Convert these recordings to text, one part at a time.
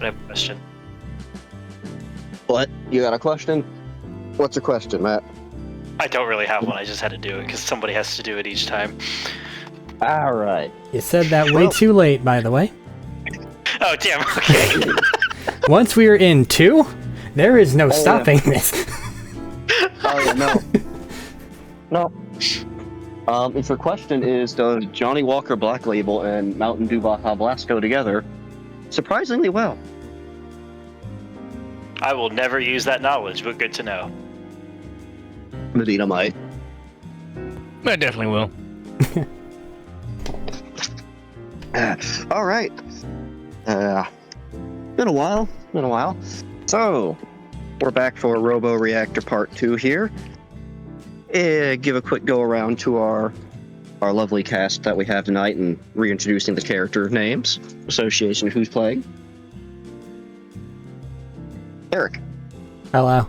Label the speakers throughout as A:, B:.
A: but I have a question.
B: What? You got a question? What's your question, Matt?
A: I don't really have one. I just had to do it because somebody has to do it each time.
B: All right.
C: You said that way too late, by the way.
A: Oh, damn. Okay.
C: Once we are in 2, there is no stopping this.
B: Oh, yeah, no. No. If your question is, does Johnny Walker Black Label and Mountain Dew Baja Blast go together? Surprisingly well.
A: I will never use that knowledge, but good to know.
B: Medina might.
D: I definitely will.
B: All right. Been a while. So, we're back for Robo Reactor Part 2 here. Give a quick go around to our lovely cast that we have tonight and reintroducing the character names, association of who's playing. Arik.
C: Hello.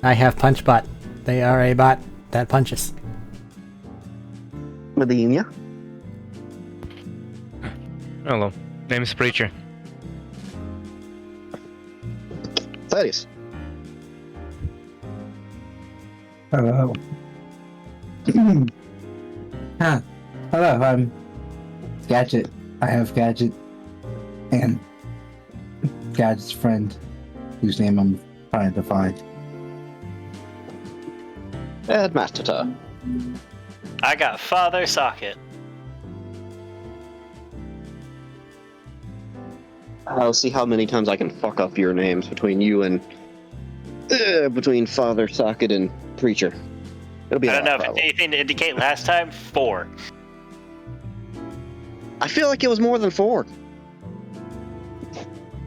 C: I have PunchBot. They are a bot that punches.
B: Medina.
D: Hello. Name is Preacher.
B: Thaddeus.
E: Hello. Hello, I'm Gadget. I have Gadget and Gadget's friend, whose name I'm trying to find.
B: And Mastata.
A: I got Father Socket.
B: I'll see how many times I can fuck up your names between you and between Father Socket and Preacher. It'll be
A: I don't know if
B: problem.
A: it's anything to indicate last time. 4.
B: I feel like it was more than 4.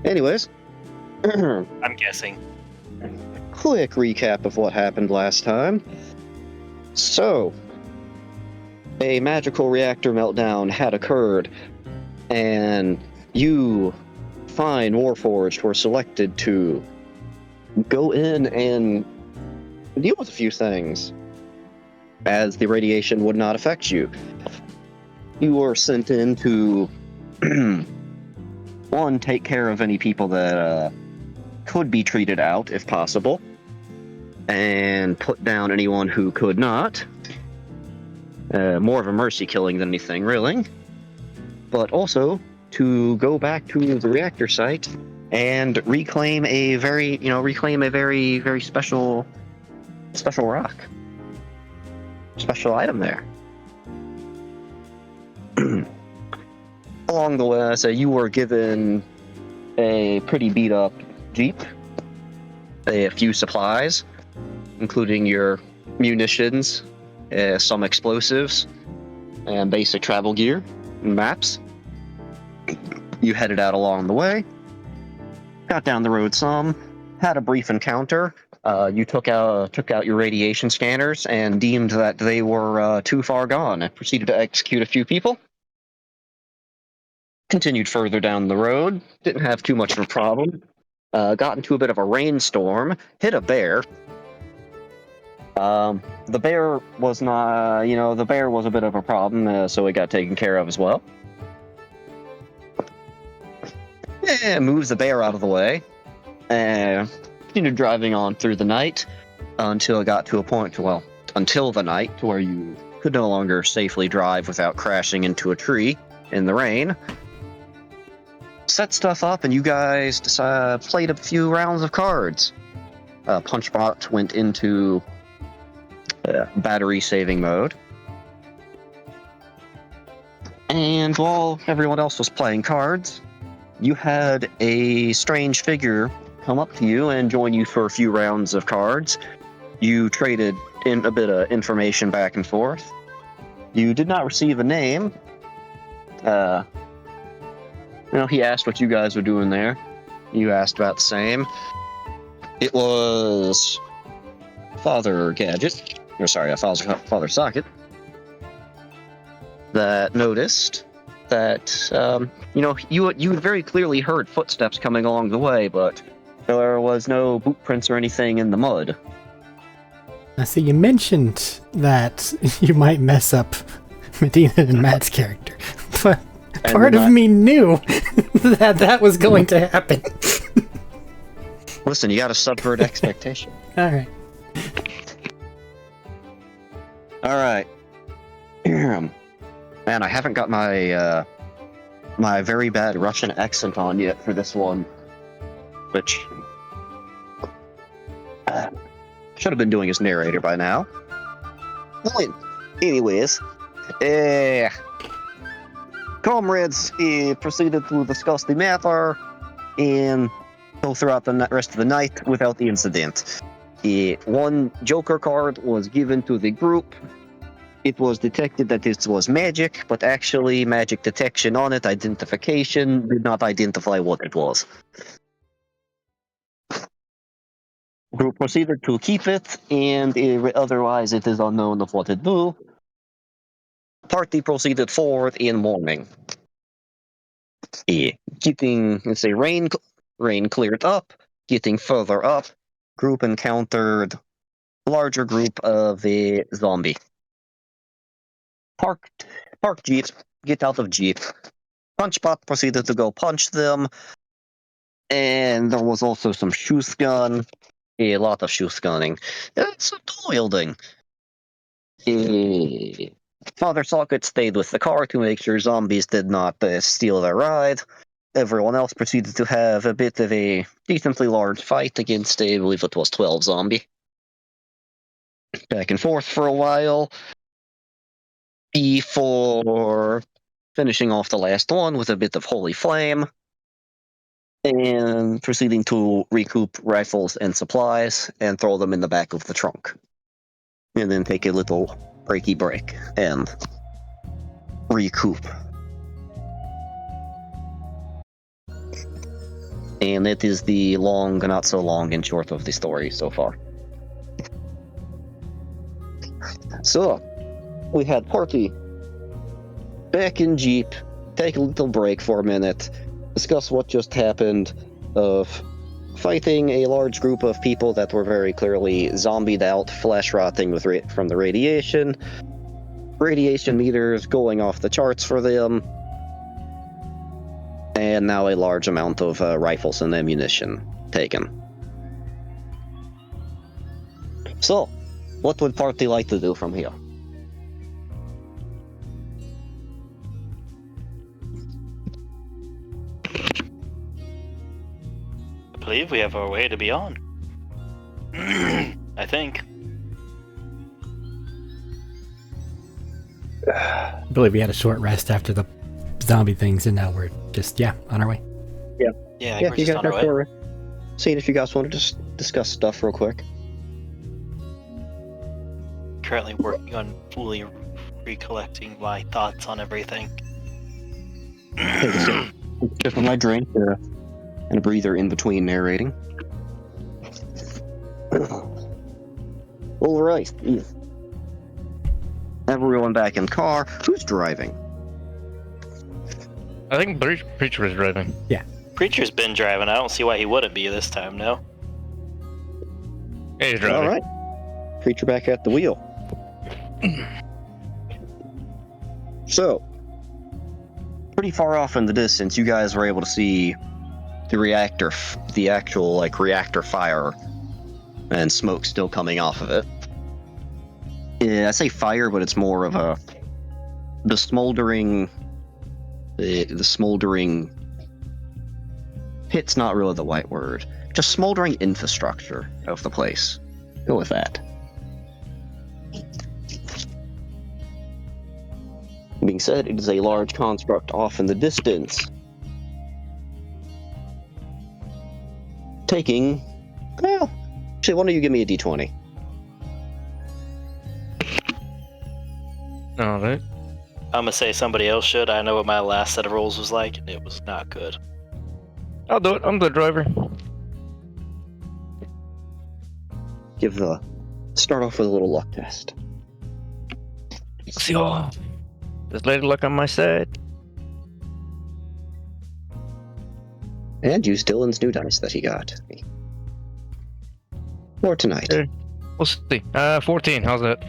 B: Anyways,
A: I'm guessing.
B: quick recap of what happened last time. So, a magical reactor meltdown had occurred, and you, fine Warforged, were selected to go in and deal with a few things, as the radiation would not affect you. You were sent in to, one, take care of any people that could be treated out, if possible, and put down anyone who could not. More of a mercy killing than anything, really. But also to go back to the reactor site and reclaim a very, very special rock. Special item there. Along the way, so you were given a pretty beat up Jeep, a few supplies, including your munitions, some explosives, and basic travel gear, and maps. You headed out along the way, got down the road some, had a brief encounter. You took out your radiation scanners and deemed that they were too far gone and proceeded to execute a few people. Continued further down the road, didn't have too much of a problem. Got into a bit of a rainstorm, hit a bear. The bear was not, the bear was a bit of a problem, so it got taken care of as well. Moves the bear out of the way, and continued driving on through the night until it got to a point, until the night, to where you could no longer safely drive without crashing into a tree in the rain. Set stuff up, and you guys played a few rounds of cards. PunchBot went into battery saving mode. And while everyone else was playing cards, you had a strange figure come up to you and join you for a few rounds of cards. You traded in a bit of information back and forth. You did not receive a name. He asked what you guys were doing there. You asked about the same. It was Father Gadget, Father Socket, that noticed that, you had very clearly heard footsteps coming along the way, but there was no boot prints or anything in the mud.
C: Now, see, you mentioned that you might mess up Medina and Matt's character, but part of me knew that was going to happen.
B: Listen, you gotta subvert expectation.
C: All right.
B: Alright. Man, I haven't got my, my very bad Russian accent on yet for this one. Which... should have been doing as narrator by now. Well, anyways, comrades proceeded to discuss the matter and go throughout the rest of the night without the incident. One Joker card was given to the group. It was detected that this was magic, but actually magic detection on it, identification, did not identify what it was. Group proceeded to keep it, and otherwise it is unknown of what it do. Party proceeded forward in morning. Getting, let's say, rain cleared up, getting further up, group encountered larger group of a zombie. Park jeep, get out of jeep. Punchbot proceeded to go punch them, and there was also some shoot gun. A lot of shoot gunning. Some dual wielding. Father Socket stayed with the car to make sure zombies did not steal their ride. Everyone else proceeded to have a bit of a decently large fight against, I believe it was 12 zombie. Back and forth for a while. Before finishing off the last one with a bit of holy flame. And proceeding to recoup rifles and supplies and throw them in the back of the trunk. And then take a little breaky break and recoup. And it is the long, not so long and short of the story so far. So, we had party back in Jeep, take a little break for a minute, discuss what just happened of fighting a large group of people that were very clearly zombied out, flesh rotting from the radiation meters going off the charts for them, and now a large amount of rifles and ammunition taken. So, what would party like to do from here?
A: I believe we have our way to be on. I think.
C: I believe we had a short rest after the zombie things, and now we're just, on our way.
A: Yeah, I think we're
B: you
A: just
B: guys
A: on our way.
B: are seeing if you guys want to just discuss stuff real quick.
A: Currently working on fully recollecting my thoughts on everything.
B: Take a sip of my drink and a breather in between narrating. All right. Everyone back in car. Who's driving?
D: I think Preacher is driving.
A: Preacher's been driving. I don't see why he wouldn't be this time, no?
D: Yeah, he's driving.
B: All right. Preacher back at the wheel. So, pretty far off in the distance, you guys were able to see the reactor, the actual reactor fire, and smoke still coming off of it. Yeah, I say fire, but it's more of the smoldering. The smoldering. Pit's not really the right word. Just smoldering infrastructure of the place. Go with that. Being said, it is a large construct off in the distance. Taking, well, actually, why don't you give me a d20?
D: Alright.
A: I'm gonna say somebody else should. I know what my last set of rolls was like, and it was not good.
D: I'll do it. I'm the driver.
B: Start off with a little luck test.
D: See all. Just lady luck on my side.
B: And use Dylan's new dice that he got. For tonight.
D: Sure. We'll see. 14. How's that?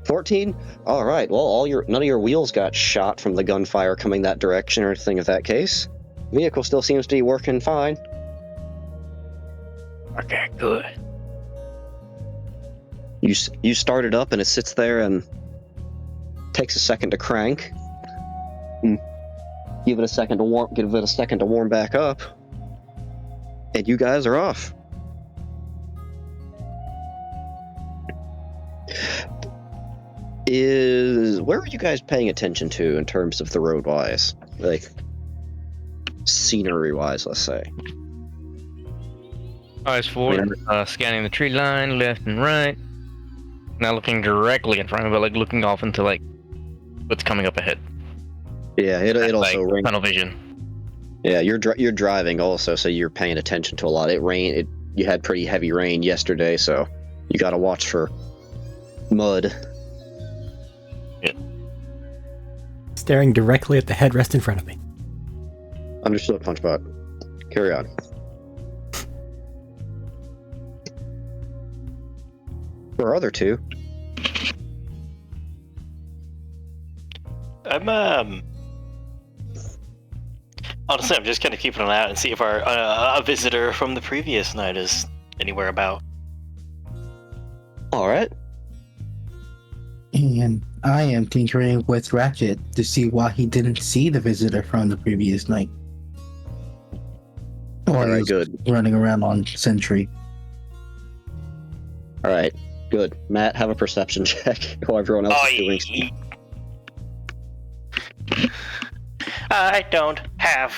B: 14? Alright, well, none of your wheels got shot from the gunfire coming that direction or anything of that case. Vehicle still seems to be working fine.
D: Okay, good.
B: You start it up and it sits there and takes a second to crank. Give it a second to warm back up. And you guys are off. Where are you guys paying attention to in terms of the road wise? Like scenery wise, let's say.
D: Eyes forward, scanning the tree line, left and right. Not looking directly in front of it, like looking off into like what's coming up ahead.
B: Yeah, it also
D: like
B: rains.
D: tunnel vision.
B: Yeah, you're driving also, so you're paying attention to a lot. You had pretty heavy rain yesterday, so you got to watch for mud.
D: Yeah.
C: Staring directly at the headrest in front of me.
B: Understood, Punchbot. Carry on. Where are other two?
A: Honestly, I'm just kind of keeping an eye out and see if our a visitor from the previous night is anywhere about.
B: All right.
E: And I am tinkering with Ratchet to see why he didn't see the visitor from the previous night. Or
B: All
E: he
B: right,
E: was
B: good.
E: running around on Sentry.
B: All right, good. Matt, have a perception check while everyone else is doing stuff.
A: I don't have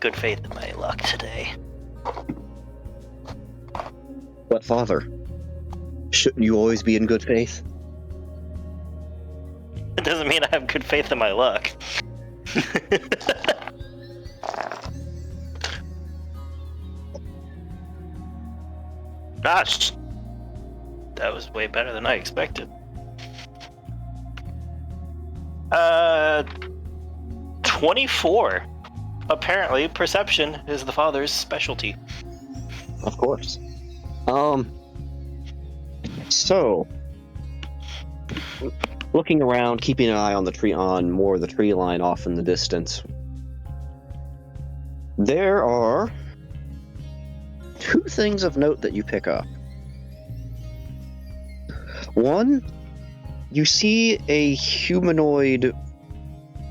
A: good faith in my luck today.
B: What, Father? Shouldn't you always be in good faith?
A: It doesn't mean I have good faith in my luck. Gosh, that was way better than I expected. 24. Apparently, perception is the father's specialty.
B: Of course. So, looking around, keeping an eye on more of the tree line off in the distance, there are two things of note that you pick up. One, you see a humanoid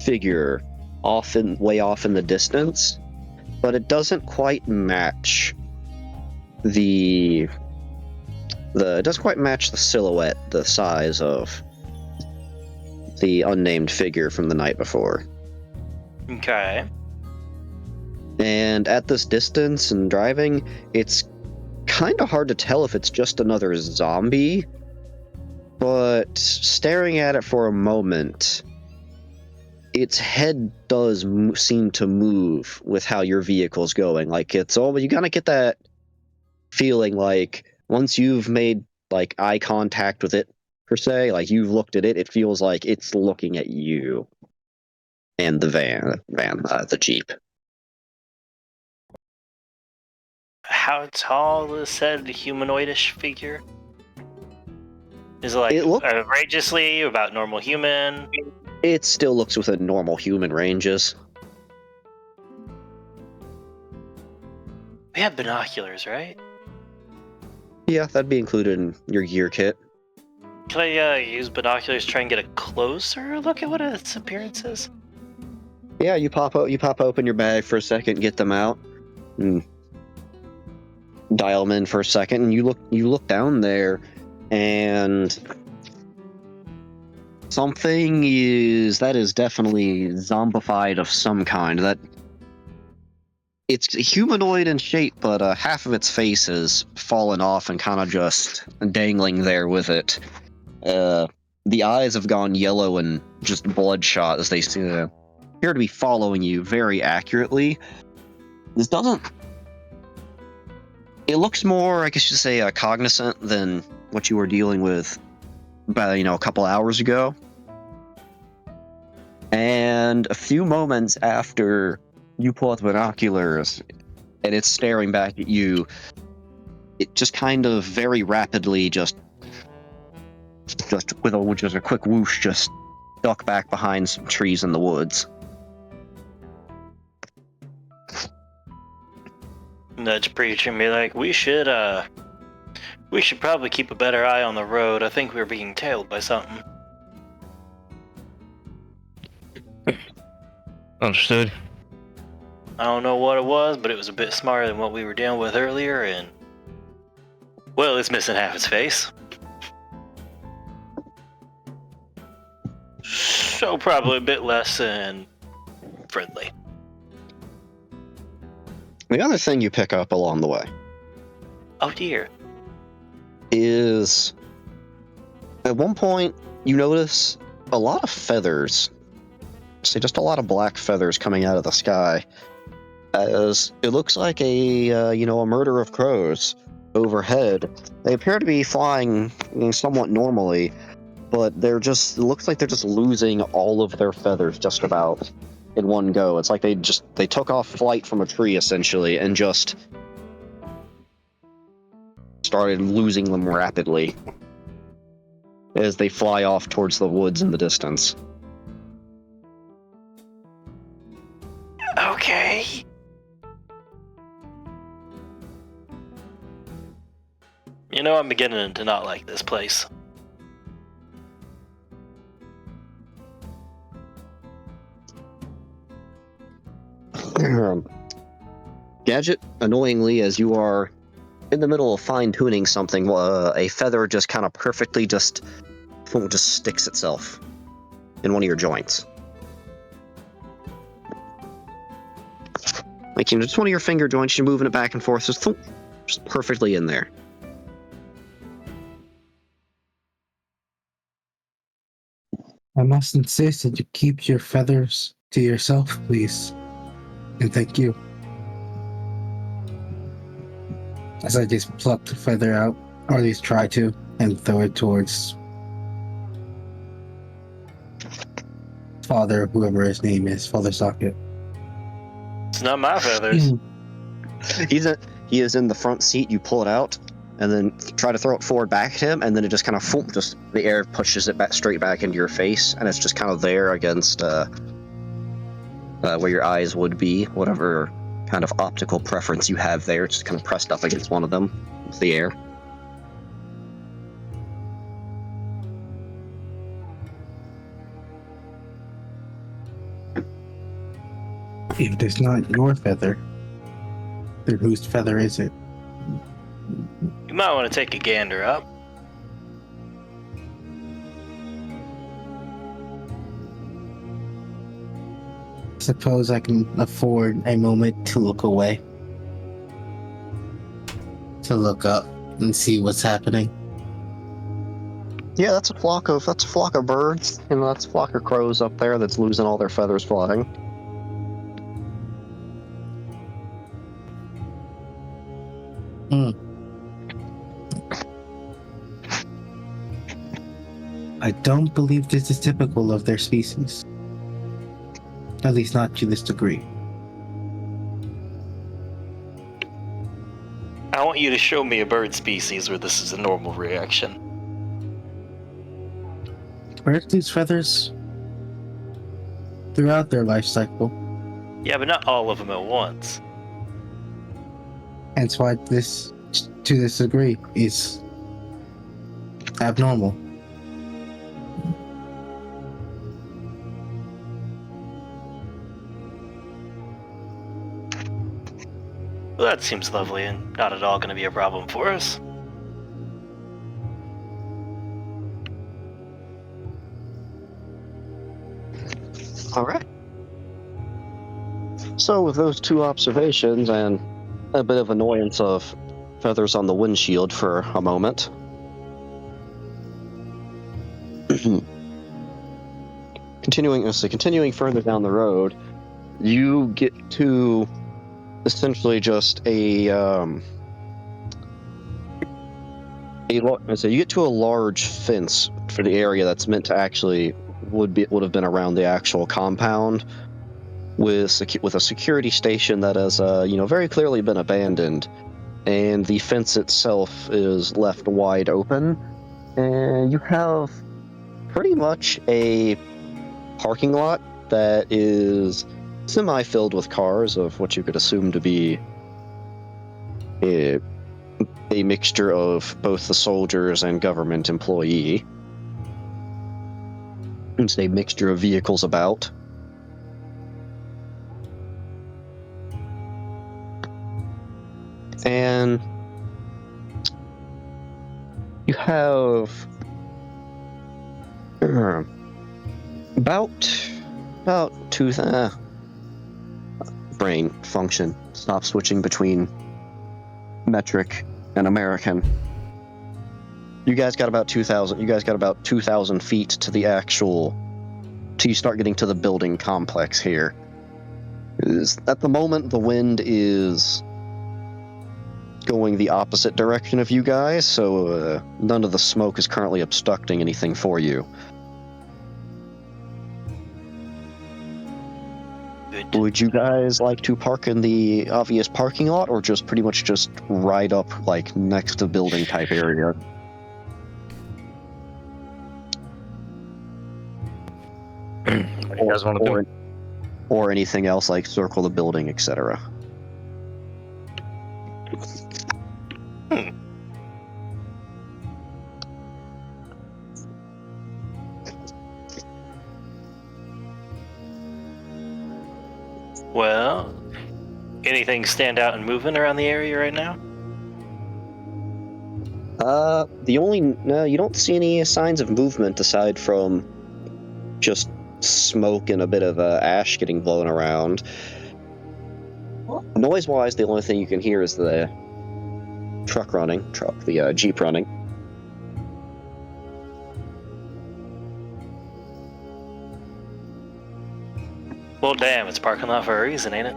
B: figure way off in the distance, but it doesn't quite match the silhouette, the size of the unnamed figure from the night before.
A: Okay.
B: And at this distance and driving, it's kind of hard to tell if it's just another zombie, but staring at it for a moment, its head does seem to move with how your vehicle's going. Like you kind of get that feeling like once you've made like eye contact with it, per se, like you've looked at it, it feels like it's looking at you and the the Jeep.
A: How tall is said humanoidish figure? Is it like outrageously about normal human?
B: It still looks within normal human ranges.
A: We have binoculars, right?
B: Yeah, that'd be included in your gear kit.
A: Can I use binoculars to try and get a closer look at what its appearance is?
B: Yeah, you pop open your bag for a second, get them out, and dial them in for a second, and you look down there, and something is definitely zombified of some kind. That it's humanoid in shape, but half of its face is fallen off and kind of just dangling there with it. The eyes have gone yellow and just bloodshot as they appear to be following you very accurately. This doesn't. It looks more, I guess you'd say, cognizant than what you were dealing with about, a couple hours ago. And a few moments after you pull out the binoculars and it's staring back at you, it just kind of very rapidly just with a quick whoosh just duck back behind some trees in the woods.
A: nudge Preacher and be like, we should probably keep a better eye on the road. I think we're being tailed by something.
D: Understood.
A: I don't know what it was, but it was a bit smarter than what we were dealing with earlier, and well, it's missing half its face. So probably a bit less than friendly.
B: The other thing you pick up along the way
A: Oh dear.
B: is at one point you notice a lot of feathers. See, just a lot of black feathers coming out of the sky, as it looks like a murder of crows overhead. They appear to be flying somewhat normally, but it looks like they're just losing all of their feathers just about in one go. It's like they took off flight from a tree essentially and just started losing them rapidly as they fly off towards the woods in the distance.
A: Okay. You know, I'm beginning to not like this place.
B: Gadget, annoyingly, as you are in the middle of fine-tuning something, a feather just kind of perfectly just sticks itself in one of your joints. Like, just one of your finger joints, you're moving it back and forth, just perfectly in there.
E: I must insist that you keep your feathers to yourself, please. And thank you. As I just pluck the feather out, or at least try to, and throw it towards Father, whoever his name is, Father Socket.
A: It's not my feathers.
B: He is in the front seat. You pull it out, and then try to throw it forward back at him, and then it just kind of just the air pushes it back straight back into your face, and it's just kind of there against where your eyes would be, whatever kind of optical preference you have there. It's just kind of pressed up against one of them with the air.
E: If it is not your feather, then whose feather is it?
A: You might want to take a gander up.
E: Suppose I can afford a moment to look away. To look up and see what's happening.
B: Yeah, that's a flock of birds. That's a flock of crows up there that's losing all their feathers flying.
E: I don't believe this is typical of their species. At least not to this degree.
A: I want you to show me a bird species where this is a normal reaction.
E: Birds lose feathers throughout their life cycle.
A: Yeah, but not all of them at once.
E: Hence why this, to this degree, is abnormal.
A: Well, that seems lovely and not at all going to be a problem for us.
B: All right. So with those two observations and a bit of annoyance of feathers on the windshield for a moment, continuing further down the road, you get to essentially just you get to a large fence for the area that's meant to actually would have been around the actual compound, with a security station that has very clearly been abandoned, and the fence itself is left wide open, and you have pretty much a parking lot that is semi-filled with cars of what you could assume to be a mixture of both the soldiers and government employee. It's a mixture of vehicles about. And you have about two brain function. Stop switching between metric and American. You guys got about 2,000. You guys got about 2,000 feet to the actual. Till you start getting to the building complex here. At the moment, the wind is going the opposite direction of you guys, so none of the smoke is currently obstructing anything for you.
A: Good.
B: Would you guys like to park in the obvious parking lot, or just pretty much just ride up like next to building type area?
D: What do you guys want to do?
B: Or anything else like circle the building, etc.
A: Well, anything stand out and moving around the area right now?
B: No, you don't see any signs of movement aside from just smoke and a bit of ash getting blown around. Noise-wise, the only thing you can hear is the Jeep running.
A: Well, damn, it's parking lot for a reason, ain't it?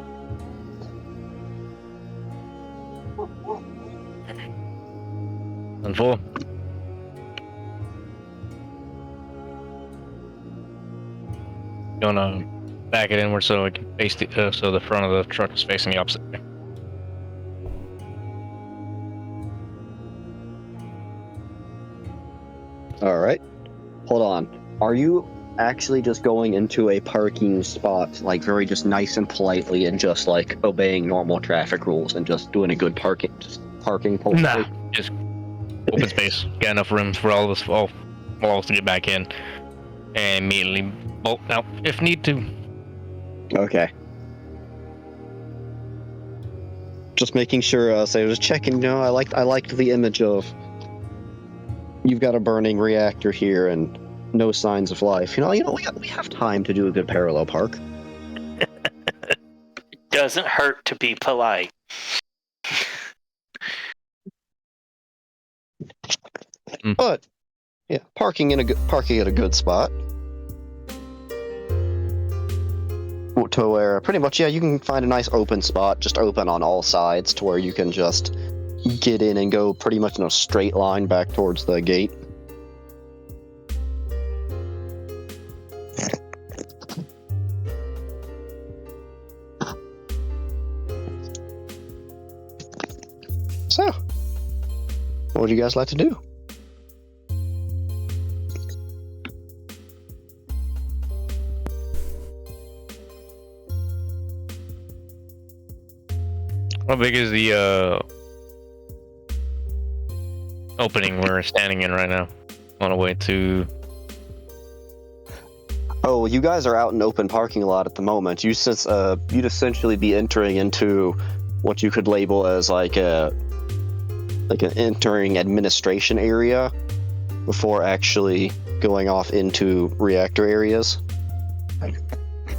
D: And full. You wanna back it inward so it can face so the front of the truck is facing the opposite way.
B: All right. Hold on. Are you actually just going into a parking spot, like very just nice and politely, and just like obeying normal traffic rules and just doing a good parking politely?
D: Nah, just open space. Got enough room for all of us to get back in, and immediately bolt out if need to.
B: Okay. Just making sure. So I was checking. You know, I liked the image of you've got a burning reactor here and no signs of life. We have time to do a good parallel park.
A: Doesn't hurt to be polite.
B: But yeah, parking at a good spot. To where pretty much, you can find a nice open spot, just open on all sides, to where you can just get in and go pretty much in a straight line back towards the gate. So, what would you guys like to do?
D: How big is the opening we're standing in right now? On the way to.
B: Oh, you guys are out in open parking lot at the moment. You'd essentially be entering into what you could label as like an entering administration area before actually going off into reactor areas.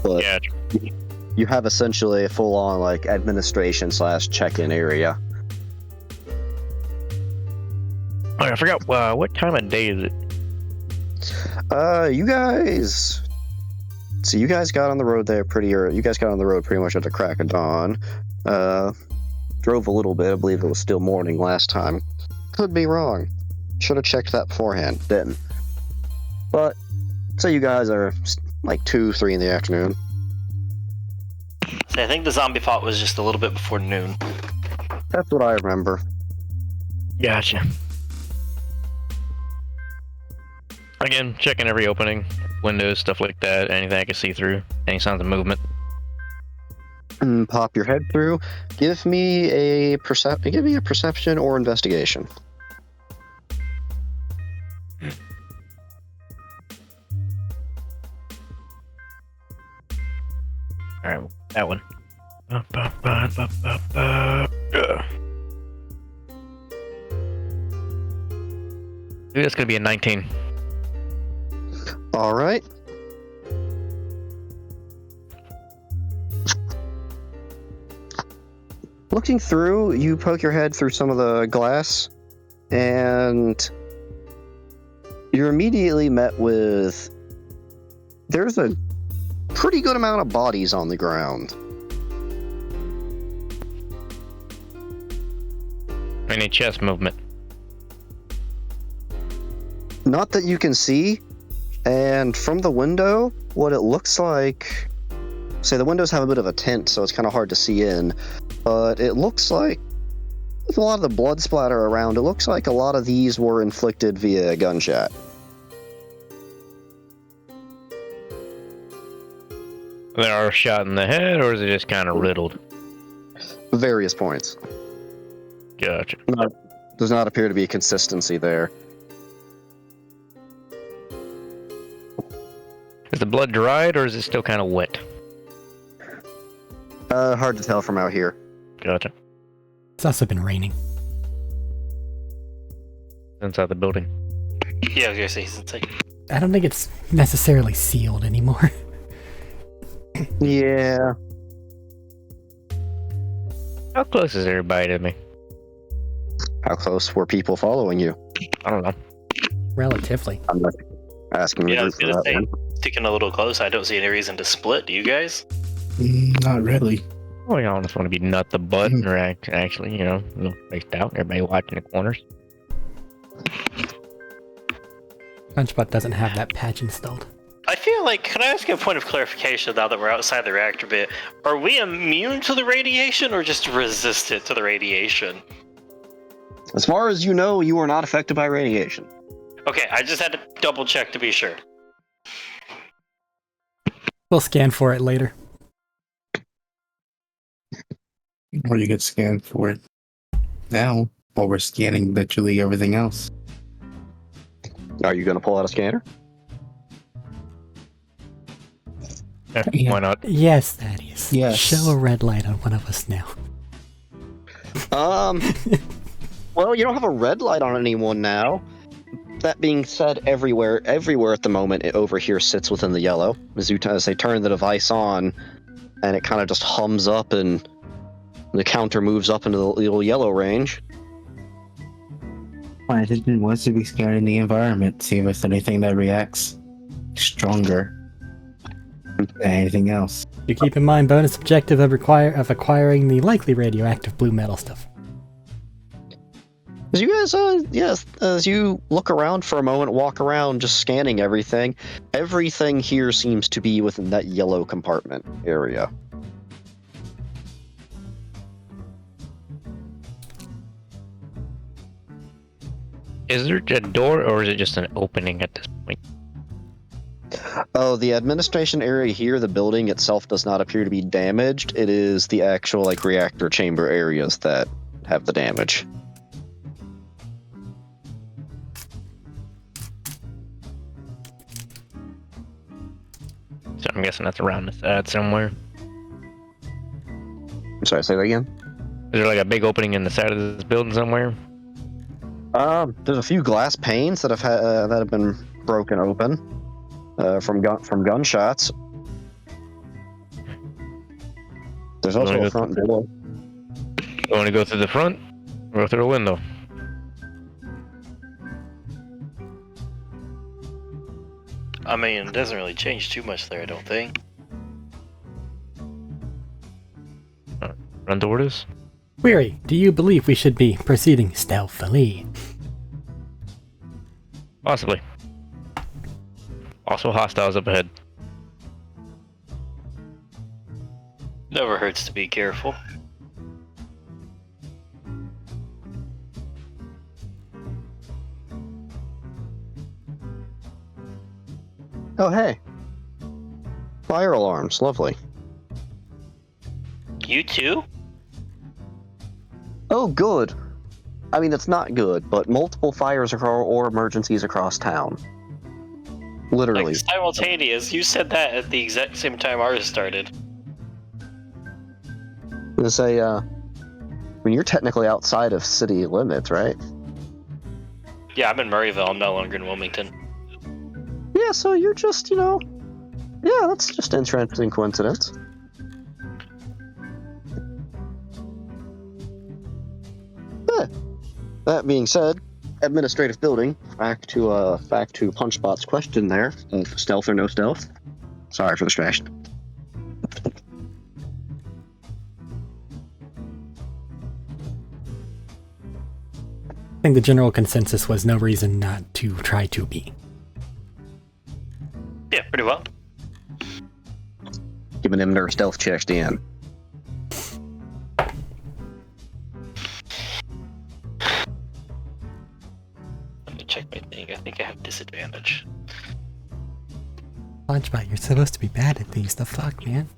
B: But
D: Yeah.
B: you have essentially a full-on like administration / check-in area.
D: Oh, I forgot. What time of day is it?
B: You guys. So you guys got on the road there pretty early. You guys got on the road pretty much at the crack of dawn. Drove a little bit. I believe it was still morning last time. Could be wrong. Should have checked that beforehand. Didn't. But say you guys are like 2-3 in the afternoon.
A: So I think the zombie fought was just a little bit before noon.
B: That's what I remember.
D: Gotcha. Again, checking every opening, windows, stuff like that, anything I can see through, any signs of movement.
B: Pop your head through. Give me a perception or investigation.
D: All right, that one. Dude, that's gonna be a 19.
B: All right. Looking through, you poke your head through some of the glass, and you're immediately met with there's a pretty good amount of bodies on the ground.
D: Any chest movement?
B: Not that you can see, and from the window, what it looks like... Say, the windows have a bit of a tint, so it's kind of hard to see in, but it looks like, with a lot of the blood splatter around, it looks like a lot of these were inflicted via gunshot.
D: They are shot in the head, or is it just kind of riddled?
B: Various points.
D: Gotcha.
B: Does not appear to be a consistency there.
D: Is the blood dried, or is it still kind of wet?
B: Hard to tell from out here.
D: Gotcha.
C: It's also been raining.
D: Inside the building.
A: Yeah, I was gonna say since I...
C: I don't think it's necessarily sealed anymore.
B: Yeah.
D: How close is everybody to me?
B: How close were people following you?
D: I don't know.
C: Relatively.
B: I'm not asking the
A: Yeah, I
B: group
A: was
B: for
A: gonna
B: that
A: say,
B: one.
A: sticking a little close. I don't see any reason to split. Do you guys?
E: Not really.
D: Oh, I almost want to be nut the butt or actually, you know, a little spaced out. Everybody watching the corners.
C: Punchbot doesn't have that patch installed.
A: I feel like, can I ask you a point of clarification now that we're outside the reactor bit? Are we immune to the radiation or just resistant to the radiation?
B: As far as you know, you are not affected by radiation.
A: Okay, I just had to double check to be sure.
C: We'll scan for it later.
E: Or you get scanned for it now, while we're scanning literally everything else.
B: Are you going to pull out a scanner?
E: Yeah.
D: Why not?
C: Yes, Thaddeus.
E: Yes.
C: Show a red light on one of us now.
B: Well, you don't have a red light on anyone now. That being said, everywhere at the moment, it over here sits within the yellow. As they turn the device on, and it kind of just hums up, and the counter moves up into the little yellow range.
E: My intention was to be scanning the environment, see if there's anything that reacts stronger than anything else.
C: You keep in mind bonus objective of acquiring the likely radioactive blue metal stuff.
B: As you guys, as you look around for a moment, walk around, just scanning everything here seems to be within that yellow compartment area.
D: Is there a door, or is it just an opening at this point?
B: Oh, the administration area here, the building itself does not appear to be damaged. It is the actual, reactor chamber areas that have the damage.
D: So I'm guessing that's around the side somewhere.
B: I'm sorry, say that again?
D: Is there a big opening in the side of this building somewhere?
B: There's a few glass panes that have been broken open from gunshots. There's also a front door.
D: You want to go through the front, or go through the window?
A: I mean, it doesn't really change too much there, I don't think.
D: Front door it is?
C: Weary, do you believe we should be proceeding stealthily?
D: Possibly. Also hostiles up ahead.
A: Never hurts to be careful.
B: Oh, hey. Fire alarms, lovely.
A: You too?
B: Oh, good. I mean, it's not good, but multiple fires or emergencies across town. Literally.
A: Like, simultaneous. You said that at the exact same time ours started.
B: I'm gonna say, I mean, you're technically outside of city limits, right?
A: Yeah, I'm in Murrayville. I'm no longer in Wilmington.
B: Yeah, so you're just, yeah, that's just an interesting coincidence. Yeah. That being said, administrative building. Back to Punchbot's question there of stealth or no stealth. Sorry for the distraction.
C: I think the general consensus was no reason not to try to be.
A: Yeah, pretty well.
B: Giving him their stealth checks in.
A: Let me check my thing. I think I have disadvantage.
C: Punchbot, you're supposed to be bad at these. The fuck, man?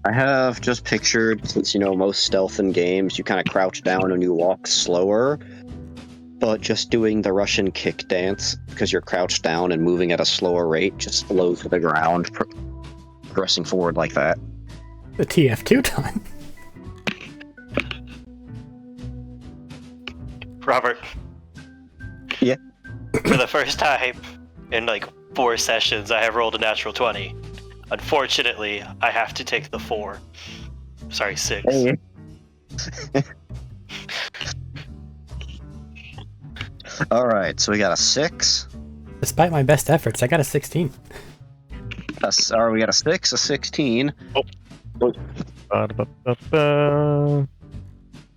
B: I have just pictured, since most stealth in games, you kind of crouch down and you walk slower, but just doing the Russian kick dance, because you're crouched down and moving at a slower rate, just slow to the ground, progressing forward like that.
C: The TF2 time.
A: Robert.
B: Yeah?
A: For the first time in like 4 sessions, I have rolled a natural 20. Unfortunately, I have to take the 4. Sorry, 6.
B: Hey. All right, so we got a 6.
C: Despite my best efforts, I got a 16.
B: Sorry, we got a 6, a 16.
D: Ba-da-ba-ba-ba.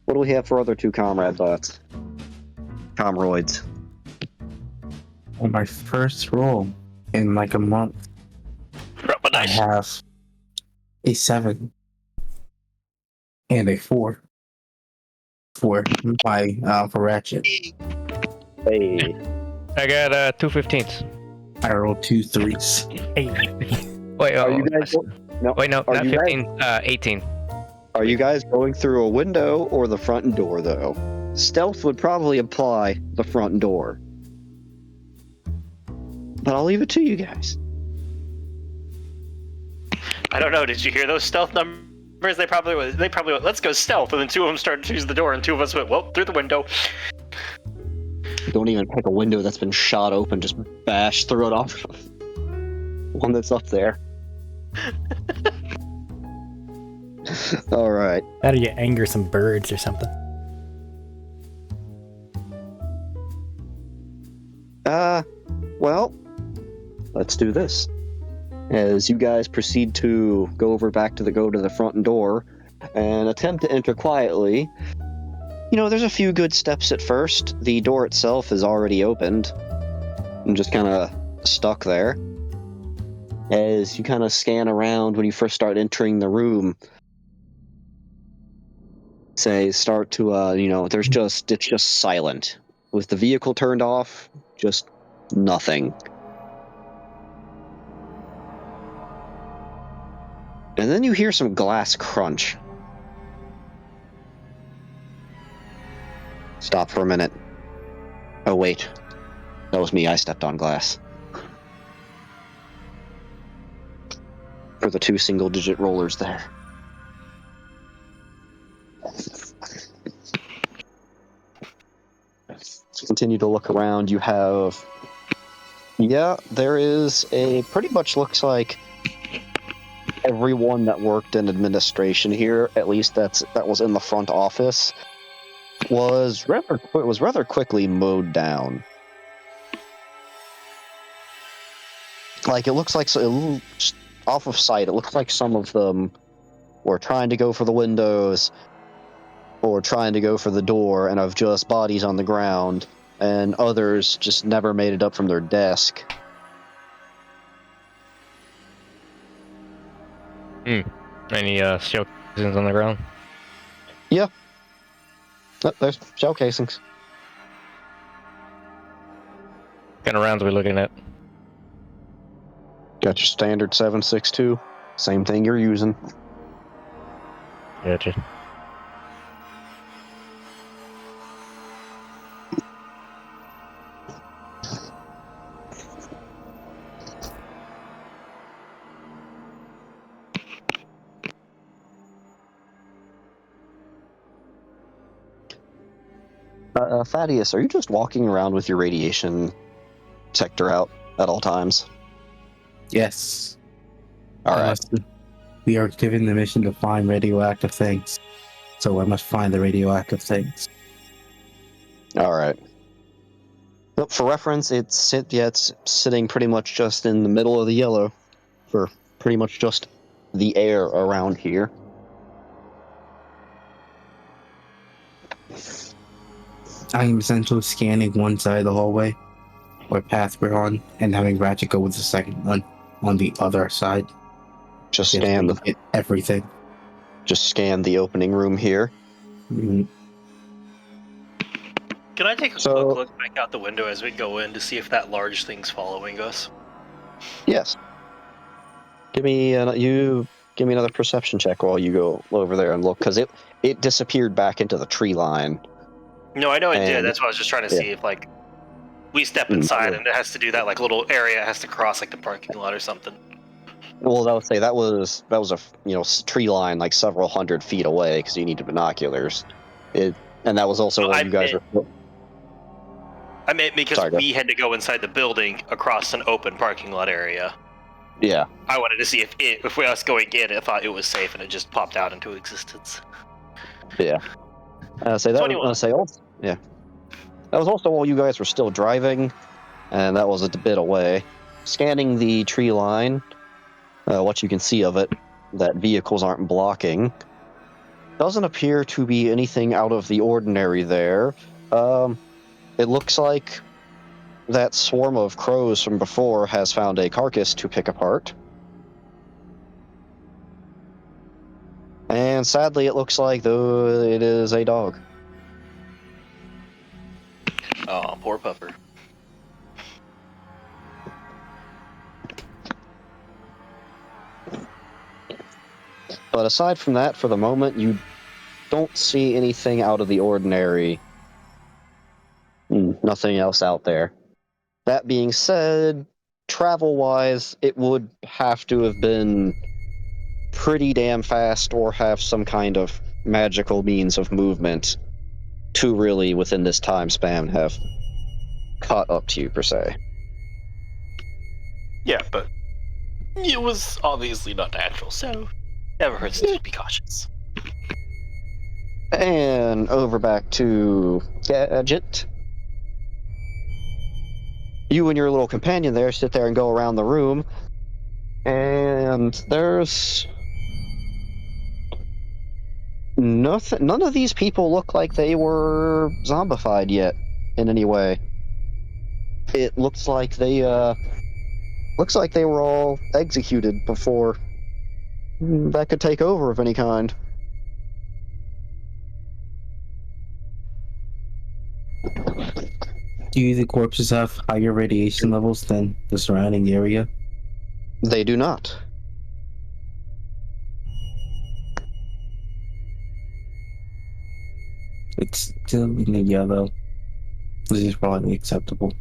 B: What do we have for other 2 comrade bots? Comroids.
E: On my first roll in like a month,
A: Drop my
E: I
A: dice.
E: have a 7 and a 4 for Ratchet.
B: Hey.
D: I got 2 15s.
E: I rolled 2 3s.
C: Hey.
D: Wait,
B: Are you guys? No.
D: wait, no,
B: Are
D: not
B: you
D: 15, 18.
B: Are you guys going through a window or the front door, though? Stealth would probably imply the front door. But I'll leave it to you guys.
A: I don't know. Did you hear those stealth numbers? They probably went, let's go stealth, and then 2 of them started to use the door, and 2 of us went, well, through the window.
B: Don't even pick a window that's been shot open. Just bash through it off. One that's up there. All right.
C: How do you anger some birds or something?
B: Well, let's do this. As you guys proceed to go to the front door and attempt to enter quietly, there's a few good steps at first. The door itself is already opened and just kind of stuck there. As you kind of scan around when you first start entering the room, it's just silent. With the vehicle turned off, just nothing. And then you hear some glass crunch. Stop for a minute. Oh, wait. That was me. I stepped on glass. For the 2 single-digit rollers there. So continue to look around. You have... Yeah, there is pretty much looks like everyone that worked in administration here, at least that was in the front office, was rather quickly mowed down. Like, it looks like, just off of sight, it looks like some of them were trying to go for the windows or trying to go for the door and have just bodies on the ground, and others just never made it up from their desk.
D: Any shell casings on the ground?
B: Yeah. Oh, there's shell casings.
D: What kind of rounds are we looking at?
B: Got your standard 7.62. Same thing you're using.
D: Gotcha.
B: Thaddeus, are you just walking around with your radiation detector out at all times?
E: Yes.
B: All
E: I
B: right.
E: must- we are given the mission to find radioactive things. So I must find the radioactive things.
B: All right. But for reference, it's sitting pretty much just in the middle of the yellow for pretty much just the air around here.
E: I am essentially scanning one side of the hallway or path we're on and having Ratchet go with the second one on the other side.
B: Just
E: Yes,
B: scan
E: we
B: the
E: get everything.
B: opening room here.
E: Mm,
A: Can I take a
B: So-
A: quick look back out the window as we go in to see if that large thing's following us?
B: Yes. Give me another perception check while you go over there and look, because it disappeared back into the tree line.
A: No, I know it did.
B: And-
A: That's why I was just trying to
B: yeah.
A: see if, like, we step
B: Mm,
A: inside
B: yeah.
A: and it has to do that, like, little area it has to cross, like the parking lot or something.
B: Well, I would say that was a tree line like several hundred feet away because you needed binoculars. And that was also
A: No,
B: while
A: I
B: you guys were.
A: I meant because
B: Sorry, go.
A: we had to go inside the building across an open parking lot area.
B: Yeah.
A: I wanted to see if we us going in, I thought it was safe, and it just popped out into existence.
B: Yeah. Say that.
A: 21.
B: Yeah. That was also while you guys were still driving, and that was a bit away. Scanning the tree line, what you can see of it, that vehicles aren't blocking. Doesn't appear to be anything out of the ordinary there. It looks like that swarm of crows from before has found a carcass to pick apart. And sadly, it looks like though it is a dog.
A: Oh, poor puffer.
B: But aside from that, for the moment, you don't see anything out of the ordinary. Nothing else out there. That being said, travel-wise, it would have to have been pretty damn fast or have some kind of magical means of movement to really, within this time span, have caught up to you, per se.
A: Yeah, but it was obviously not natural, so never hurts to be cautious.
B: And over back to Gadget. You and your little companion there sit there and go around the room, and there's nothing. None of these people look like they were zombified yet in any way. It looks like they were all executed before that could take over of any kind.
E: do the corpses have higher radiation levels than the surrounding area?
B: They do not.
E: It's still in the yellow. This is probably acceptable.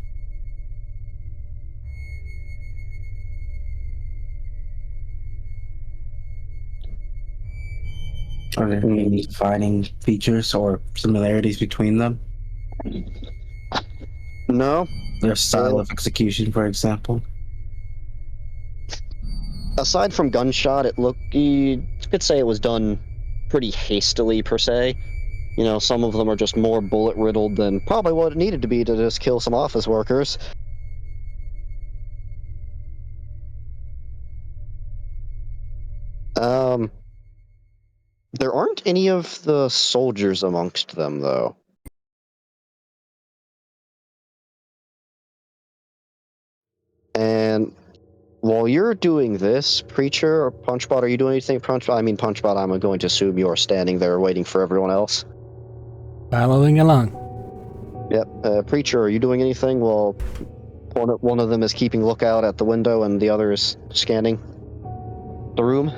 E: Are there any defining features or similarities between them?
B: No.
E: Their style of execution, for example.
B: Aside from gunshot, you could say it was done pretty hastily, per se. You know, some of them are just more bullet riddled than probably what it needed to be to just kill some office workers. There aren't any of the soldiers amongst them, though. And while you're doing this, Preacher or Punchbot, are you doing anything? Punchbot, I'm going to assume you're standing there waiting for everyone else.
C: Following along.
B: Yep. Preacher, are you doing anything while one of them is keeping lookout at the window and the other is scanning the room?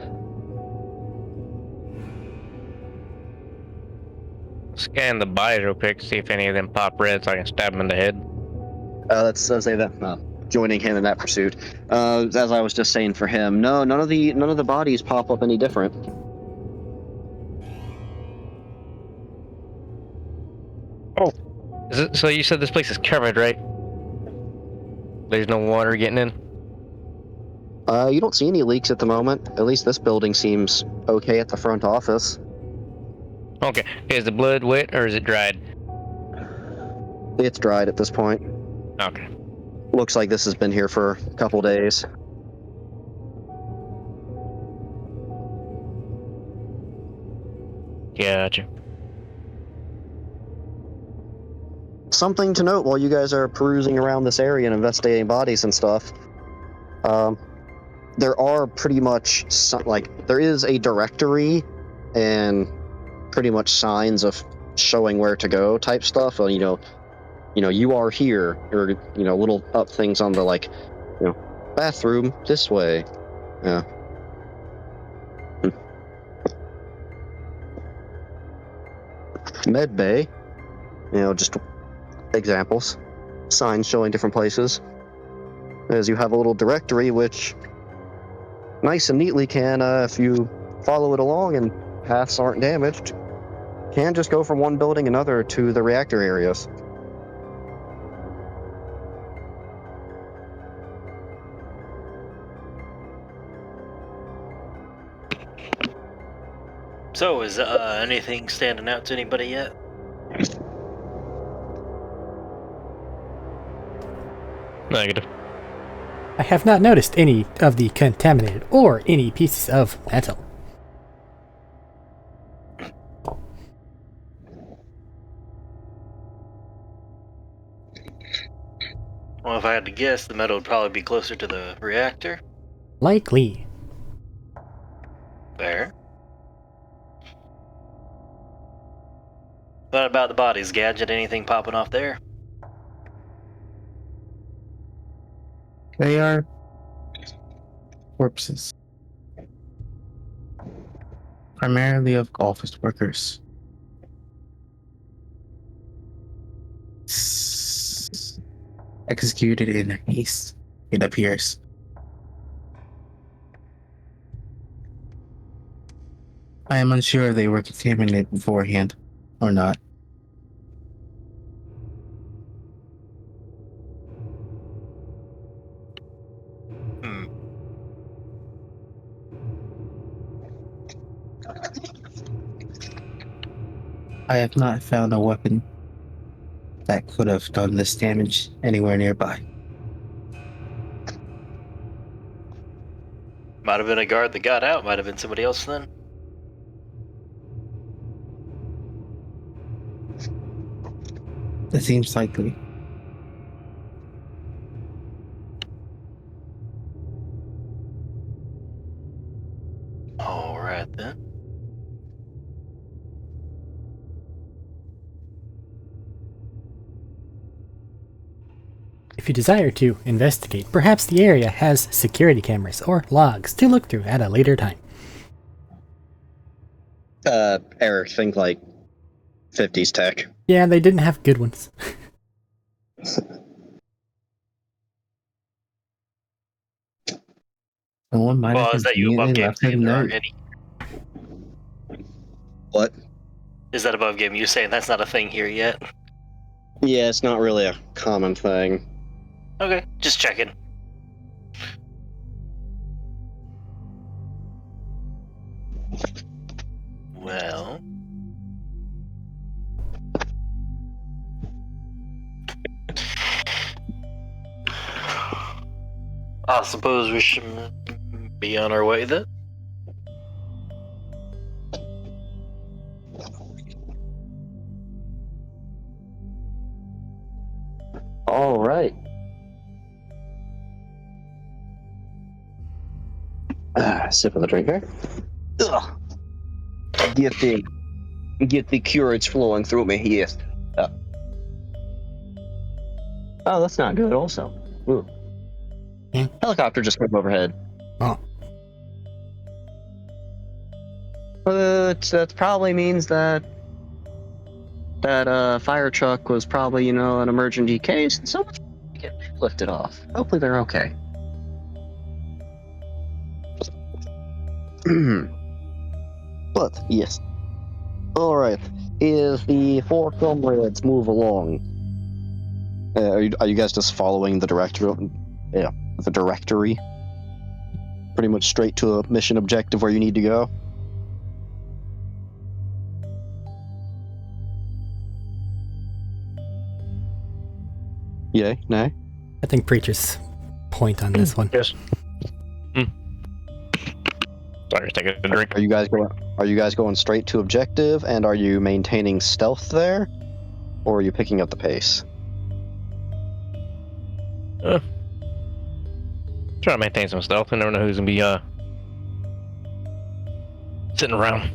D: scan the bodies real quick, see if any of them pop red, so I can stab them in the head.
B: Let's say that joining him in that pursuit. As I was just saying for him, no, none of the bodies pop up any different.
D: So you said this place is covered, right? There's no water getting in?
B: You don't see any leaks at the moment. At least this building seems okay at the front office.
D: Okay. Is the blood wet or is it dried?
B: It's dried at this point.
D: Okay.
B: Looks like this has been here for a couple days.
D: Gotcha.
B: Something to note while you guys are perusing around this area and investigating bodies and stuff. There are pretty much there is a directory and pretty much signs of showing where to go type stuff. You are here, or little up things on the bathroom this way. Yeah. Med bay. Just examples, signs showing different places. As you have a little directory which nice and neatly can, if you follow it along and paths aren't damaged, can just go from one building another to the reactor areas.
A: So, is anything standing out to anybody yet?
D: Negative.
C: I have not noticed any of the contaminated or any pieces of metal.
A: Well, if I had to guess, the metal would probably be closer to the reactor.
C: Likely.
A: Fair. What about the bodies? Gadget, anything popping off there?
E: They are corpses, primarily of office workers. Executed in haste, it appears. I am unsure if they were contaminated beforehand or not. I have not found a weapon that could have done this damage anywhere nearby.
A: Might have been a guard that got out, might have been somebody else then.
E: That seems likely.
A: Alright then.
C: If you desire to investigate, perhaps the area has security cameras or logs to look through at a later time.
B: Eric, think like 50s tech.
C: Yeah, they didn't have good ones.
E: Someone might
A: Well,
E: have
A: is that you above
E: conveniently
A: game
E: left a
A: saying there aren't
E: note.
A: any?
B: What?
A: Is that above game? You saying that's not a thing here yet?
B: Yeah, it's not really a common thing.
A: Okay, just checking. Well... I suppose we should be on our way then.
B: All right. Sip of the drink here. Ugh. Get the curage flowing through me. Yes. Oh, that's not good. Also, ooh. Helicopter just came overhead.
C: Oh.
B: But that probably means that that fire truck was probably, an emergency case, and someone get lifted off. Hopefully they're okay. But yes. All right. Is the four comrades move along? Are you guys just following the director? Yeah, the directory. Pretty much straight to a mission objective where you need to go. Yay? Nay?
C: I think Preacher's point on this one.
D: Yes. Sorry, take a drink.
B: Are you guys going straight to objective, and are you maintaining stealth there, or are you picking up the pace?
D: Try to maintain some stealth. I never know who's gonna be sitting around.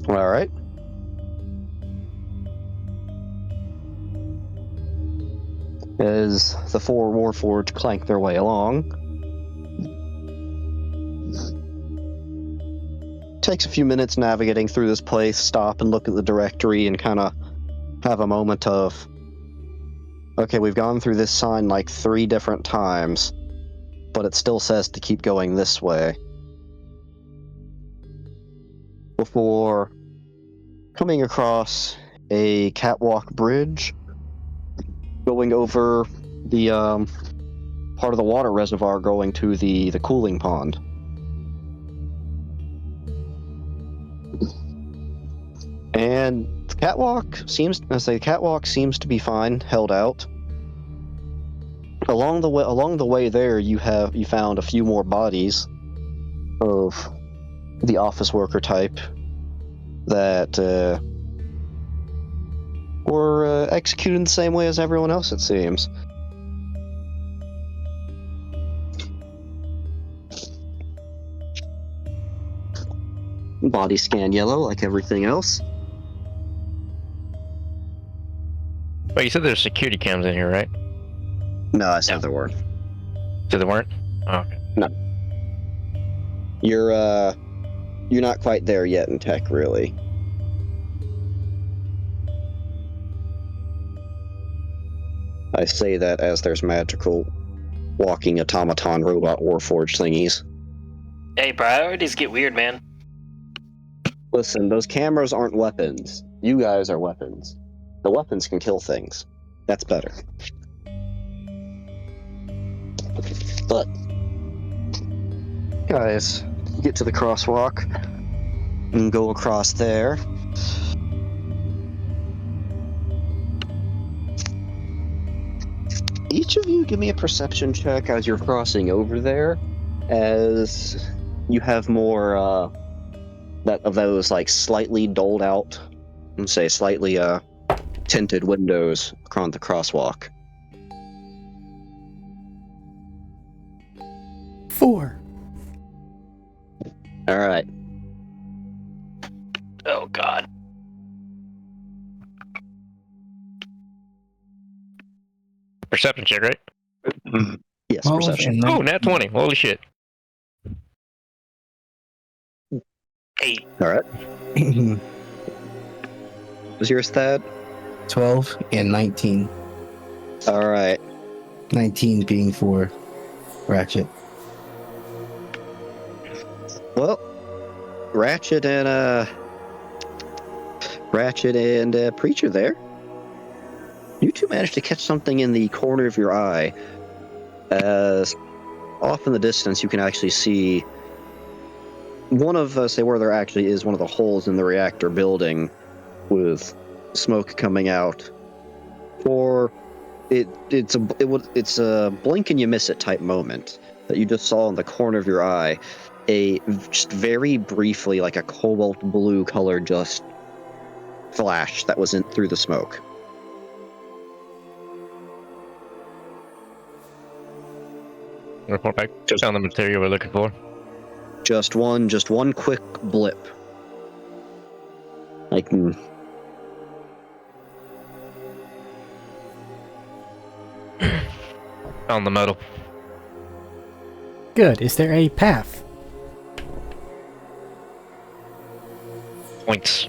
B: All right. As the four Warforged clank their way along, takes a few minutes navigating through this place, stop and look at the directory and kind of have a moment of, okay, we've gone through this sign like 3 different times, but it still says to keep going this way. Before coming across a catwalk bridge going over the part of the water reservoir going to the cooling pond. And the catwalk seems to be fine, held out. Along the way there, you found a few more bodies of the office worker type that were executed in the same way as everyone else, it seems. Body scan yellow, like everything else.
D: Wait, you said there's security cams in here, right?
B: No, I said there weren't.
D: So there weren't? Oh, okay.
B: No. You're not quite there yet in tech, really. I say that as there's magical walking automaton robot warforged thingies.
A: Hey, priorities get weird, man.
B: Listen, those cameras aren't weapons. You guys are weapons. The weapons can kill things. That's better. But, guys, get to the crosswalk and go across there. Each of you give me a perception check as you're crossing over there, as you have more that of those like slightly doled out, let's say slightly tinted windows across the crosswalk.
C: 4.
B: All right.
A: Oh, God.
D: Perception check, right?
B: Yes,
E: 12
B: perception.
E: and
D: Oh,
E: 19.
D: nat 20. Holy shit.
A: 8.
B: All right. Was yours, Thad?
E: 12 and 19.
B: All right.
E: 19 being for Ratchet.
B: Well, Ratchet and Preacher there. You two managed to catch something in the corner of your eye. As off in the distance, you can actually see one of, say, where there actually is one of the holes in the reactor building with smoke coming out. Or it's a blink and you miss it type moment that you just saw in the corner of your eye. Just very briefly, like a cobalt blue color just flash that was in through the smoke.
D: Report back. Just found the material we're looking for.
B: Just one quick blip. Like,
D: Found the metal.
C: Good. Is there a path?
D: Points.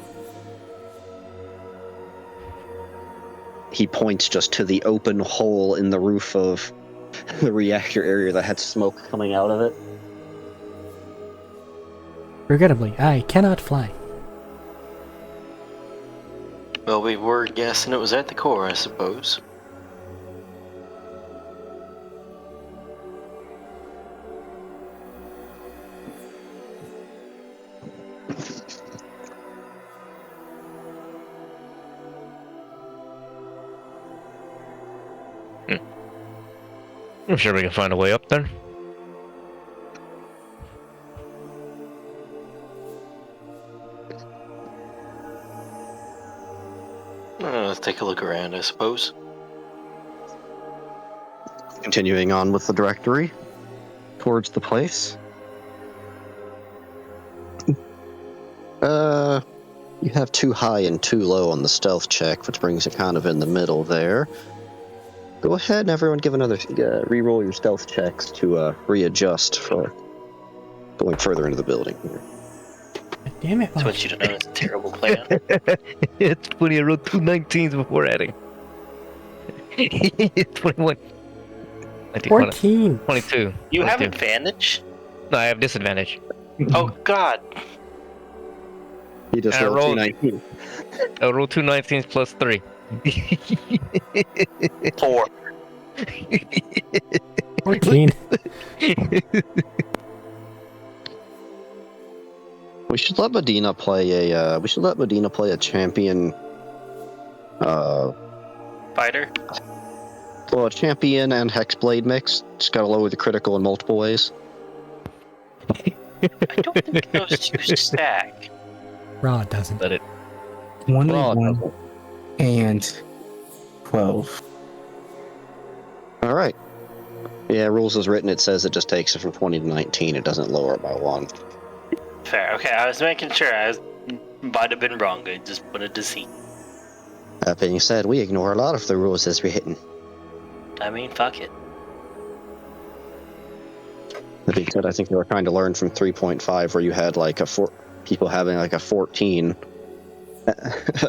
B: he points just to the open hole in the roof of the reactor area that had smoke coming out of it.
C: Regrettably, I cannot fly.
A: Well, we were guessing it was at the core, I suppose.
D: I'm sure we can find a way up there.
A: Let's take a look around, I suppose.
B: Continuing on with the directory towards the place. You have too high and too low on the stealth check, which brings it kind of in the middle there. Go ahead and everyone give another re-roll your stealth checks to readjust for going further into the building here.
C: God damn it,
A: I want you to know it's a terrible plan.
D: It's funny, I rolled 2 19s before adding. 21.
C: 14.
D: 22.
A: You have
D: 22.
A: advantage?
D: No, I have disadvantage.
A: Oh, God.
B: You just
D: I
B: rolled
D: rolled-
B: 219.
D: I rolled 2 19s plus 3.
A: 4.
C: 14.
B: We should let Medina play a champion.
A: Fighter?
B: Well, a champion and hexblade mix. Just gotta lower the critical in multiple ways.
A: I don't think those two stack.
C: Raw doesn't.
D: Let it.
E: 21 and 12.
B: All right. Yeah, rules as written. It says it just takes it from 20 to 19. It doesn't lower it by 1.
A: Fair. Okay, I was making sure. Might have been wrong. I just wanted to see.
B: That being said, we ignore a lot of the rules as written.
A: I mean, fuck it.
B: That being said, I think they were trying to learn from 3.5, where you had like people having like a 14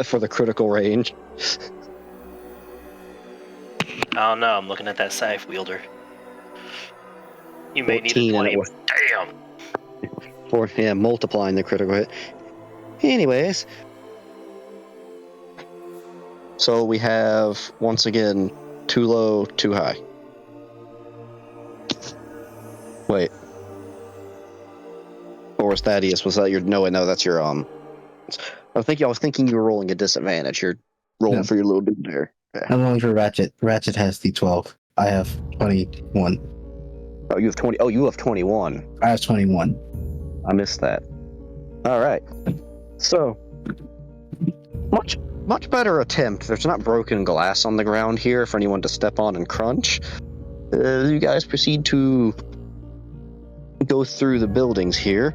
B: for the critical range.
A: Oh no, I'm looking at that scythe wielder. You may need a
B: 14 and
A: 20.
B: it was
A: Damn!
B: multiplying the critical hit. Anyways, so we have once again too low, too high. Wait, or was Thaddeus? Was that your? No, that's your I was thinking you were rolling a disadvantage. You're rolling
E: No.
B: for your little dude there. Yeah.
E: I'm rolling for Ratchet. Ratchet has the 12. I have 21.
B: Oh, you have 20. Oh, you have 21.
E: I have 21.
B: I missed that. All right. So, much better attempt. There's not broken glass on the ground here for anyone to step on and crunch. You guys proceed to go through the buildings here.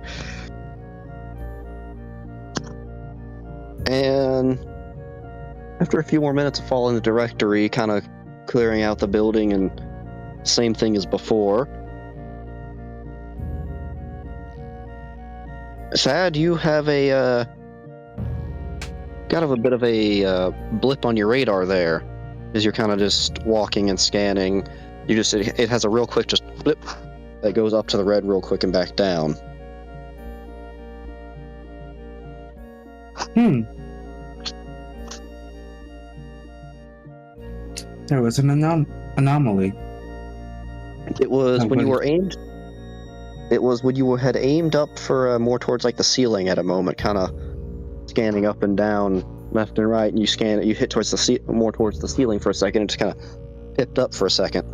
B: And after a few more minutes of following the directory, kind of clearing out the building and same thing as before. Sad, you have a kind of a bit of a blip on your radar there, as you're kind of just walking and scanning. It has a real quick just blip that goes up to the red real quick and back down.
E: There was an anomaly.
B: It was
E: Oh,
B: when you
E: what
B: were aimed. It was when you had aimed up for more towards like the ceiling at a moment, kind of scanning up and down, left and right, and you hit towards more towards the ceiling for a second, and just kind of pipped up for a second.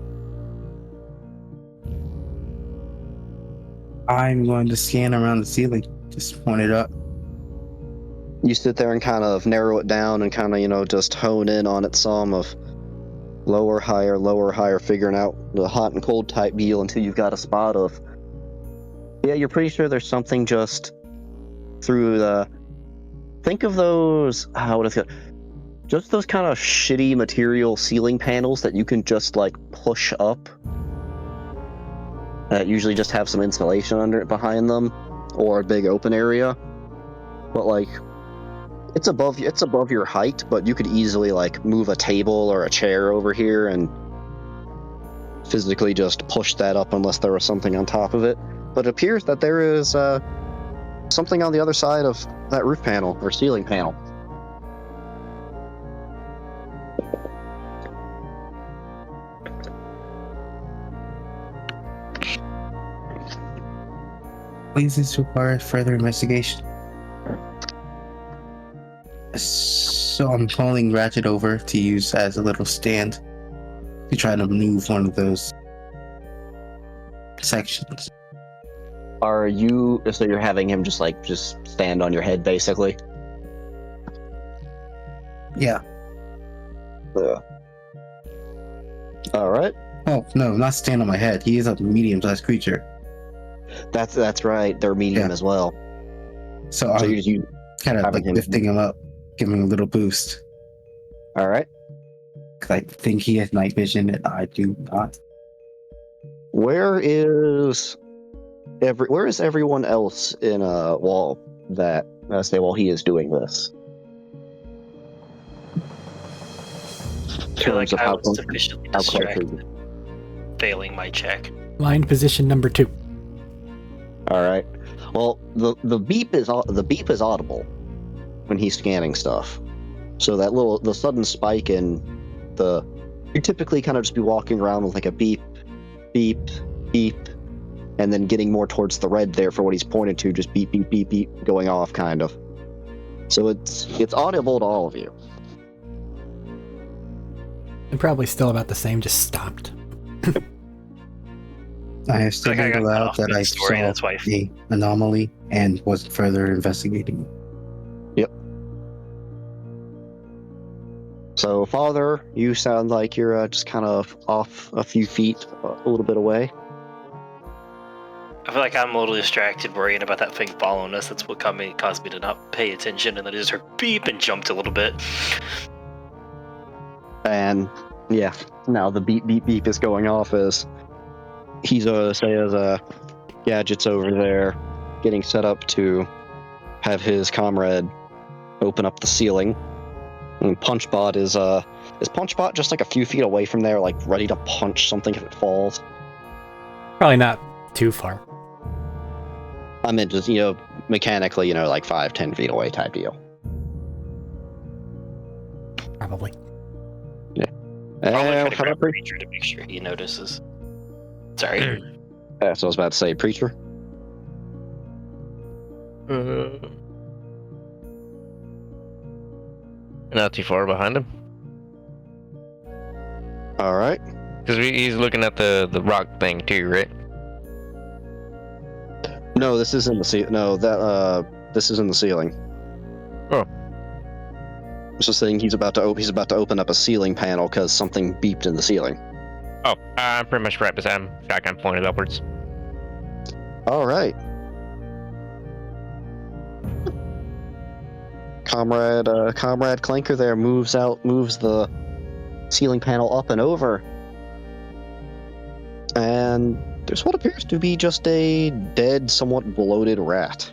E: I'm going to scan around the ceiling. Just point it up.
B: You sit there and kind of narrow it down and kind of just hone in on it some of lower, higher, figuring out the hot and cold type deal until you've got a spot of. Yeah, you're pretty sure there's something just through the. Think of those. Just those kind of shitty material ceiling panels that you can just like push up. That usually just have some insulation under it behind them, or a big open area. But like, It's above your height, but you could easily like move a table or a chair over here and physically just push that up unless there was something on top of it. But it appears that there is something on the other side of that roof panel or ceiling panel.
E: Please, this requires further investigation. So I'm calling Ratchet over to use as a little stand to try to move one of those sections.
B: Are you so you're having him just stand on your head basically?
E: Yeah.
B: All right.
E: Oh no, not stand on my head. He is a medium-sized creature.
B: That's right. They're medium
E: Yeah.
B: as well.
E: So
B: So
E: I'm
B: you
E: kind of
B: having
E: like
B: him-
E: lifting him up, giving him a little boost.
B: all right.
E: Because I think he has night vision and I do not.
B: Where is everyone else in a wall that say while he is doing this?
A: I feel like
B: Terms of
A: I
B: how
A: was
B: close-
A: sufficiently
B: how close are
A: distracted, failing my check.
C: Line position number 2.
B: All right. Well, the beep is audible when he's scanning stuff. So the sudden spike in you typically kind of just be walking around with like a beep, beep, beep, and then getting more towards the red there for what he's pointed to, just beep, beep, beep, beep, going off kind of. So it's audible to all of you.
C: And probably still about the same, just stopped.
E: I have still
A: Like I got
E: been
A: cut
E: allowed
A: off
E: that I
A: mid-story,
E: saw
A: that's why I-
E: the anomaly and was further investigating.
B: So, Father, you sound like you're just kind of off a few feet, a little bit away.
A: I feel like I'm a little distracted worrying about that thing following us. That's what caused me to not pay attention, and then I just heard beep and jumped a little bit.
B: And yeah, now the beep, beep, beep is going off as he's Gadget's over there getting set up to have his comrade open up the ceiling. And Punchbot is Punchbot just like a few feet away from there, like ready to punch something if it falls?
C: Probably not too far.
B: I mean, just, mechanically, like 5-10 feet away type deal.
C: Probably.
A: Probably
B: And
A: try to grab a creature to make sure he notices. Sorry.
B: so I was about to say, Preacher.
D: Not too far behind him.
B: All right.
D: Because he's looking at the rock thing too, right?
B: No, this is in the ceiling. No, this is in the ceiling.
D: Oh.
B: I was just saying he's about to open up a ceiling panel because something beeped in the ceiling.
D: Oh, I'm pretty much right beside him. Shotgun pointed upwards.
B: All right. Comrade Clanker there moves the ceiling panel up and over. And there's what appears to be just a dead, somewhat bloated rat.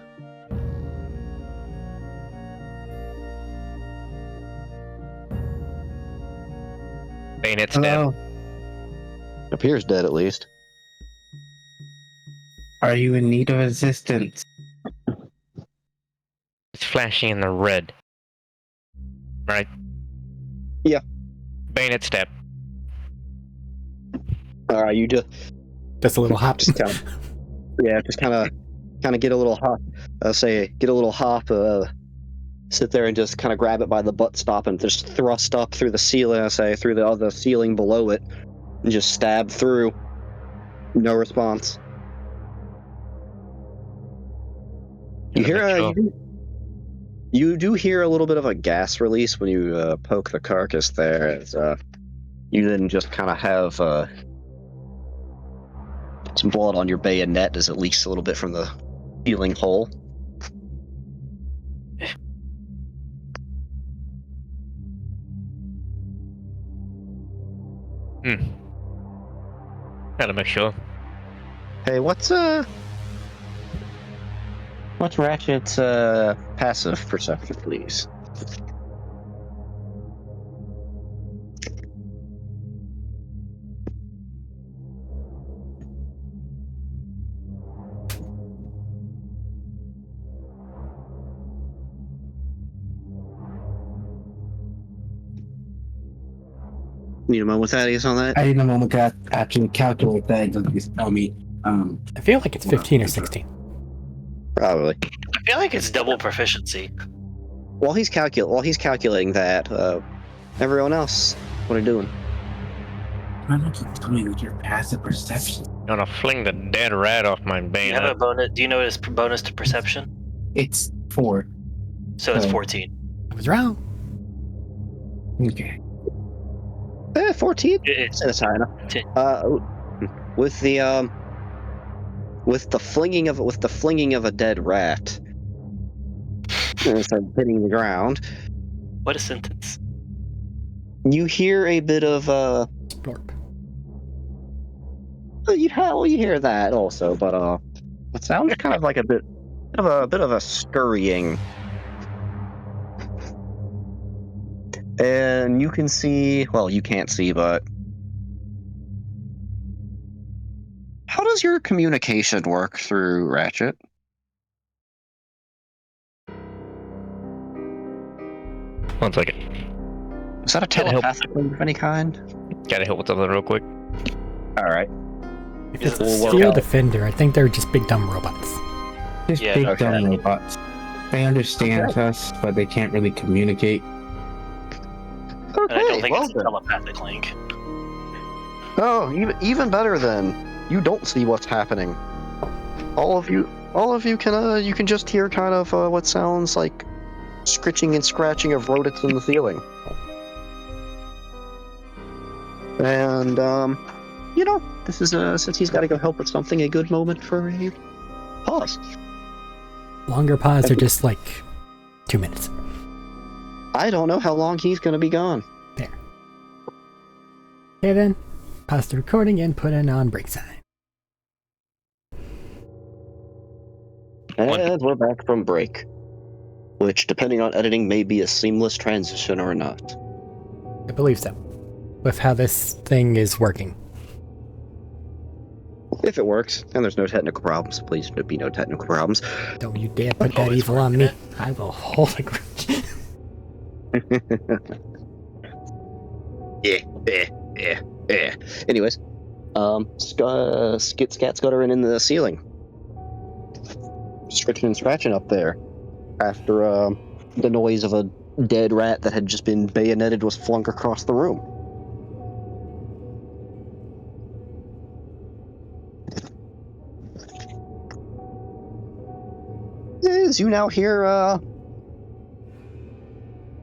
D: Bayonet's dead.
E: Hello,
B: Appears dead, at least.
E: are you in need of assistance?
D: It's flashing in the red. Right?
B: Yeah.
D: Bayonet step.
B: All right, you just
C: Just a little hop.
B: just kind of get a little hop. Sit there and just kind of grab it by the butt stop and just thrust up through the ceiling. Through the other ceiling below it, and just stab through. No response. You hear you do hear a little bit of a gas release when you poke the carcass there. As you then just kind of have some blood on your bayonet as it leaks a little bit from the ceiling hole.
D: Gotta make sure.
B: Hey, what's Ratchet's passive perception, please? Need a moment, Thaddeus, on that?
E: I need a moment to actually calculate that and just tell me.
C: I feel like it's 15 or 16.
B: Probably.
A: I feel like it's double proficiency.
B: While he's calculating that, everyone else, what are you doing?
E: Why don't you tell me with your passive perception?
D: Gonna fling the dead rat off my
A: Do you
D: bayonet.
A: have a bonus? Do you know his bonus to perception?
E: It's 4.
A: So it's
E: Oh.
A: 14.
C: I was wrong.
E: Okay.
B: 14?
A: It's
B: That's high enough. With the flinging of a dead rat, instead of hitting the ground,
A: what a sentence.
B: you hear a bit of
C: Splorp.
B: you hear that also, but it sounds kind of like a bit of a scurrying. And you can see, well, you can't see, but how does your communication work through Ratchet?
D: One second.
B: Is that a
D: Gotta help.
B: telepathic link of any kind?
D: Gotta help with something real quick.
B: All right.
C: If
A: Is
C: it's
A: it
C: a
A: still-
C: Steel Defender, I think they're just big dumb robots.
E: Just
A: Yeah,
E: big
B: okay.
E: dumb robots. They understand
B: Okay.
E: us, but they can't really communicate.
B: Okay.
A: And I don't think
B: well
A: it's a
B: then.
A: telepathic link.
B: Oh, even better then. You don't see what's happening. All of you can you can just hear kind of what sounds like scritching and scratching of rodents in the ceiling. And this is since he's got to go help with something, a good moment for a pause.
C: Longer pause are just like 2 minutes.
B: I don't know how long he's going to be gone.
C: Okay then, pause the recording and put in on break sign.
B: And we're back from break, which, depending on editing, may be a seamless transition or not.
C: I believe so. With how this thing is working.
B: If it works, and there's no technical problems, please be no technical problems.
C: Don't you dare put
A: Oh,
C: that
A: it's
C: evil on
A: working
C: me. I will hold a grudge.
B: Yeah. Anyways, Skit Scat scuttering in the ceiling, scratching and scratching up there after the noise of a dead rat that had just been bayoneted was flung across the room. As you now hear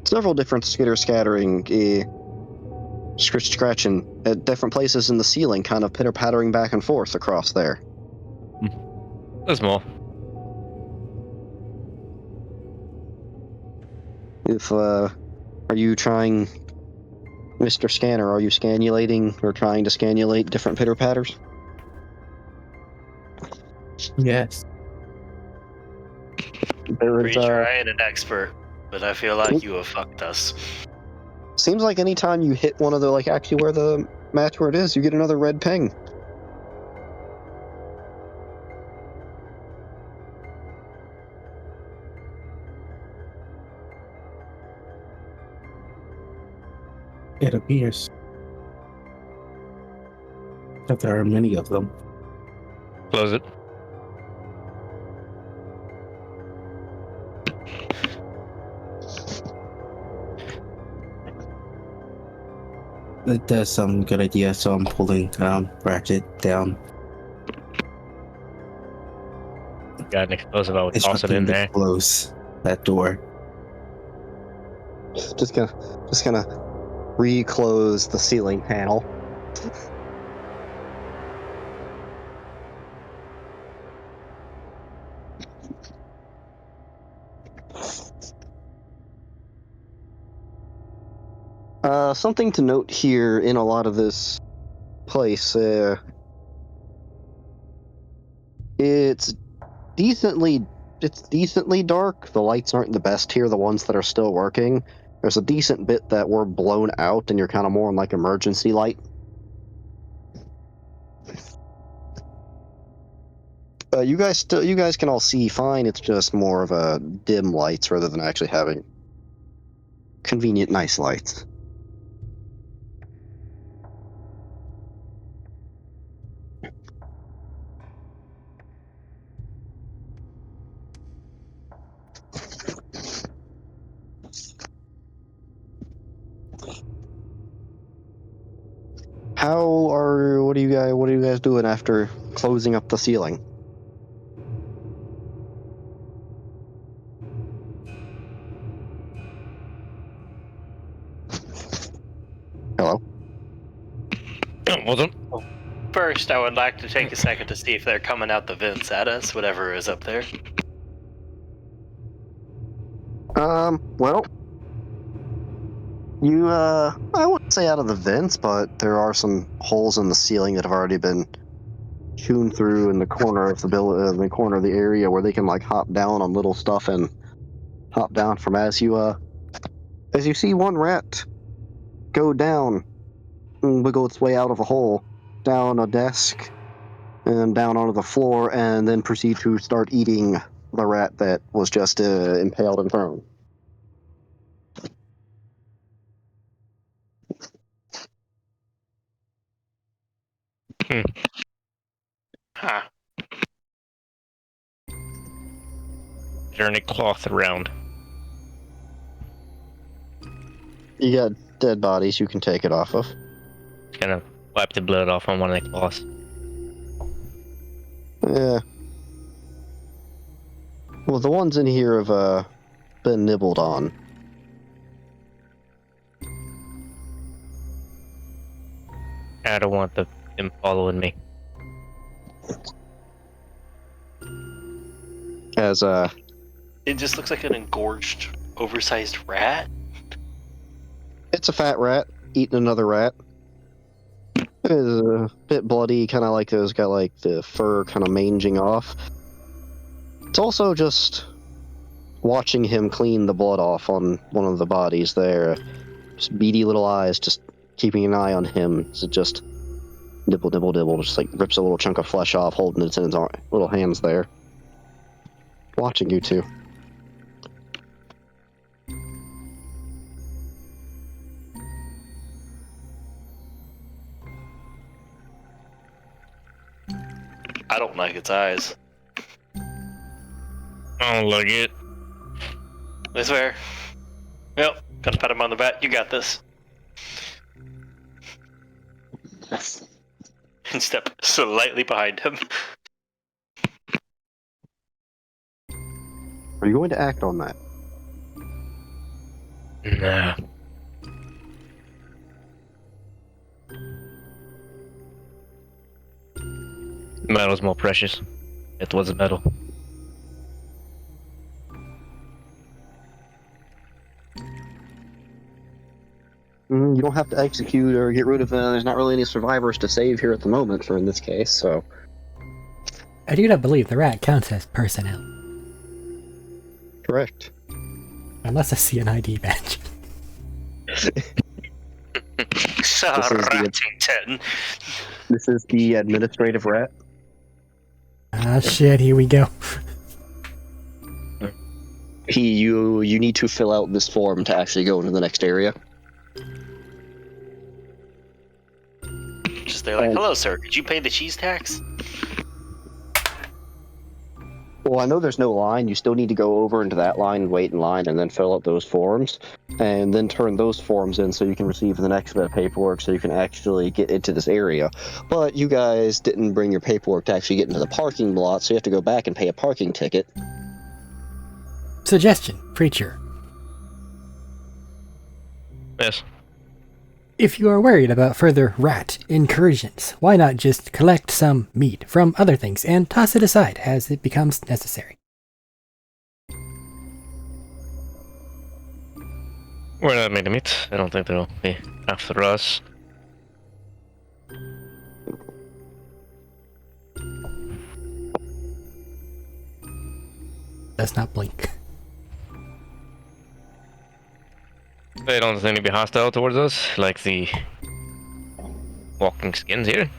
B: several different scattering, scratching at different places in the ceiling, kind of pitter-pattering back and forth across there.
D: That's small.
B: If are you trying, Mr. Scanner? Are you scannulating or trying to scannulate different pitter-patters?
E: Yes.
B: There is,
A: Retrying an expert, but I feel like you have fucked us.
B: seems like anytime you hit one of the, like, actually where the match where it is, you get another red ping.
E: It appears that there are many of them.
D: Close it.
E: That does sound good idea, so I'm pulling Ratchet down.
D: Got an explosive, I would
E: It's
D: toss it in
E: to
D: there.
E: close that door.
B: Just gonna reclose the ceiling panel. Something to note here in a lot of this place, it's decently it's decently dark. The lights aren't the best here, the ones that are still working. There's a decent bit that were blown out, and you're kind of more on like emergency light. You guys can all see fine. It's just more of a dim lights rather than actually having convenient, nice lights. What are you guys doing after closing up the ceiling? Hello?
D: Hold on.
A: First, I would like to take a second to see if they're coming out the vents at us, whatever is up there.
B: Well, I wouldn't say out of the vents, but there are some holes in the ceiling that have already been hewn through in the corner of in the corner of the area where they can like hop down on little stuff and hop down from as you see one rat go down and wiggle its way out of a hole, down a desk, and down onto the floor, and then proceed to start eating the rat that was just impaled and thrown.
A: Huh.
D: Is there any cloth around?
B: You got dead bodies you can take it off of.
D: Just gonna wipe the blood off on one of the cloths.
B: Yeah. Well, the ones in here have been nibbled on.
D: I don't want them following me.
B: As
A: It just looks like an engorged, oversized rat.
B: it's a fat rat eating another rat. It is a bit bloody, kind of like it's got like the fur kind of manging off. It's also just watching him clean the blood off on one of the bodies there. Just beady little eyes, just keeping an eye on him. So just nibble, nibble, nibble, just like rips a little chunk of flesh off, holding it in his little hands there. Watching you two.
A: I don't like its eyes.
D: I don't like it.
A: I swear. Yep, gotta pat him on the back. You got this. And step slightly behind him.
B: Are you going to act on that?
D: Nah. Metal's more precious. It was metal.
B: You don't have to execute or get rid of them. There's not really any survivors to save here at the moment for in this case, so...
C: I do not believe the rat counts as personnel.
B: Correct.
C: Unless I see an ID badge.
A: Rattington.
B: This is the administrative rat.
C: Ah, shit, here we go.
B: You need to fill out this form to actually go into the next area.
A: Just they're like, hello, sir. Did you pay the cheese tax?
B: Well, I know there's no line. You still need to go over into that line and wait in line and then fill out those forms. And then turn those forms in so you can receive the next bit of paperwork so you can actually get into this area. But you guys didn't bring your paperwork to actually get into the parking lot, so you have to go back and pay a parking ticket.
C: Suggestion, preacher.
D: Yes.
C: If you are worried about further rat incursions, why not just collect some meat from other things and toss it aside as it becomes necessary?
D: We're not made of meat. I don't think they'll be after us.
C: does not blink.
D: They don't seem to be hostile towards us, like the walking skins here.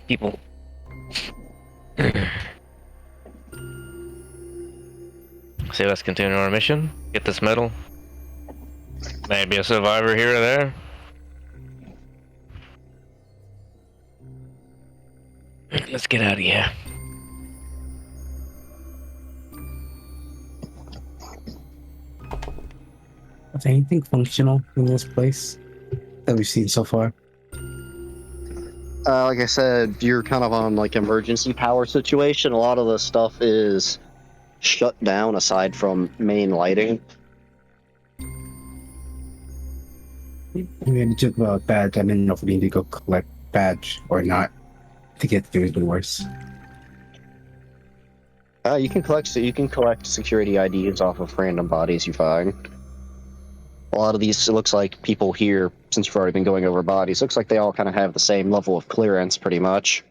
D: People. So let's continue our mission. Get this medal. Maybe a survivor here or there. Let's get out of here.
E: Is there anything functional in this place that we've seen so far?
B: Like I said, you're kind of on like emergency power situation. A lot of the stuff is shut down aside from main lighting.
E: You had to talk about badge. I didn't know if we need to go collect badge or not to get through the worse.
B: You can collect security IDs off of random bodies you find. A lot of these, it looks like people here, since you've already been going over bodies, looks like they all kind of have the same level of clearance, pretty much.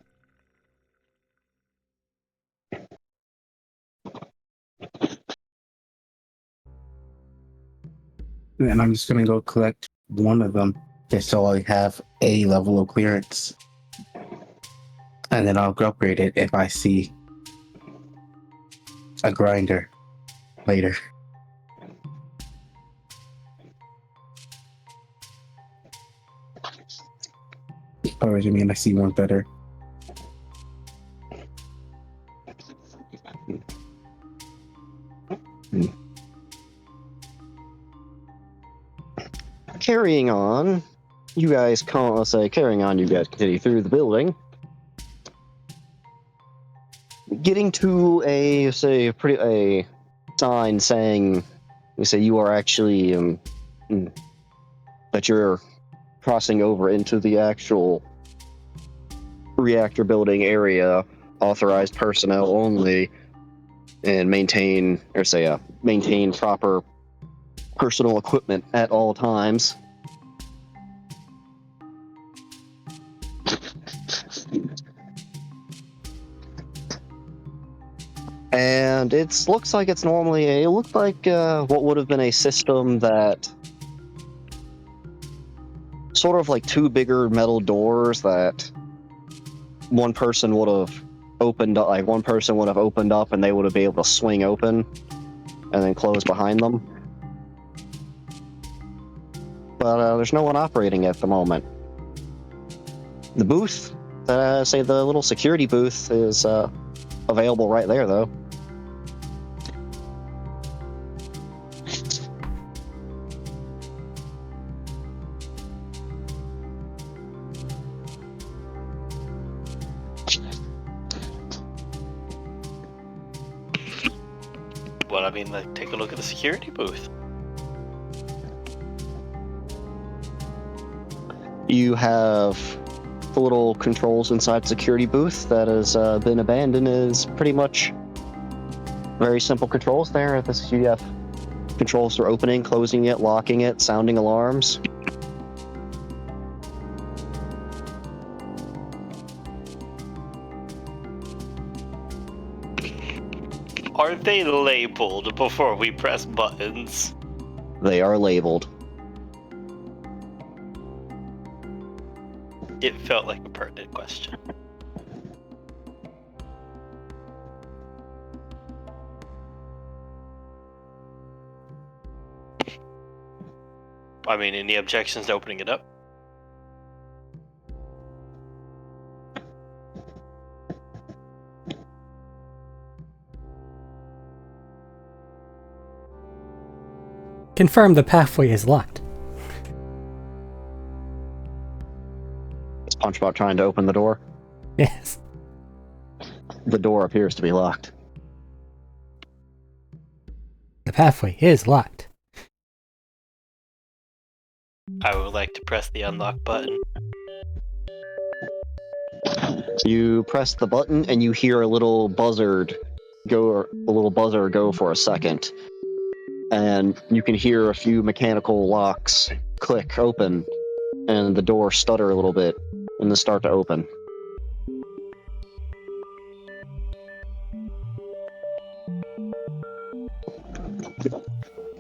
E: And I'm just gonna go collect one of them just so I have a level of clearance. And then I'll upgrade it if I see a grinder later. Or I mean, I see one better.
B: Carrying on, you guys continue through the building. Getting to a sign saying, you are actually that you're crossing over into the actual reactor building area, authorized personnel only, and maintain proper personal equipment at all times. And it looks like what would have been a system that sort of like two bigger metal doors that one person would have opened up, and they would have been able to swing open and then close behind them. But there's no one operating at the moment. The booth, the little security booth, is available right there, though.
A: Well, I mean, like, take a look at the security booth.
B: You have the little controls inside the security booth that has been abandoned. Is pretty much very simple controls there. You have controls for opening, closing it, locking it, sounding alarms.
A: Are they labeled before we press buttons?
B: They are labeled.
A: It felt like a pertinent question. I mean, any objections to opening it up?
C: Confirm the pathway is locked.
B: Is Punchbot trying to open the door?
C: Yes.
B: The door appears to be locked.
C: The pathway is locked.
A: I would like to press the unlock button.
B: You press the button and you hear a little buzzer go for a second. And you can hear a few mechanical locks click open, and the door stutter a little bit, and then start to open.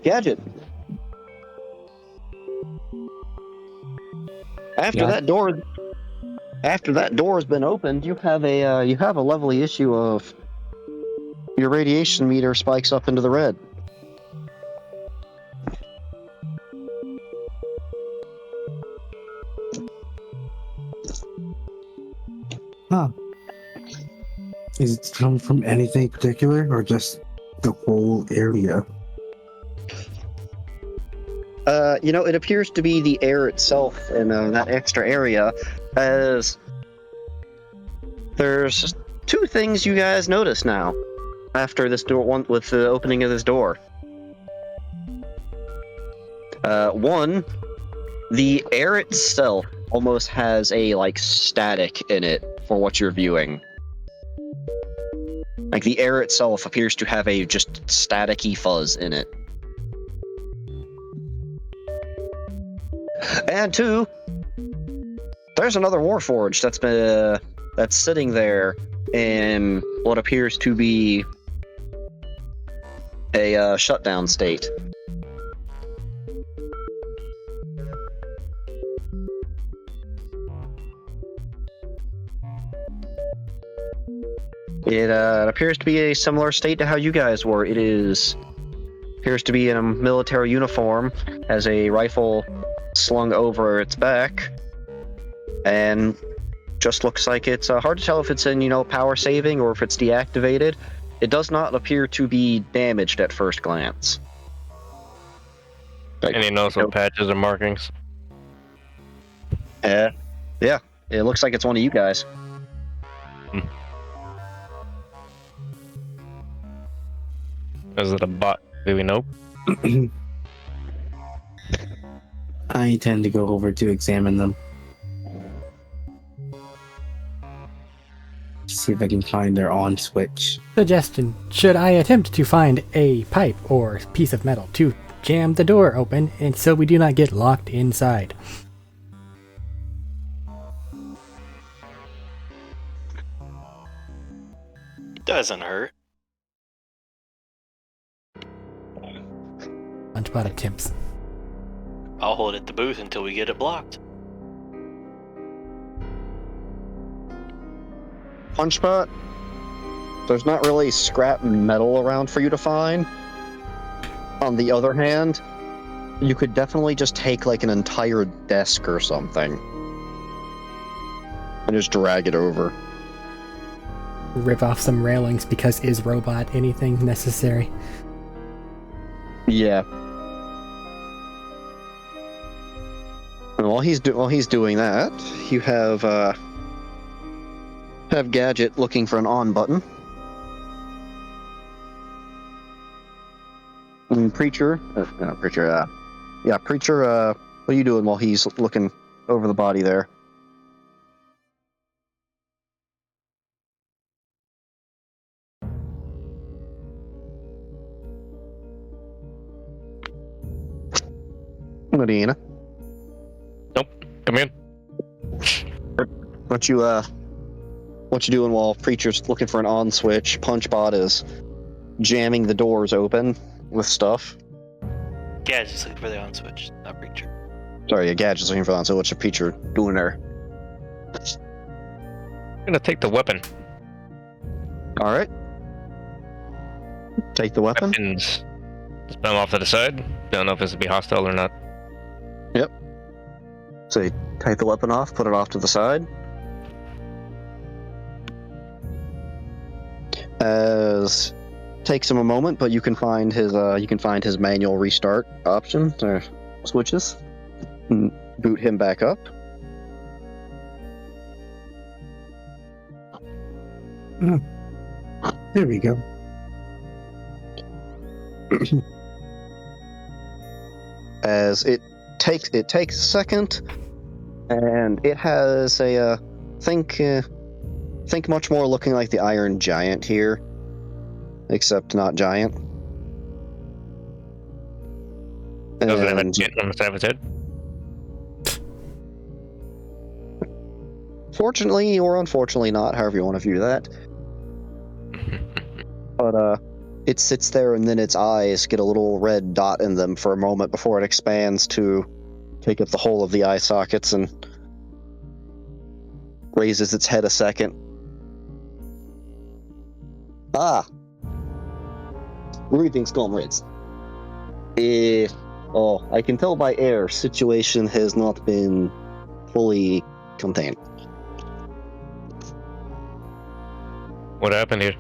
B: Gadget. After
E: Yeah.
B: that door has been opened, you have a lovely issue of your radiation meter spikes up into the red.
E: Huh. Is it come from anything particular or just the whole area?
B: It appears to be the air itself in that extra area, as there's two things you guys notice now after this door, one with the opening of this door. One, the air itself almost has a static in it for what you're viewing. Like the air itself appears to have a just staticky fuzz in it. And two, there's another Warforged that's sitting there in what appears to be a shutdown state. It appears to be a similar state to how you guys were. Appears to be in a military uniform, has a rifle slung over its back, and just looks like it's hard to tell if it's in, power saving or if it's deactivated. It does not appear to be damaged at first glance.
D: Any noticeable patches or markings?
B: Yeah, it looks like it's one of you guys.
D: Is it a bot? Do we know?
E: I intend to go over to examine them. See if I can find their on switch.
C: Suggestion: should I attempt to find a pipe or piece of metal to jam the door open, and so we do not get locked inside?
A: Doesn't hurt.
C: Lunchbot attempts.
A: I'll hold at the booth until we get it blocked.
B: Punchbot, there's not really scrap metal around for you to find. On the other hand, you could definitely just take an entire desk or something and just drag it over.
C: Rip off some railings because is robot anything necessary?
B: Yeah. And while he's doing that, you have Gadget looking for an on button. And Preacher, Preacher, what are you doing while he's looking over the body there? Medina,
D: Nope. Come in.
B: what you doing while Preacher's looking for an on switch? Punchbot is jamming the doors open with stuff.
A: Gadget's looking for the on switch, not Preacher.
B: Sorry, Gadget's looking for the on switch. What's the Preacher doing there?
D: I'm gonna take the weapon.
B: All right. Take the weapon.
D: Weapons. Just put them off to the side. Don't know if this will be hostile or not.
B: Yep. So you take the weapon off, put it off to the side. As takes him a moment, but you can find his manual restart option or switches. And boot him back up.
E: There we go.
B: As it takes a second, and it has a think much more looking like the Iron Giant here, except not giant.
D: Doesn't have a
B: And
D: chin on the side of his head.
B: fortunately or unfortunately not, however you want to view that. But It sits there, and then its eyes get a little red dot in them for a moment before it expands to take up the whole of the eye sockets and raises its head a second. Ah! Greetings, comrades. I can tell by air, situation has not been fully contained.
D: What happened here?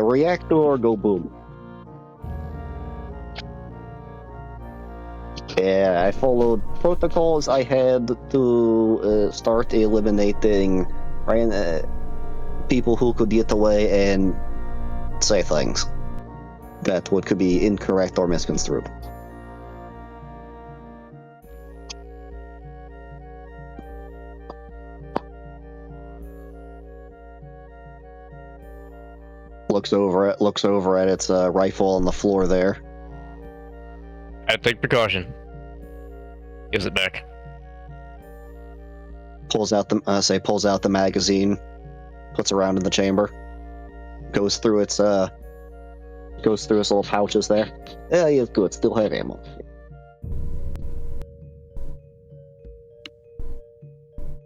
B: Reactor go boom. I followed protocols. I had to start eliminating people who could get away and say things that could be incorrect or misconstrued. Looks over at its rifle on the floor there.
D: I take precaution. Gives it back.
B: Pulls out the magazine, puts around in the chamber, goes through its little pouches there. Yeah, it's good. Still have ammo.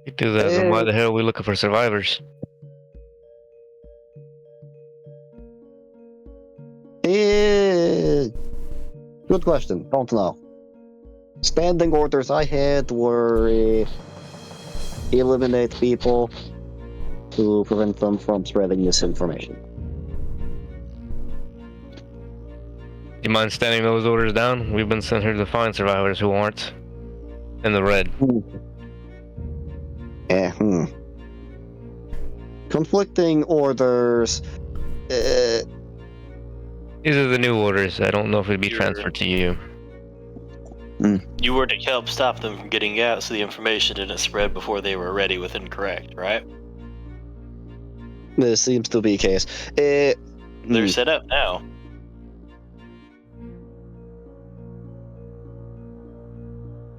D: You do that, then why the hell are we looking for survivors?
B: Good question. Don't know. Standing orders I had were eliminate people to prevent them from spreading misinformation.
D: You mind standing those orders down? We've been sent here to find survivors who aren't in the red.
B: Conflicting orders.
D: These are the new orders. I don't know if it'd be transferred to you.
A: You were to help stop them from getting out so the information didn't spread before they were ready with incorrect, right?
B: This seems to be the case.
A: They're set up now.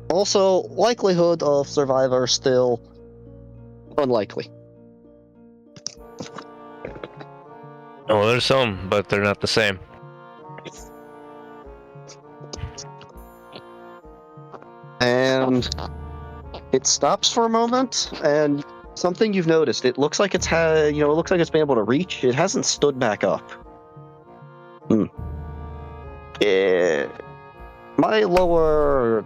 B: Also, likelihood of survivor still unlikely.
D: Oh, there's some, but they're not the same.
B: And it stops for a moment, and something you've noticed, it looks like it's it looks like it's been able to reach. It hasn't stood back up. My lower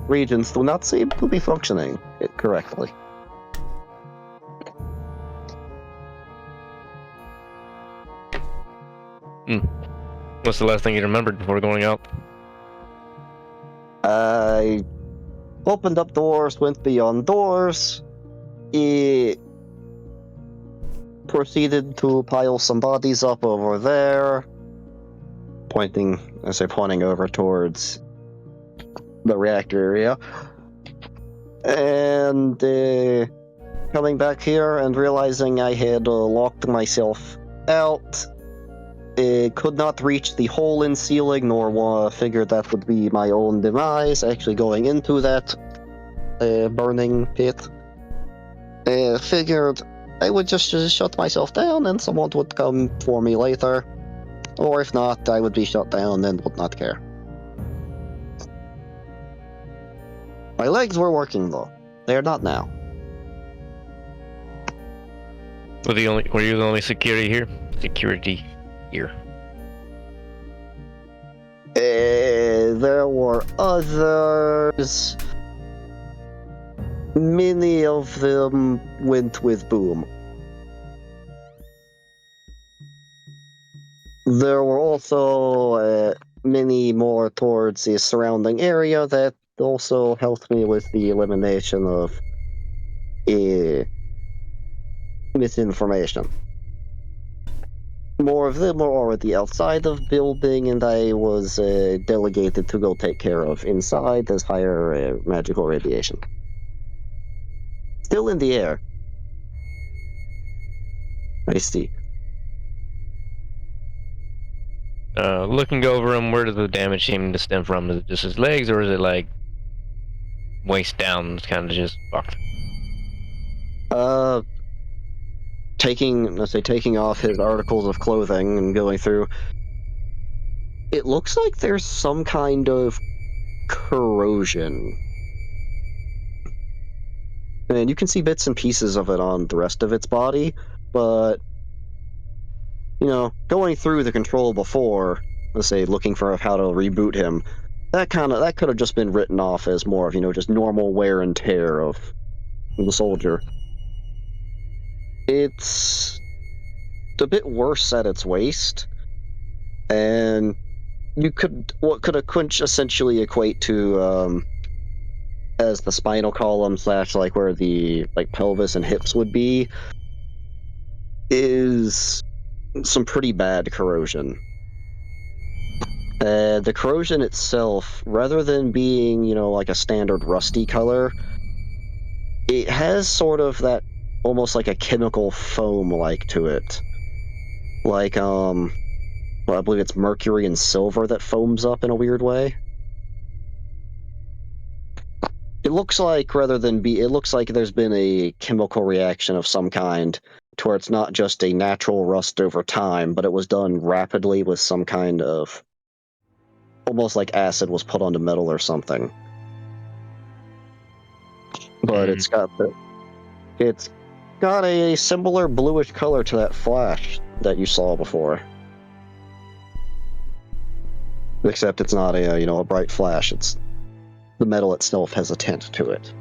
B: regions do not seem to be functioning correctly.
D: What's the last thing you remembered before going out?
B: I opened up doors, went beyond doors. It proceeded to pile some bodies up over there. Pointing over towards the reactor area. And coming back here and realizing I had locked myself out. Could not reach the hole in ceiling, nor figured that would be my own demise, actually going into that burning pit. Figured I would just shut myself down and someone would come for me later. Or if not, I would be shut down and would not care. My legs were working though. They are not now.
D: Were you the only security here? Security here.
B: There were others. Many of them went with Boom. There were also many more towards the surrounding area that also helped me with the elimination of misinformation. More of them were already outside of building, and I was delegated to go take care of inside as higher magical radiation. Still in the air. I see.
D: Looking over him, where does the damage seem to stem from? Is it just his legs, or is it like waist down, kind of just fucked?
B: taking off his articles of clothing and going through, it looks like there's some kind of corrosion. And you can see bits and pieces of it on the rest of its body, but going through the control before, let's say looking for how to reboot him, that could have just been written off as more of just normal wear and tear of the soldier. It's a bit worse at its waist, and what could essentially equate to as the spinal column / like where the pelvis and hips would be, is some pretty bad corrosion. The corrosion itself, rather than being like a standard rusty color, it has sort of that almost like a chemical foam like to it, like well, I believe it's mercury and silver that foams up in a weird way. It looks like there's been a chemical reaction of some kind to where it's not just a natural rust over time, but it was done rapidly with some kind of almost like acid was put onto metal or something. But it's got a similar bluish color to that flash that you saw before. Except it's not a bright flash. It's the metal itself has a tint to it.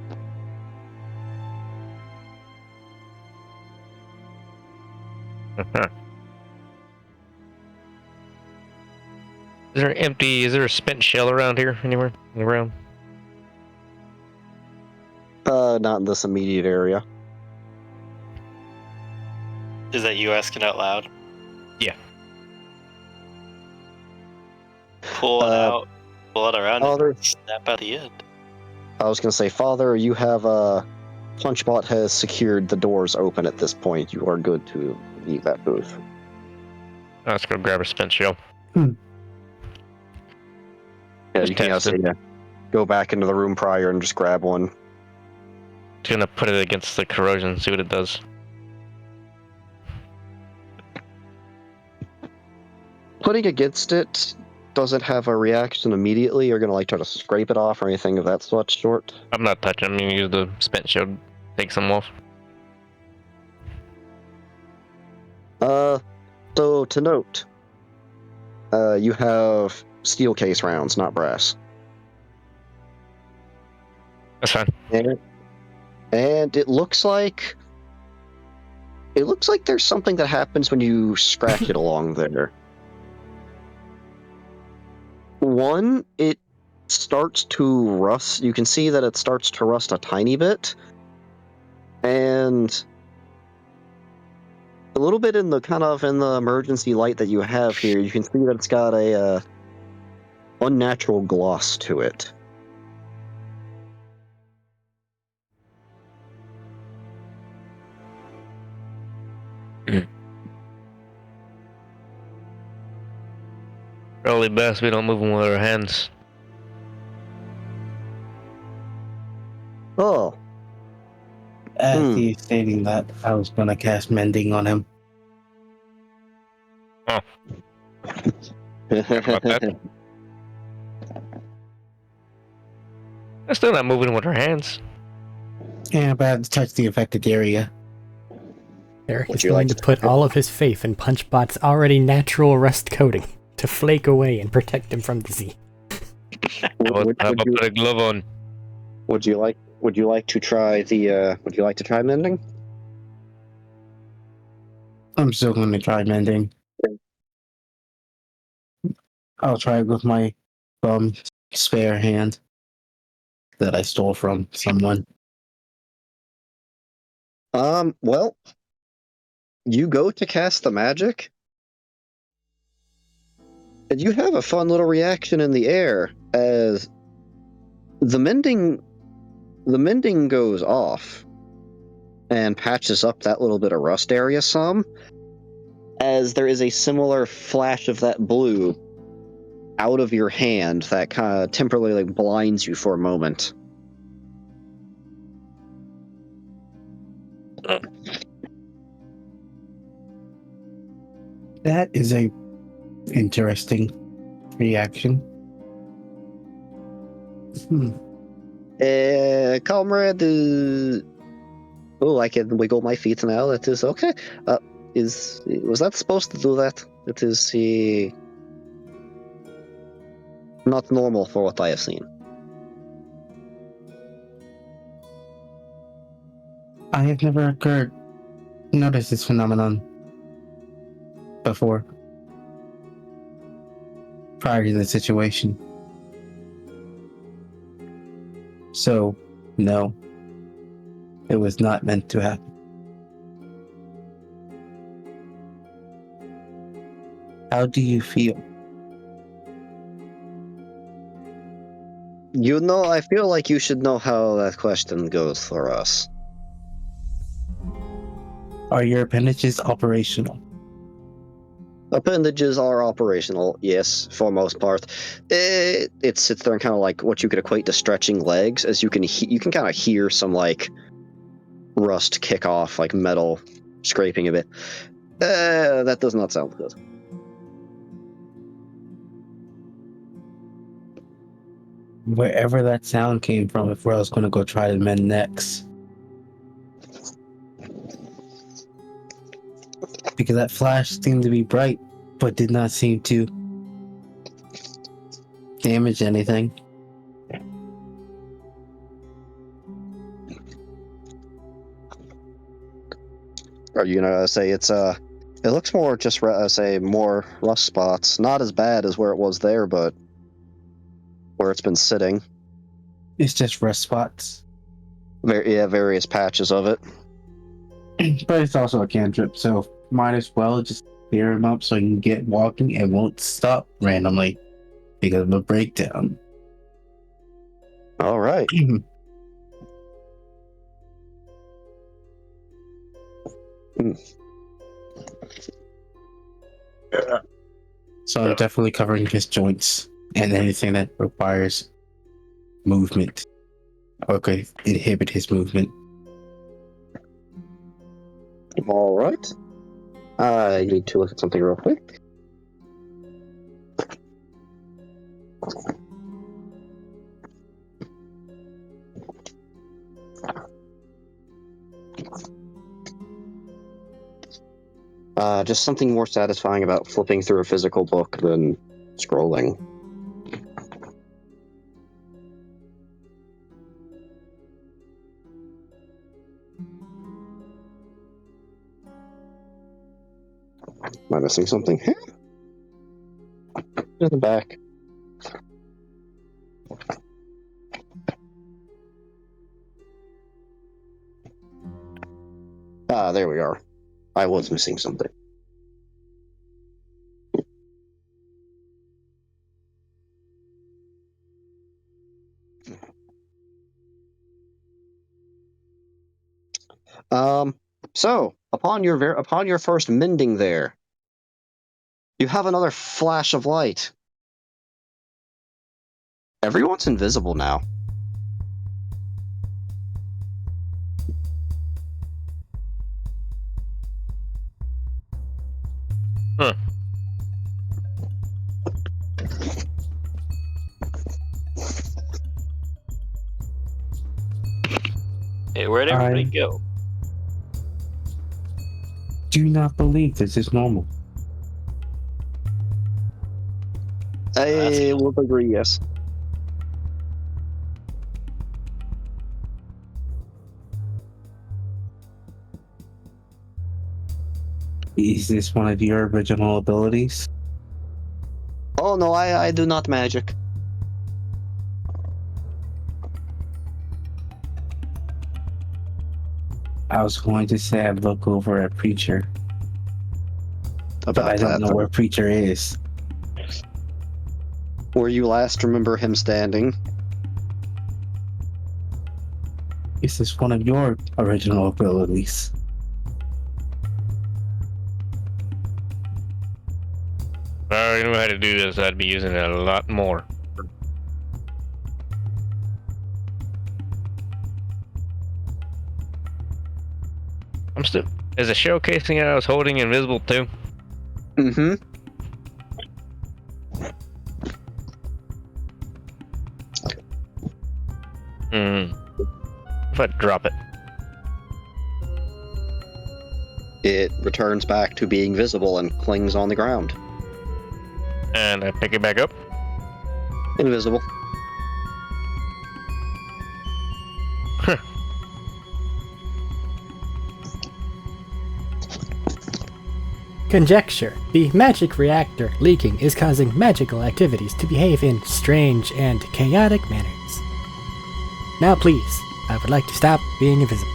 D: Is there a spent shell around here anywhere around?
B: Not in this immediate area.
A: Is that you asking out loud?
D: Yeah.
A: Pull it out, pull it around,
B: Father,
A: and snap out the end.
B: I was gonna say, Father, you have Punchbot has secured the doors open at this point. You are good to leave that booth.
D: Let's go grab a spent shell.
B: Yeah,
D: Just
B: you can
D: test
B: also go back into the room prior and just grab one.
D: Just gonna put it against the corrosion, see what it does.
B: Putting against it, does it have a reaction immediately? You're gonna try to scrape it off or anything of that sort?
D: I'm not touching. I'm gonna use the spent shell to take some off.
B: So to note, you have steel case rounds, not brass.
D: That's fine.
B: And it looks like there's something that happens when you scratch it along there. One, it starts to rust. You can see that it starts to rust a tiny bit, and a little bit in the emergency light that you have here, you can see that it's got a unnatural gloss to it.
D: Probably best we don't move them with our hands.
B: Oh.
E: As he's stating that, I was gonna cast Mending on him.
D: About that. We're still not moving with our hands.
E: Yeah, but I had to touch the affected area.
C: Eric
B: Would
C: is
B: you
C: going
B: like
C: to put all of his faith in Punchbot's already natural rust coating to flake away and protect him from disease.
D: How about put a glove on?
B: Would you like to try mending?
E: I'm still going to try Mending. I'll try it with my spare hand that I stole from someone.
B: Well, you go to cast the magic, and you have a fun little reaction in the air as the mending goes off and patches up that little bit of rust area some, as there is a similar flash of that blue out of your hand that kind of temporarily blinds you for a moment.
E: That is a interesting reaction.
B: Comrade, oh, I can wiggle my feet now. That is okay. Was that supposed to do that? It is not normal for what I have seen.
E: I have never noticed this phenomenon before, prior to the situation. So, no, it was not meant to happen. How do you feel?
B: You know, I feel like you should know how that question goes for us.
E: Are your appendages operational?
B: Appendages are operational, yes, for most part. It sits there and kind of like what you could equate to stretching legs, as you can kind of hear some like rust kick off, like metal scraping a bit. That does not sound good.
E: Wherever that sound came from, if I was going to go try to mend necks. Because that flash seemed to be bright, but did not seem to damage anything.
B: Are you gonna say it looks more just say more rust spots, not as bad as where it was there, but where it's been sitting.
E: It's just rust spots.
B: Various patches of it.
E: But it's also a cantrip, so might as well just clear him up so he can get walking and won't stop randomly because of a breakdown.
B: All right.
E: So I'm definitely covering his joints and anything that requires movement. Okay, inhibit his movement.
B: All right. I need to look at something real quick. Just something more satisfying about flipping through a physical book than scrolling. Am I missing something here? In the back. There we are. I was missing something. So upon your first mending there, you have another flash of light. Everyone's invisible now.
D: Huh.
A: Hey, where'd everybody
E: I-
A: go?
E: Do not believe this is normal.
B: I will agree, yes.
E: Is this one of your original abilities?
B: Oh no, I do not magic.
E: I was going to say I'd look over at Preacher, but I don't know where Preacher is.
B: Where you last remember him standing.
E: Is this one of your original abilities?
D: If I already knew how to do this, I'd be using it a lot more. I'm still. Is the showcasing I was holding invisible too?
B: Mm-hmm.
D: If I drop it.
B: It returns back to being visible and clings on the ground.
D: And I pick it back up.
B: Invisible.
C: Conjecture. The magic reactor leaking is causing magical activities to behave in strange and chaotic manners. Now please, I would like to stop being invisible.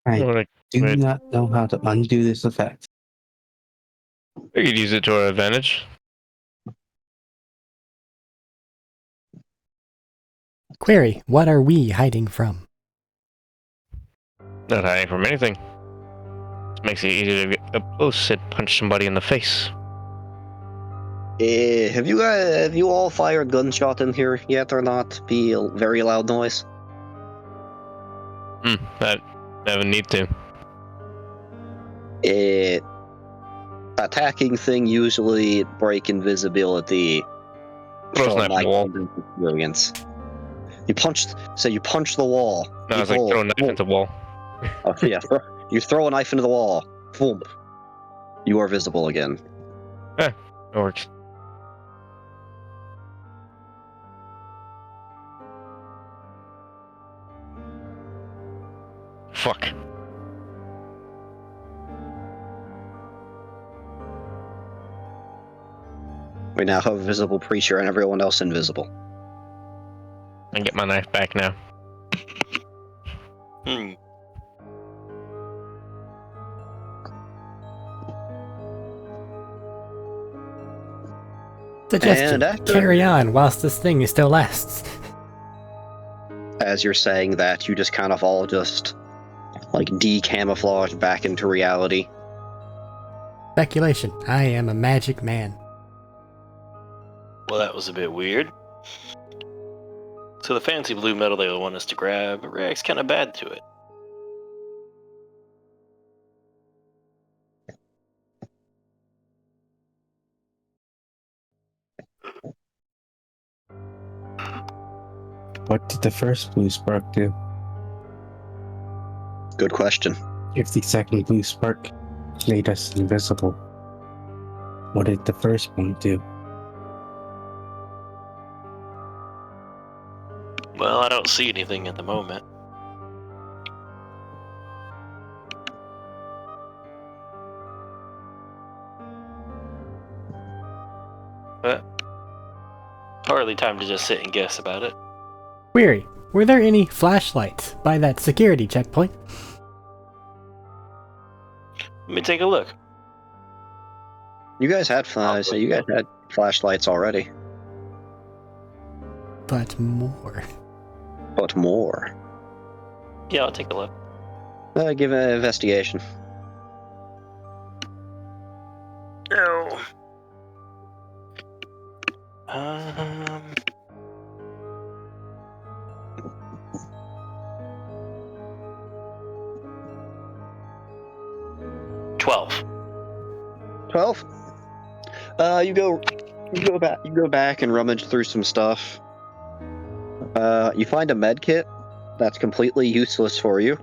E: I
D: Like,
E: do
D: wait,
E: not know how to undo this effect.
D: we could use it to our advantage.
C: Query, what are we hiding from?
D: Not hiding from anything. It makes it easier to get up close and punch somebody in the face.
B: Have you all fired gunshot in here yet or not? Be a very loud noise.
D: That never need to.
B: Attacking thing usually break invisibility.
D: Throw a
B: From
D: knife
B: my
D: in the wall.
B: experience. You punch the wall.
D: No,
B: You
D: it's like
B: pull.
D: throw a knife
B: Boom.
D: into the wall.
B: Oh, yeah, you throw a knife into the wall. Boom. You are visible again.
D: It works. Fuck.
B: We now have a visible preacher and everyone else invisible.
D: I get my knife back now.
A: Hmm.
C: Suggestion,
B: And after-
C: carry on whilst this thing still lasts.
B: As you're saying that, you just kind of all just like decamouflage back into reality.
C: Speculation, I am a magic man.
A: Well, that was a bit weird. So the fancy blue metal they want us to grab reacts kind of bad to it.
E: What did the first blue spark do?
B: Good question.
E: If the second blue spark made us invisible, what did the first one do?
A: Well, I don't see anything at the moment. But hardly time to just sit and guess about it.
C: Query, were there any flashlights by that security checkpoint?
A: Let me take a look.
B: You guys had flashlights already,
C: But more.
B: but more.
A: Yeah, I'll take a look.
B: Give it an investigation.
A: No. 12.
B: 12. You go back and rummage through some stuff. You find a med kit that's completely useless for you.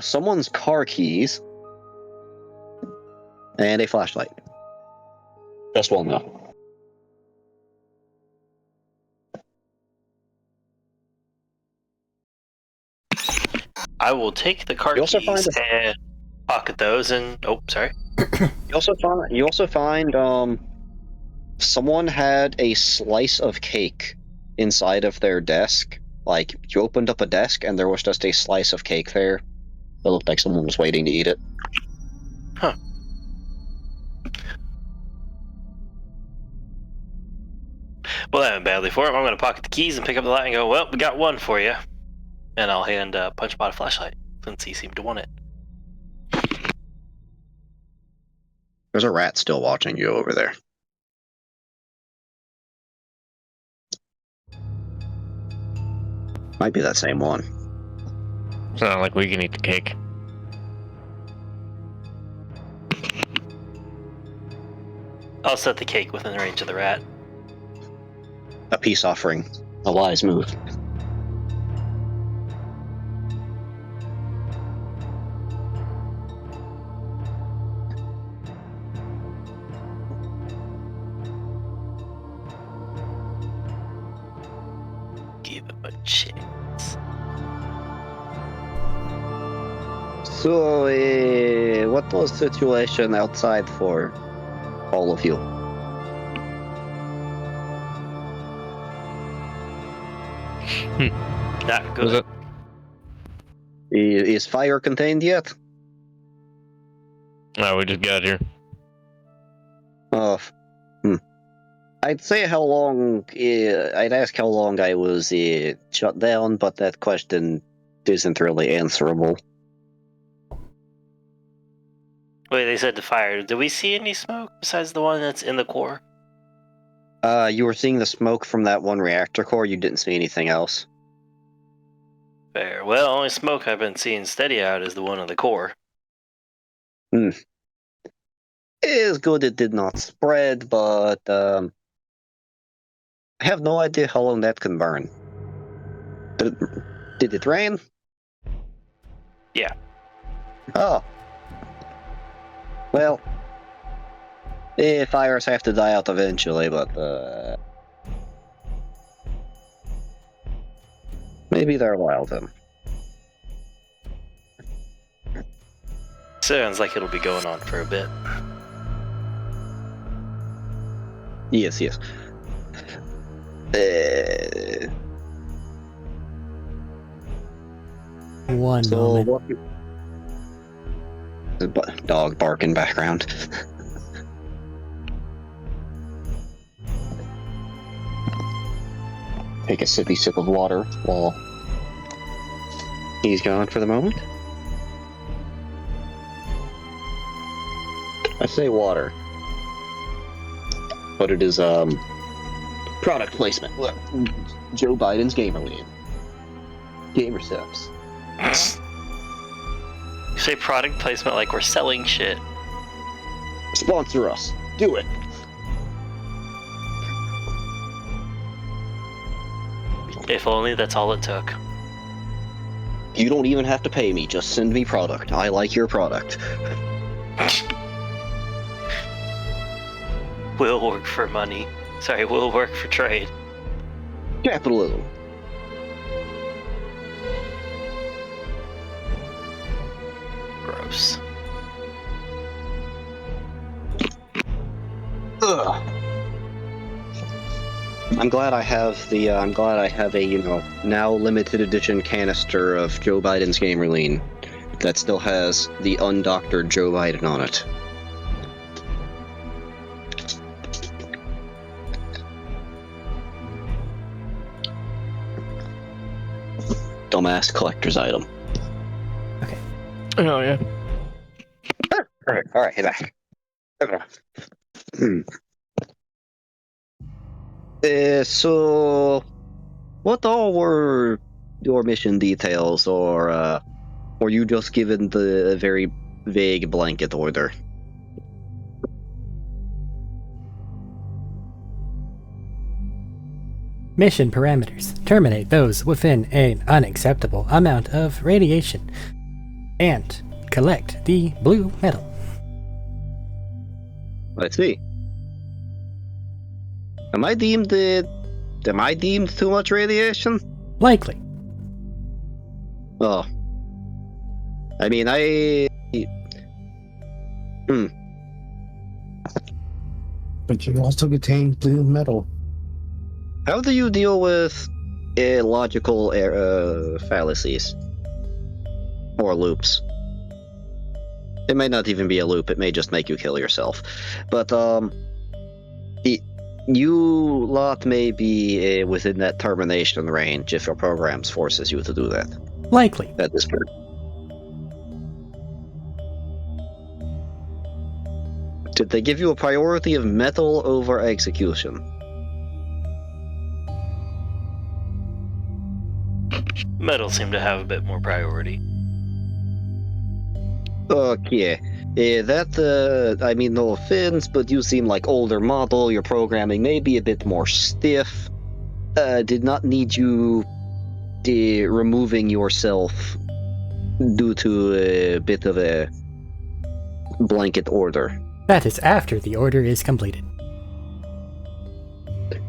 B: Someone's car keys and a flashlight. Just one though.
A: I will take the car
B: You also
A: keys and pocket those and... Oh, sorry.
B: You also find someone had a slice of cake inside of their desk. Like, you opened up a desk and there was just a slice of cake there. It looked like someone was waiting to eat it.
A: Huh. Well, that went badly for him. I'm going to pocket the keys and pick up the light and go, well, we got one for you. And I'll hand Punchbot a flashlight, since he seemed to want it.
B: There's a rat still watching you over there. Might be that same one.
D: It's not like we can eat the cake.
A: I'll set the cake within range of the rat.
B: A peace offering. A wise move.
A: Give him a chance.
B: So, what was the situation outside for all of you?
A: Not
D: Was
A: good.
D: it?
B: Is fire contained yet?
D: No, we just got here.
B: Oh, I'd say how long. I'd ask how long I was shut down, but that question isn't really answerable.
A: Wait, they said the fire. Did we see any smoke besides the one that's in the core?
B: You were seeing the smoke from that one reactor core. You didn't see anything else.
A: Fair. Well, only smoke I've been seeing steady out is the one in the core.
B: It is good it did not spread, but I have no idea how long that can burn. Did it rain?
A: Yeah.
B: Oh. Well, fires have to die out eventually, but maybe they're wild then.
A: Sounds like it'll be going on for a bit.
B: Yes, yes.
C: One
B: So
C: moment.
B: what? The dog bark in background. Take a sippy sip of water while he's gone for the moment. I say water, but it is product placement. Look, Joe Biden's gamer lead. Gamer steps.
A: You say product placement like we're selling shit.
B: Sponsor us. Do it.
A: If only that's all it took.
B: You don't even have to pay me. Just send me product. I like your product.
A: We'll work for money. Sorry, we'll work for trade.
B: Capitalism.
A: Gross.
B: Ugh. I'm glad I have a now limited edition canister of Joe Biden's gamer lean that still has the undoctored Joe Biden on it. Dumbass collector's item.
D: Oh yeah.
B: All right, hey back. So, what all were your mission details, or were you just given the very vague blanket order?
C: Mission parameters. Terminate those within an unacceptable amount of radiation. And collect the blue metal.
B: Let's see. Am I deemed too much radiation?
C: Likely.
B: Oh. I mean,
E: But you also contain blue metal.
B: How do you deal with illogical fallacies? Or loops? It may not even be a loop, it may just make you kill yourself. But, you lot may be within that termination range if your programs forces you to do that.
C: Likely.
B: At this point. Did they give you a priority of metal over execution?
A: metal seemed to have a bit more priority.
B: Okay. I mean, no offense, but you seem like older model. Your programming may be a bit more stiff. Did not need you removing yourself due to a bit of a blanket order.
C: That is after the order is completed.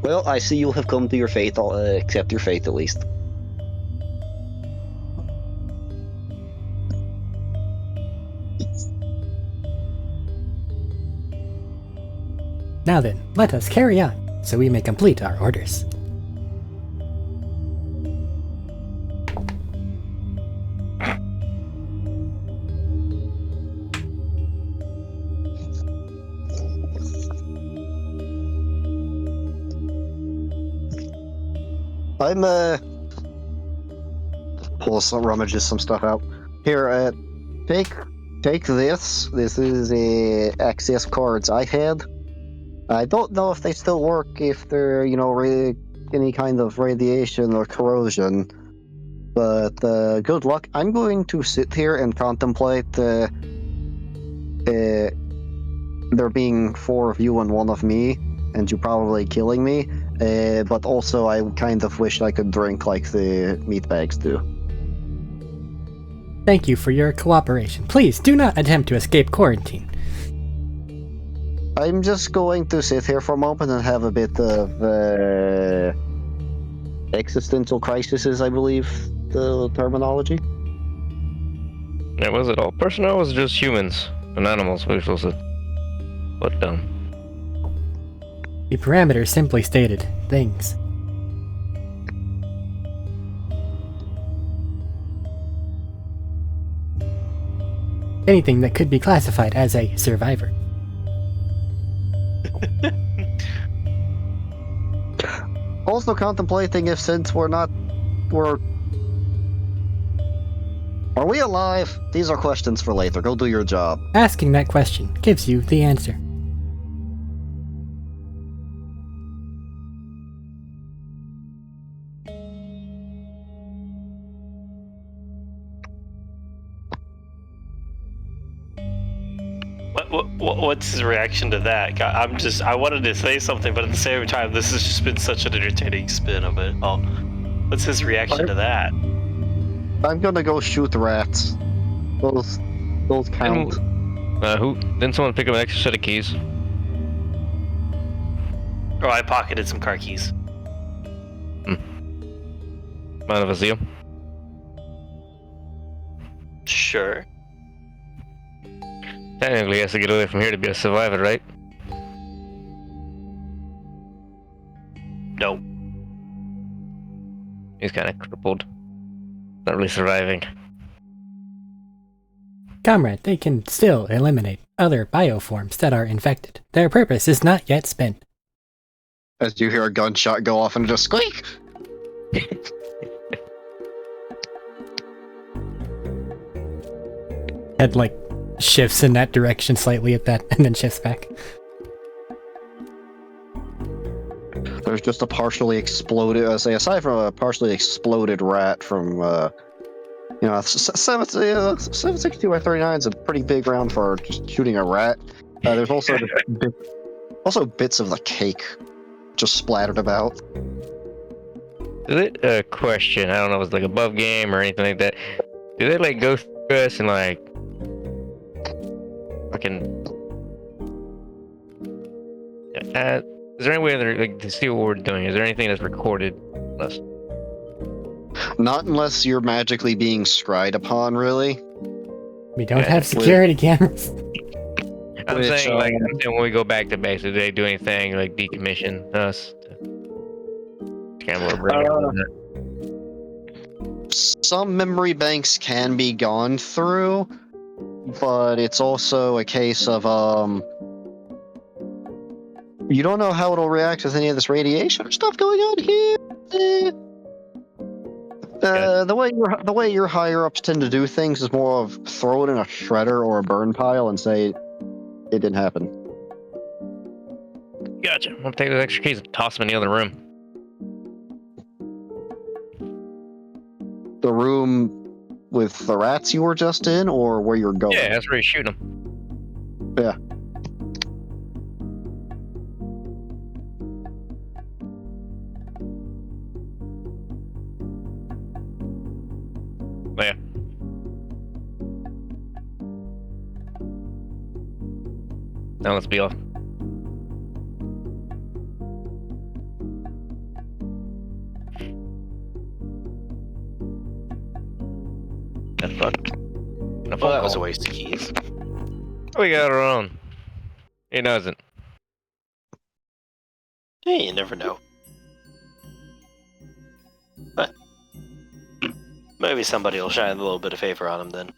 B: Well, I see you have come to your fate, accept your fate at least.
C: Now then, let us carry on, so we may complete our orders.
B: I'm rummages some stuff out. Here, take this. This is access cards I had. I don't know if they still work if they're, any kind of radiation or corrosion. But good luck. I'm going to sit here and contemplate there being 4 of you and 1 of me, and you probably killing me. But also, I kind of wish I could drink like the meatbags do.
C: Thank you for your cooperation. Please do not attempt to escape quarantine.
B: I'm just going to sit here for a moment and have a bit of existential crises, I believe the terminology.
D: Yeah, was it all personnel or was it just humans and animals we were supposed to put down?
C: The parameters simply stated things. Anything that could be classified as a survivor.
B: Also contemplating if since we're are we alive? These are questions for later. Go do your job.
C: Asking that question gives you the answer.
A: What's his reaction to that? I wanted to say something, but at the same time, this has just been such an entertaining spin of it. Oh, what's his reaction to that?
B: I'm gonna go shoot rats. Those count.
D: Didn't someone pick up an extra set of keys?
A: Oh, I pocketed some car keys.
D: Mind if I see them?
A: Sure.
D: Technically, he has to get away from here to be a survivor, right?
A: No.
D: He's kind of crippled. Not really surviving.
C: Comrade, they can still eliminate other bioforms that are infected. Their purpose is not yet spent.
B: As you hear a gunshot go off and just squeak.
C: Head shifts in that direction slightly at that, and then shifts back.
B: There's just a partially exploded, aside from a partially exploded rat from, 762 by 39 is a pretty big round for just shooting a rat. There's also bits of the cake just splattered about.
D: Is it a question? I don't know if it's above game or anything like that. Do they go through us and fucking? Is there any way to see what we're doing? Is there anything that's recorded?
B: Not unless you're magically being scryed upon, really.
C: We don't have security cameras.
D: I'm saying when we go back to base, do they do anything decommission us?
B: Some memory banks can be gone through, but it's also a case of you don't know how it'll react with any of this radiation or stuff going on here. The way your higher ups tend to do things is more of throw it in a shredder or a burn pile and say it didn't happen.
D: Gotcha. I'm gonna take those extra keys and toss them in the other room.
B: The room with the rats you were just in, or where you're going?
D: Yeah, that's where you shoot them.
B: Yeah.
D: Yeah. Now let's be off. That's fun.
A: Well, that was a waste of keys.
D: We got our own. He doesn't.
A: Hey, you never know. But maybe somebody will shine a little bit of favor on him then.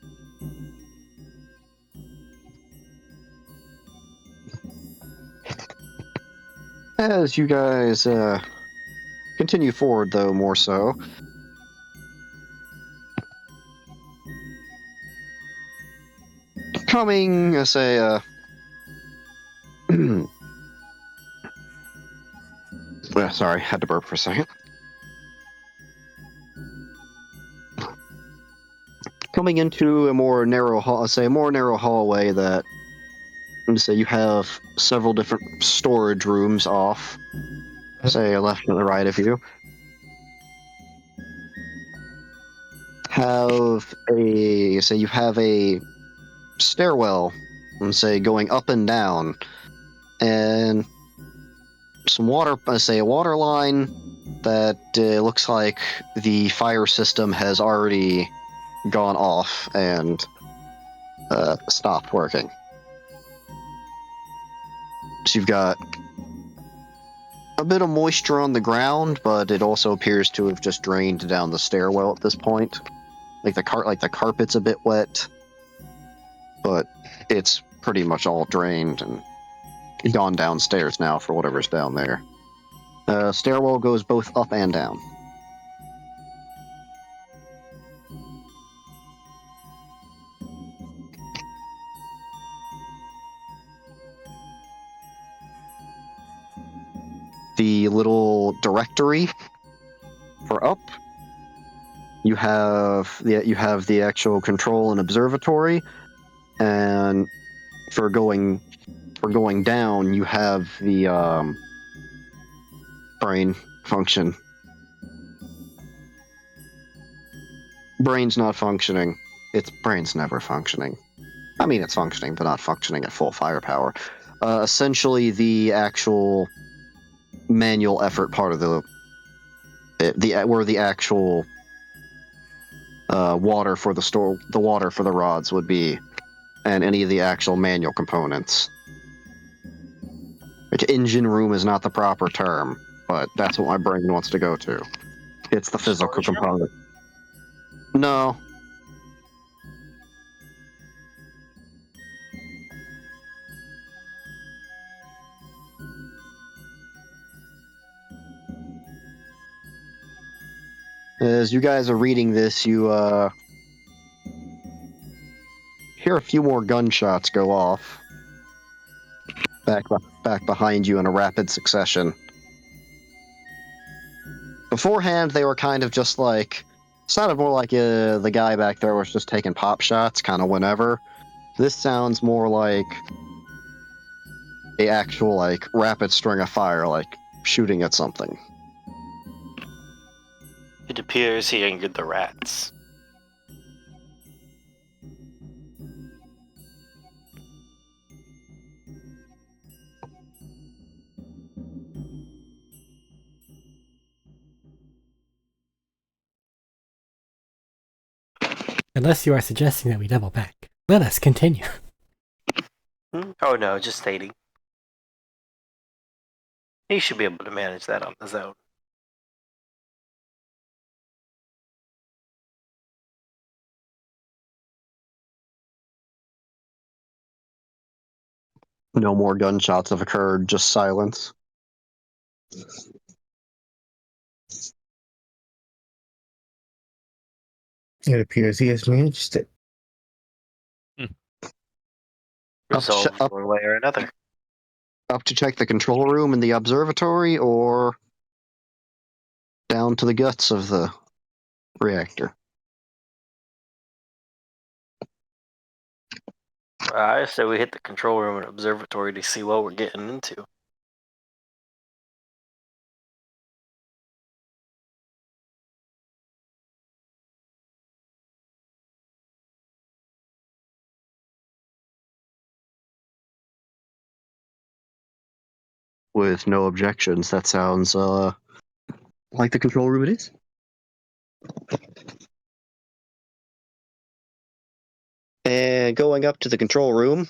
B: As you guys continue forward, though, more so, coming, sorry, had to burp for a second. Coming into a more narrow hallway that, you have several different storage rooms off, left and the right of you. You have a stairwell, going up and down, and some water, a water line that looks like the fire system has already gone off and stopped working. So you've got a bit of moisture on the ground, but it also appears to have just drained down the stairwell at this point. Like the carpet's a bit wet, but it's pretty much all drained and gone downstairs now for whatever's down there. Stairwell goes both up and down. The little directory for up, you have the actual control and observatory, and for going down, you have the brain function. Brain's not functioning. Brain's never functioning. I mean, it's functioning, but not functioning at full firepower. Essentially, the actual manual effort part of where the actual water for the water for the rods would be, and any of the actual manual components. Like, engine room is not the proper term, but that's what my brain wants to go to. It's the physical component. No. As you guys are reading this, you hear a few more gunshots go off back behind you in a rapid succession. Beforehand, they were kind of just like, sounded more like the guy back there was just taking pop shots kind of whenever. This sounds more like a actual rapid string of fire, like shooting at something.
A: It appears he angered the rats.
C: Unless you are suggesting that we double back. Let us continue.
A: Oh no, just stating. He should be able to manage that on his own.
B: No more gunshots have occurred, just silence.
E: It appears he has managed it.
A: Resolved one way or another.
B: Up to check the control room in the observatory, or down to the guts of the reactor?
A: I say we hit the control room and observatory to see what we're getting into.
B: With no objections, that sounds like the control room it is. And going up to the control room,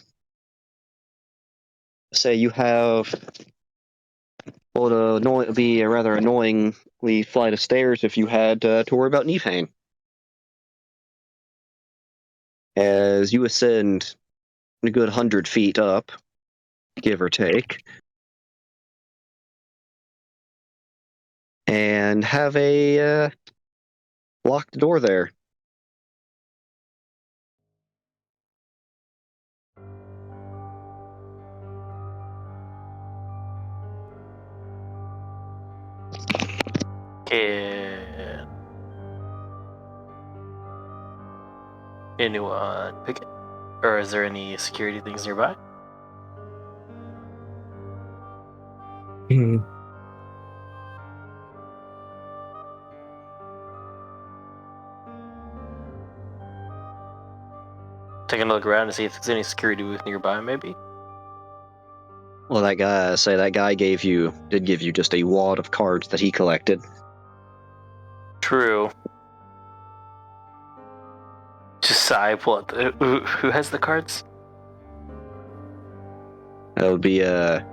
B: say you have what would be a rather annoyingly flight of stairs if you had to worry about knee pain. As you ascend a good 100 feet up, give or take, and have a locked door there.
A: Can anyone pick it? Or is there any security things nearby?
E: Hmm.
A: Taking a look around to see if there's any security booth nearby, maybe?
B: Well, that guy did give you just a wad of cards that he collected.
A: True. Just sigh, pull out who has the cards?
B: That would be a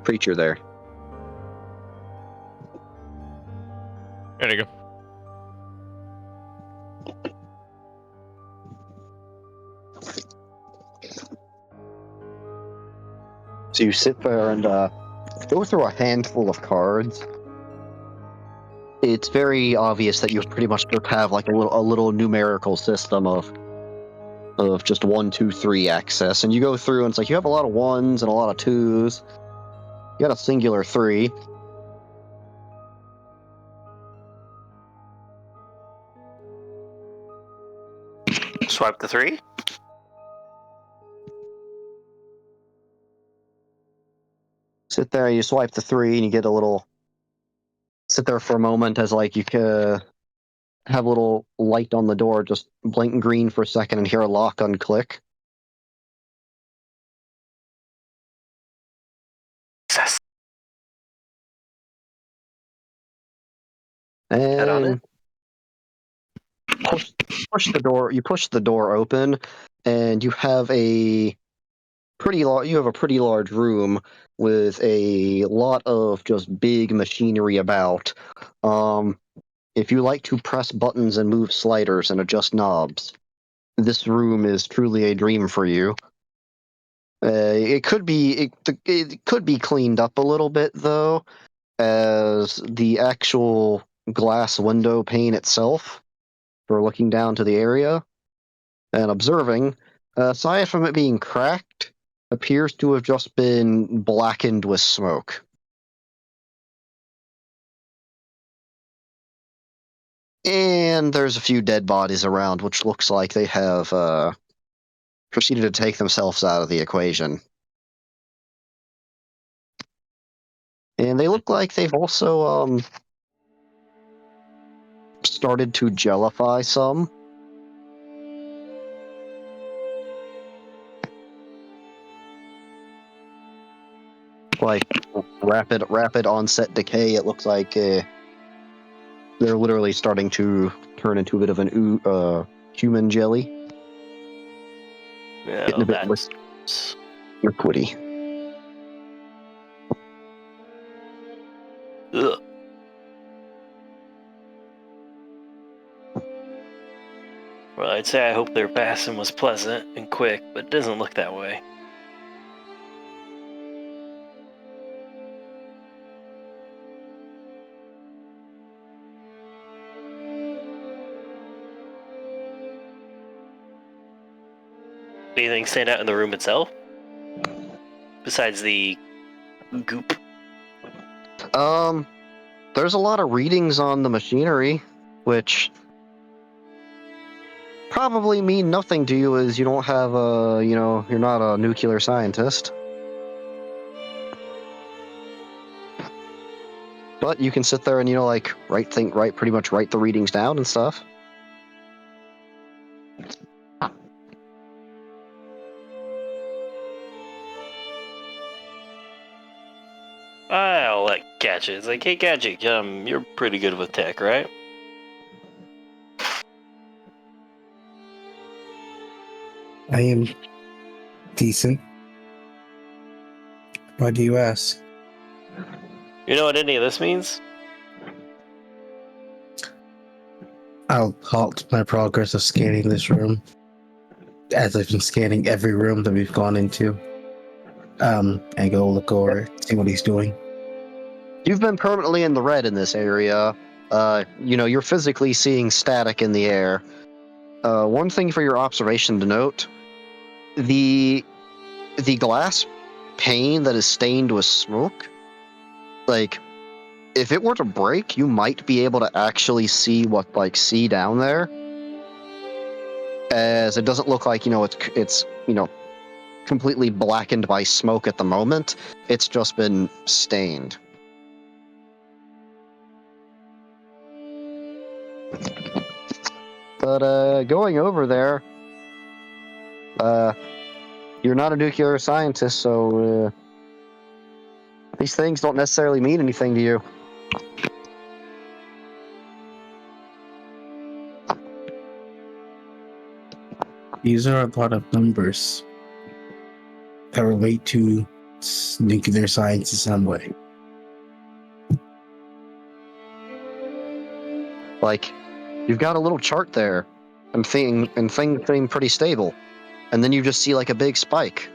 B: preacher there.
D: There you go.
B: So you sit there and go through a handful of cards. It's very obvious that you pretty much just have like a little numerical system of just 1, 2, 3 access, and you go through and it's like you have a lot of 1s and a lot of 2s. You got a singular 3.
A: Swipe the 3?
B: Sit there, you swipe the 3, and you get a little. Sit there for a moment as like you have a little light on the door, just blink green for a second, and hear a lock unclick.
A: Success. Head on
B: And push the door. You push the door open, and you have a pretty large room with a lot of just big machinery about. If you like to press buttons and move sliders and adjust knobs, this room is truly a dream for you. It could be cleaned up a little bit though, as the actual glass window pane itself for looking down to the area and observing, aside from it being cracked, appears to have just been blackened with smoke. And there's a few dead bodies around, which looks like they have proceeded to take themselves out of the equation. And they look like they've also started to gellify some. Like rapid onset decay. It looks like they're literally starting to turn into a bit of an human jelly. Getting a bit liquidy.
A: Ugh. Well, I'd say I hope their passing was pleasant and quick, but it doesn't look that way. Anything stand out in the room itself? Besides the goop?
B: There's a lot of readings on the machinery, which probably mean nothing to you as you don't have a, you're not a nuclear scientist. But you can sit there and, pretty much write the readings down and stuff.
A: I'll let Gadget. It's like, hey, Gadget, you're pretty good with tech, right?
E: I am decent. Why do you ask?
A: You know what any of this means?
E: I'll halt my progress of scanning this room, as I've been scanning every room that we've gone into. And go look over, see what he's doing.
B: You've been permanently in the red in this area. You're physically seeing static in the air. One thing for your observation to note, the glass pane that is stained with smoke, like, if it were to break, you might be able to actually see see down there. As it doesn't look like, it's completely blackened by smoke at the moment. It's just been stained. But going over there, you're not a nuclear scientist, so these things don't necessarily mean anything to you.
E: These are a lot of numbers that relate to nuclear science in some way.
B: Like, you've got a little chart there, and things seem pretty stable, and then you just see like a big spike.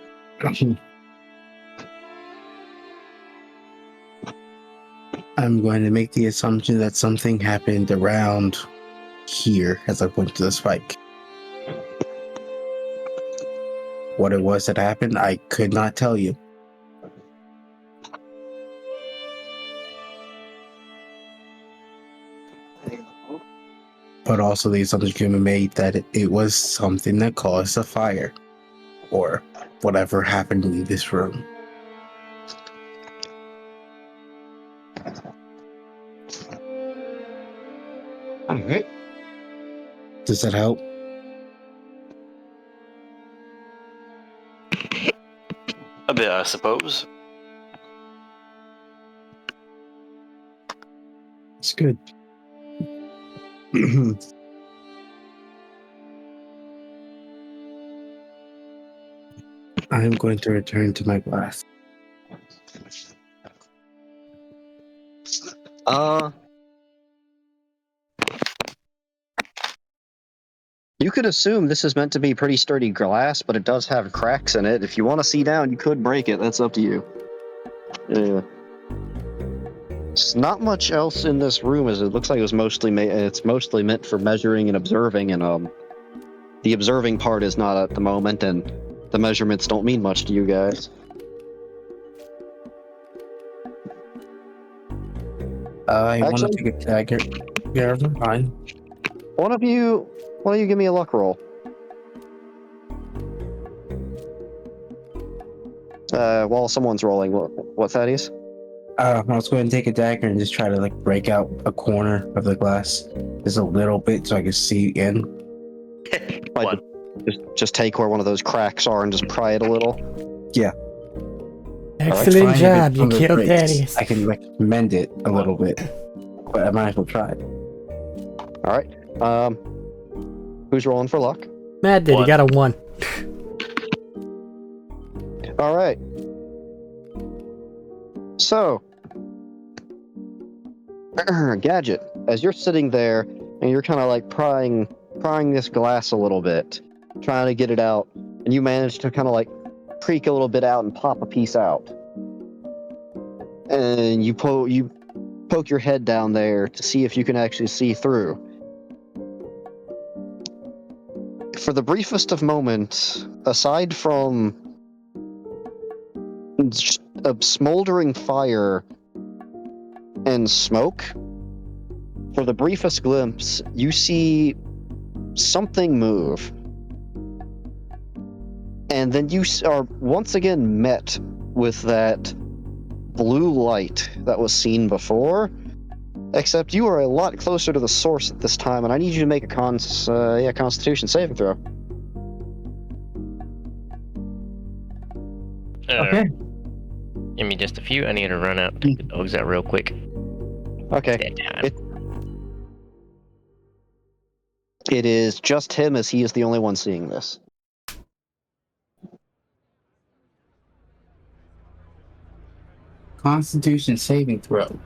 E: I'm going to make the assumption that something happened around here as I point to the spike. What it was that happened, I could not tell you. But also the assumption can be made that it was something that caused a fire, or whatever happened in this room.
B: Alright.
E: Does that help?
A: A bit, I suppose.
E: It's good. I'm going to return to my glass.
B: You could assume this is meant to be pretty sturdy glass, but it does have cracks in it. If you want to see down, you could break it. That's up to you. Yeah. There's not much else in this room, as it looks like it's mostly meant for measuring and observing, and the observing part is not at the moment, and the measurements don't mean much to you guys.
E: I want to
B: Actually-
E: take a dagger. Yeah, fine.
B: One of you give me a luck roll. While someone's rolling, what's that is?
E: I was going to take a dagger and just try to break out a corner of the glass just a little bit so I could see in.
A: One.
B: Just take where one of those cracks are and just pry it a little.
C: Excellent
E: Fine, if
C: job,
E: it's
C: you
E: one of the
C: killed
E: breaks,
C: Thaddeus.
E: I can mend it a little bit, but I might as well try.
B: All right. Who's rolling for luck?
C: Matt did, he
A: One.
C: got a 1.
B: All right. So, Gadget, as you're sitting there and you're kind of prying this glass a little bit, trying to get it out, and you manage to kind of creak a little bit out and pop a piece out. And you poke your head down there to see if you can actually see through. For the briefest of moments, aside from a smoldering fire and smoke, for the briefest glimpse, you see something move. And then you are once again met with that blue light that was seen before, except you are a lot closer to the source at this time, and I need you to make a Constitution saving throw.
E: Okay.
D: Give me just a few. I need to run out and take the dogs out real quick.
B: Okay.
D: Dead time.
B: It is just him, as he is the only one seeing this.
E: Constitution saving throw.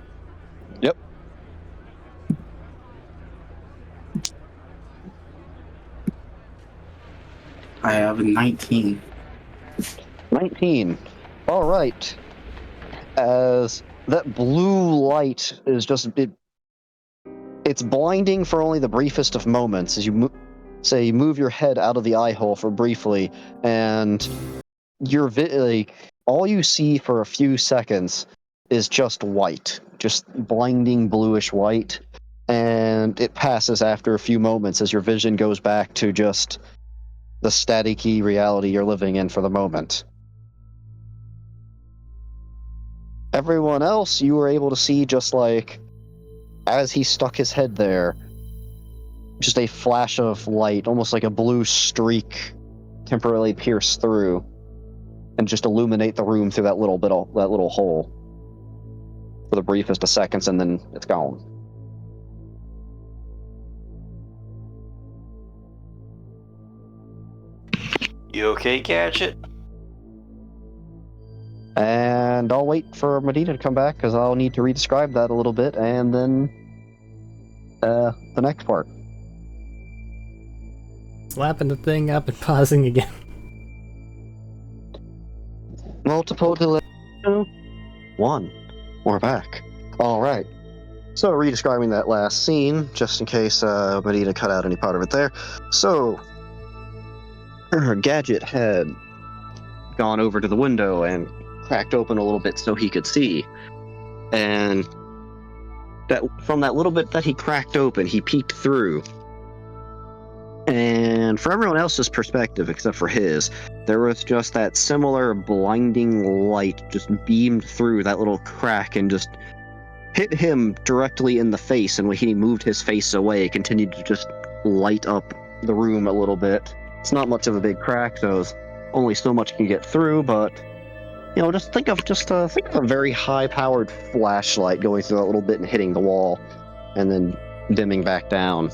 B: Yep.
E: I have a 19.
B: 19. All right. As that blue light is just it's blinding for only the briefest of moments as you move your head out of the eye hole for briefly, and you're all you see for a few seconds is just white, just blinding bluish white, and it passes after a few moments as your vision goes back to just the staticky reality you're living in for the moment. Everyone else, you were able to see just like as he stuck his head there, just a flash of light, almost like a blue streak, temporarily pierce through and just illuminate the room through that little hole for the briefest of seconds, and then it's gone.
A: You okay, Gadget?
B: And I'll wait for Medina to come back because I'll need to redescribe that a little bit, and then the next part.
C: Slapping the thing up and pausing again.
B: Multiple delay. 1. We're back. All right. So, redescribing that last scene, just in case Medina cut out any part of it there. So, her Gadget had gone over to the window and cracked open a little bit so he could see. And that from that little bit that he cracked open, he peeked through. And for everyone else's perspective, except for his, there was just that similar blinding light just beamed through that little crack and just hit him directly in the face. And when he moved his face away, it continued to just light up the room a little bit. It's not much of a big crack, so only so much can get through, but just think of a very high-powered flashlight going through that little bit and hitting the wall, and then dimming back down.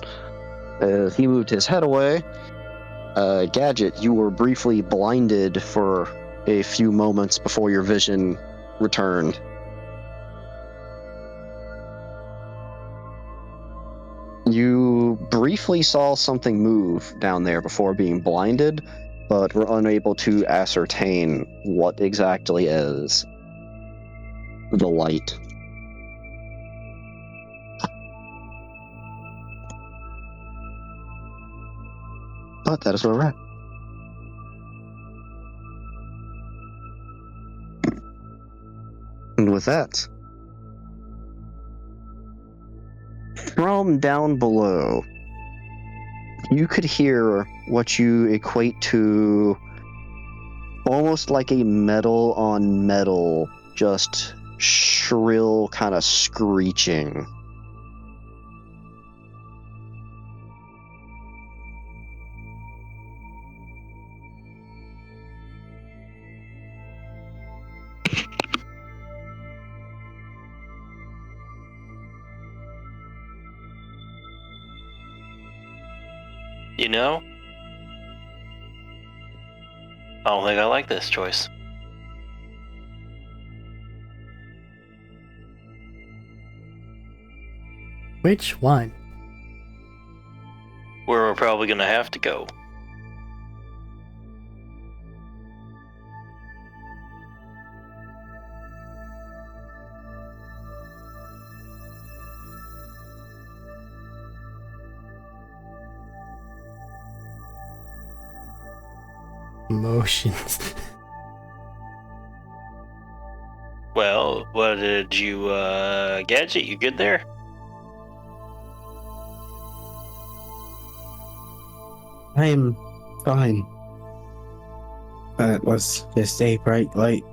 B: As he moved his head away, Gadget, you were briefly blinded for a few moments before your vision returned. You briefly saw something move down there before being blinded, but were unable to ascertain what exactly is the light. But that is where we're at. And with that, from down below, you could hear what you equate to almost like a metal on metal, just shrill kind of screeching.
A: You know, I don't think I like this choice.
C: Which one?
A: Where we're probably gonna have to go.
C: Emotions.
A: Well, what did you, Gadget, you good there?
E: I am fine. It was just a bright light.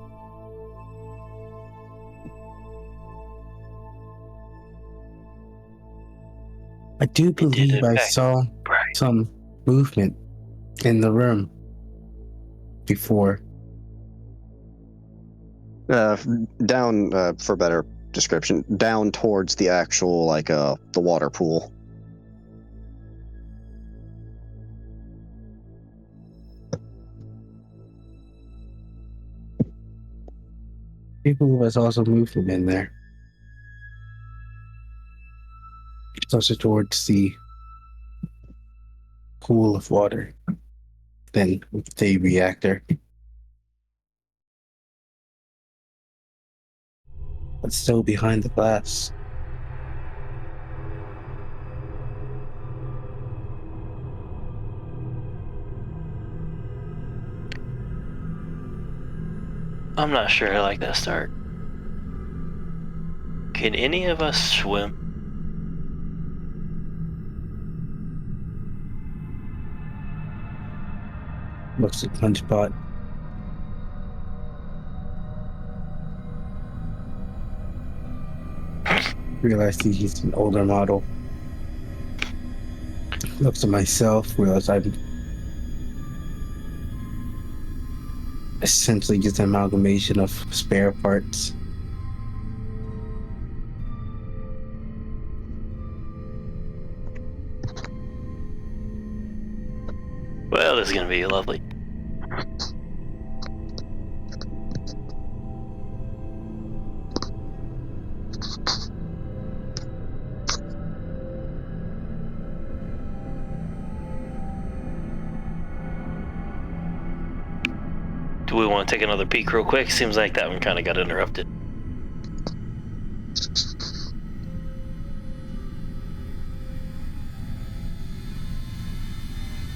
E: I do believe I saw some movement in the room before.
B: Down, for better description, down towards the actual, the water pool.
E: People was also movement in there. Closer towards the pool of water than the reactor. But still behind the glass.
A: I'm not sure I like that start. Can any of us swim?
E: Looks like Punchbot. Realized he's an older model. Looks at myself, realize I'm essentially just an amalgamation of spare parts.
A: Well, this is gonna be lovely. Do we want to take another peek real quick? Seems like that one kind of got interrupted.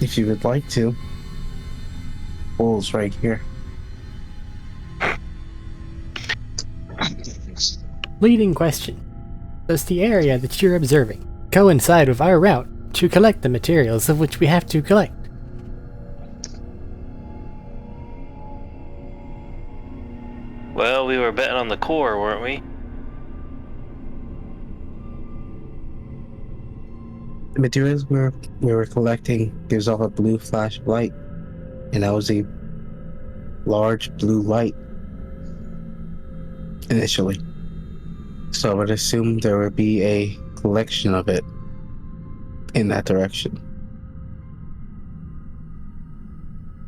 E: If you would like to. Pool's right here.
C: Leading question. Does the area that you're observing coincide with our route to collect the materials of which we have to collect?
A: Well, we were betting on the core, weren't we?
E: The materials we were collecting gives off a blue flash of light, and that was a large blue light initially. So I would assume there would be a collection of it in that direction.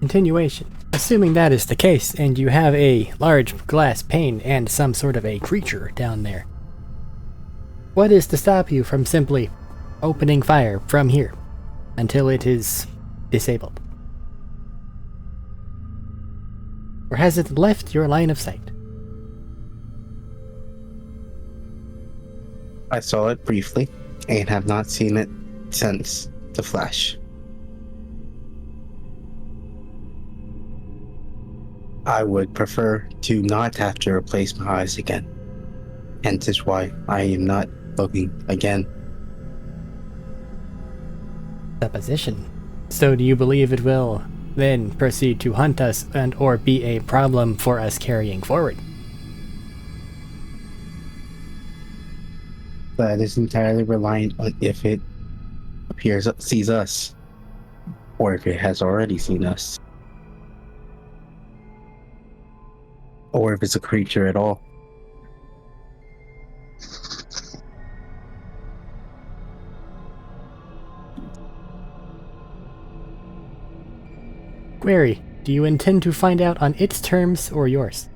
C: Continuation. Assuming that is the case, and you have a large glass pane and some sort of a creature down there, what is to stop you from simply opening fire from here until it is disabled? Or has it left your line of sight?
E: I saw it briefly and have not seen it since the flash. I would prefer to not have to replace my eyes again. Hence is why I am not looking again.
C: Supposition. So do you believe it will then proceed to hunt us and or be a problem for us carrying forward?
E: That is entirely reliant on if it sees us, or if it has already seen us, or if it's a creature at all.
C: Query. Do you intend to find out on its terms or yours?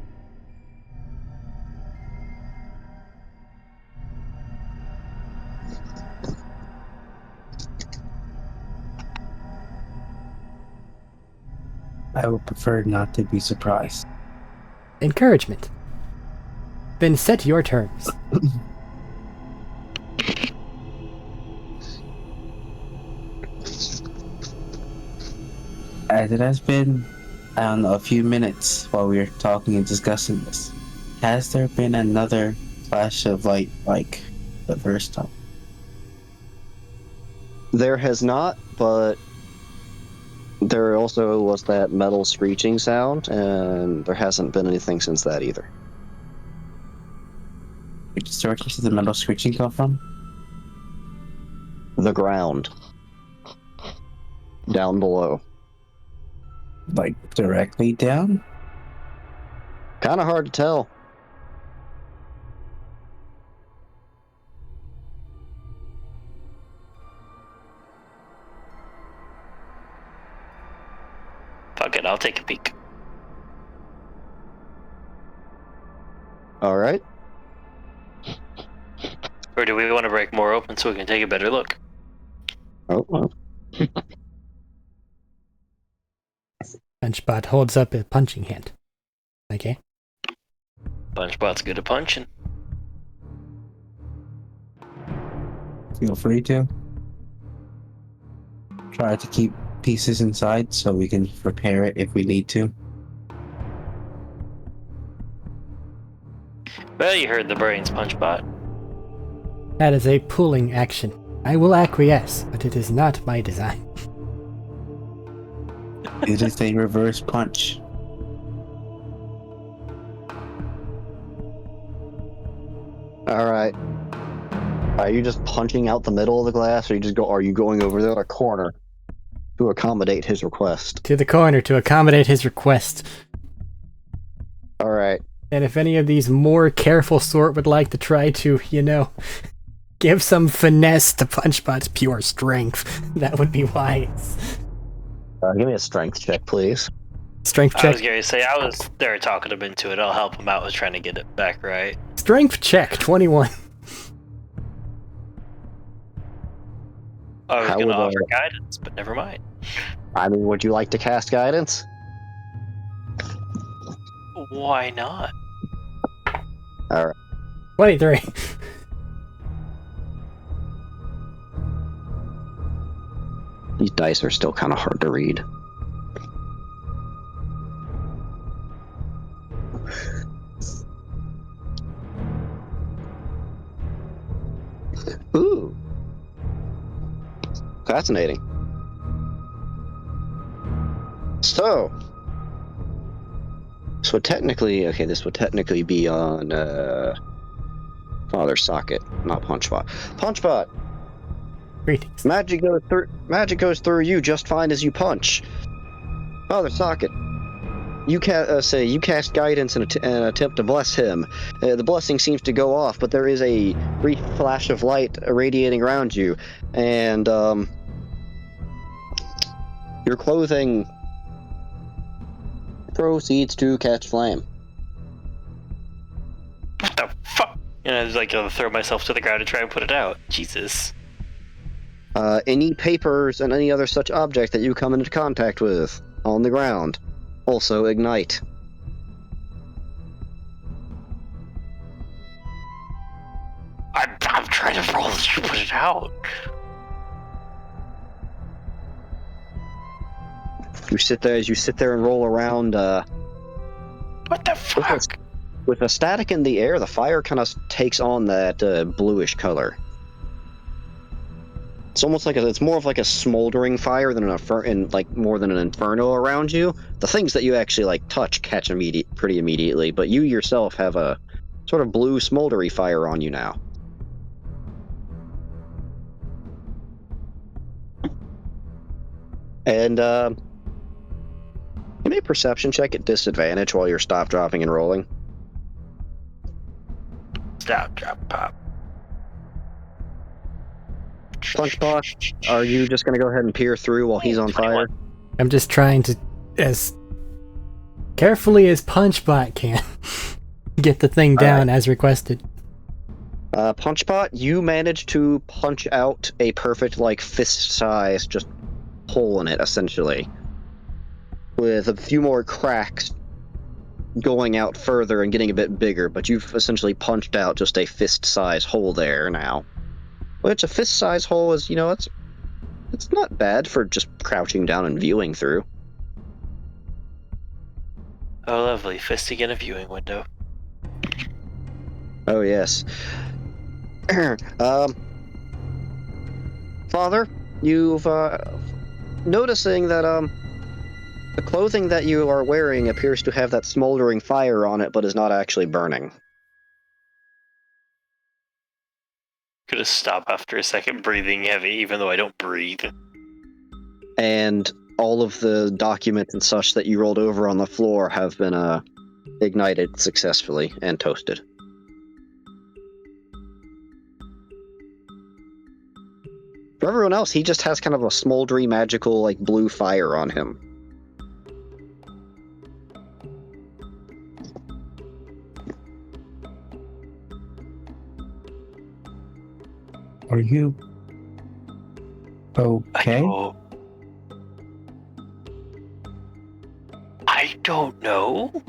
E: I would prefer not to be surprised.
C: Encouragement. Then set your terms.
E: As it has been, I don't know, a few minutes while we were talking and discussing this, has there been another flash of light like the first time?
B: There has not, but There also was that metal screeching sound, and there hasn't been anything since that either.
E: Which direction does the metal screeching come from?
B: The ground. Down below.
E: Like directly down?
B: Kind of hard to tell.
A: Fuck it, I'll take a peek.
B: All right.
A: Or do we want to break more open so we can take a better look?
B: Oh, well.
C: Punchbot holds up a punching hand. Okay.
A: Punchbot's good at punching.
E: Feel free to. Try to keep pieces inside so we can repair it if we need to.
A: Well, you heard the brains, Punchbot.
C: That is a pulling action. I will acquiesce, but it is not my design.
E: It is a reverse punch.
B: All right. Are you just punching out the middle of the glass, or are you going over the other corner to accommodate his request?
C: To the corner to accommodate his request.
B: All right.
C: And if any of these more careful sort would like to try to, give some finesse to Punchbot's pure strength, that would be wise.
B: Give me a strength check, please.
C: Strength
A: I
C: check.
A: was gonna say, I was there talking him into it. I'll help him out with trying to get it back right.
C: Strength check, 21.
A: I was
B: How
A: gonna
B: would,
A: offer guidance, but never mind.
B: I mean, would you like to cast guidance?
A: Why not?
B: All right.
C: 23.
B: These dice are still kind of hard to read. Ooh. Fascinating. So, this would technically be on Father's socket, not Punchbot. Punchbot,
C: Greetings.
B: magic goes through you just fine as you punch. Father's socket. You cast guidance and attempt to bless him. The blessing seems to go off, but there is a brief flash of light irradiating around you, and your clothing proceeds to catch flame.
A: What the fuck? And I was like, I'll throw myself to the ground and try and put it out. Jesus.
B: Any papers and any other such object that you come into contact with on the ground also ignite.
A: I'm trying to roll to put it out.
B: You sit there and roll around.
A: What the fuck?
B: With the static in the air, the fire kind of takes on that bluish color. It's almost like it's more of like a smoldering fire than more than an inferno around you. The things that you actually touch catch pretty immediately, but you yourself have a sort of blue smoldery fire on you now. And give me a perception check at disadvantage while you're stop, dropping, and rolling.
A: Stop, drop, pop.
B: Punchbot, are you just going to go ahead and peer through while he's on
A: 21.
B: fire?
C: I'm just trying to, as carefully as Punchbot can, get the thing down as requested.
B: Punchbot, you managed to punch out a perfect, fist size, just hole in it, essentially. With a few more cracks going out further and getting a bit bigger, but you've essentially punched out just a fist-size hole there now. Which a fist-size hole is, it's not bad for just crouching down and viewing through.
A: Oh, lovely. Fisting in a viewing window.
B: Oh, yes. Father, you've, noticing that, The clothing that you are wearing appears to have that smoldering fire on it, but is not actually burning.
A: Gonna stop after a second, breathing heavy, even though I don't breathe.
B: And all of the documents and such that you rolled over on the floor have been ignited successfully and toasted. For everyone else, he just has kind of a smoldery, magical, like blue fire on him.
E: Are you okay?
A: I don't know.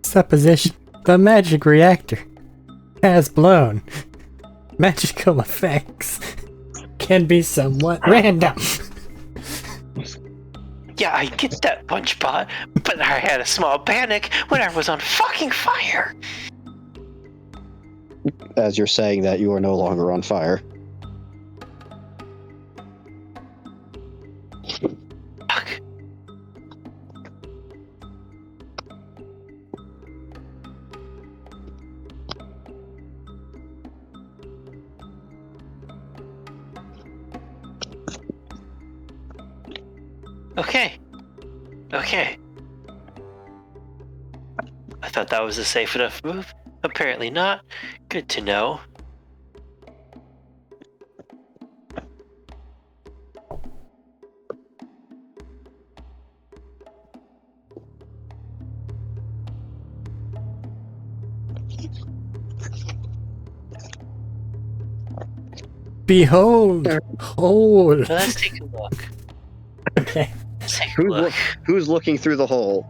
C: Supposition. The magic reactor has blown. Magical effects can be somewhat random.
A: Yeah, I get that, Punchbot, but I had a small panic when I was on fucking fire.
B: As you're saying that, you are no longer on fire.
A: Fuck. Okay. I thought that was a safe enough move. Apparently not. Good to know.
C: Behold! Hold!
A: Well, let's take a look.
C: Okay.
A: Let's take a look.
B: Who's looking through the hole?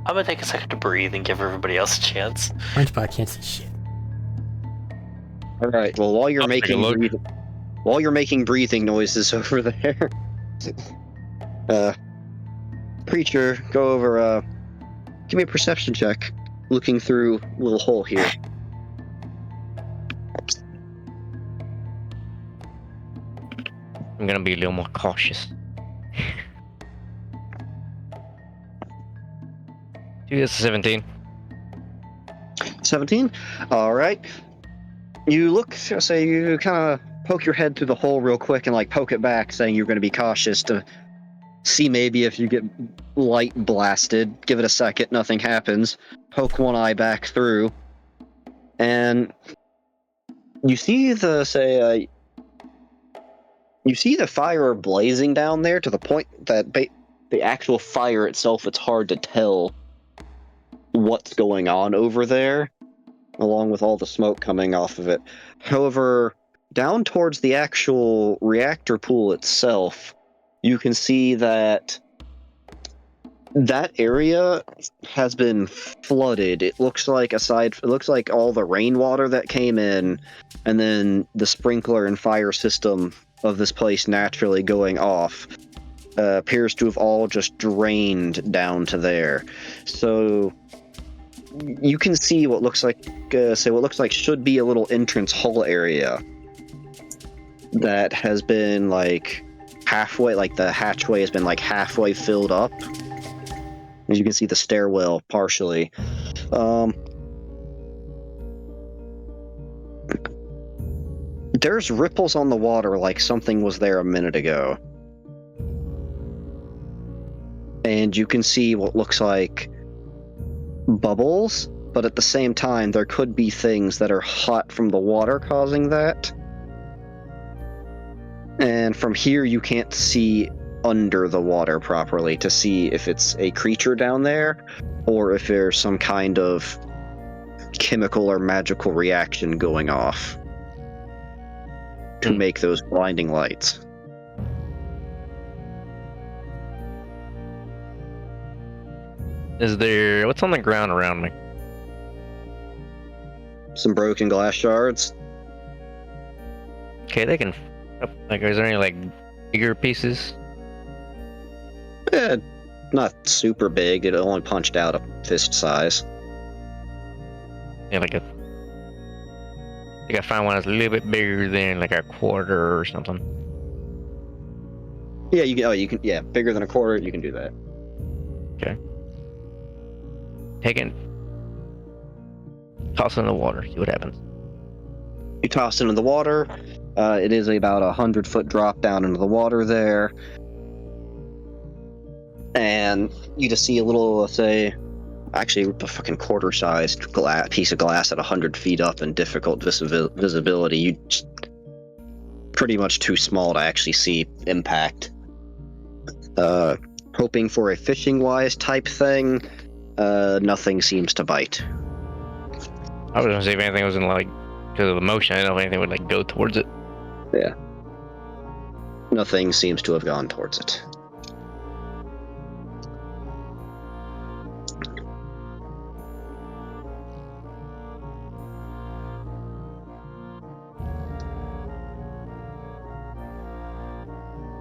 A: I'm gonna take a second to breathe and give everybody else a chance.
C: Punchbot can't see shit.
B: All right. Well, while you're
D: I'll take a look.
B: making breathing noises over there, preacher, go over. Give me a perception check. Looking through a little hole here.
D: I'm gonna be a little more cautious. Dude, that's a 17.
B: 17. All right. You look. Say you kind of poke your head through the hole real quick and like poke it back, saying you're going to be cautious to see maybe if you get light blasted. Give it a second. Nothing happens. Poke one eye back through, and you see the you see the fire blazing down there to the point that the actual fire itself, it's hard to tell what's going on over there, along with all the smoke coming off of it. However, down towards the actual reactor pool itself, you can see that area has been flooded. It looks like all the rainwater that came in, and then the sprinkler and fire system of this place naturally going off appears to have all just drained down to there. So you can see what looks like should be a little entrance hull area that has been like halfway, like the hatchway has been like halfway filled up. As you can see, the stairwell partially. There's ripples on the water like something was there a minute ago. And you can see what looks like bubbles, but at the same time, there could be things that are hot from the water causing that. And from here, you can't see under the water properly to see if it's a creature down there or if there's some kind of chemical or magical reaction going off to make those blinding lights.
D: Is there... What's on the ground around me?
B: Some broken glass shards.
D: Okay, they can... Like, is there any, like, bigger pieces?
B: Not super big. It only punched out a fist size.
D: Yeah, like a... think I find one that's a little bit bigger than like a quarter or something.
B: Yeah, you can. Oh, you can. Yeah, bigger than a quarter. You can do that.
D: Take it, toss it in the water, see what happens.
B: You toss it into the water. It is about 100-foot drop down into the water there, and you just see a little, say, actually a fucking quarter-sized piece of glass at 100 feet up and difficult visibility. You just, pretty much too small to actually see impact. Hoping for a fishing-wise type thing, nothing seems to bite.
D: I was gonna say if anything was in like because of the motion, I didn't know if anything would like go towards it.
B: Yeah. Nothing seems to have gone towards it.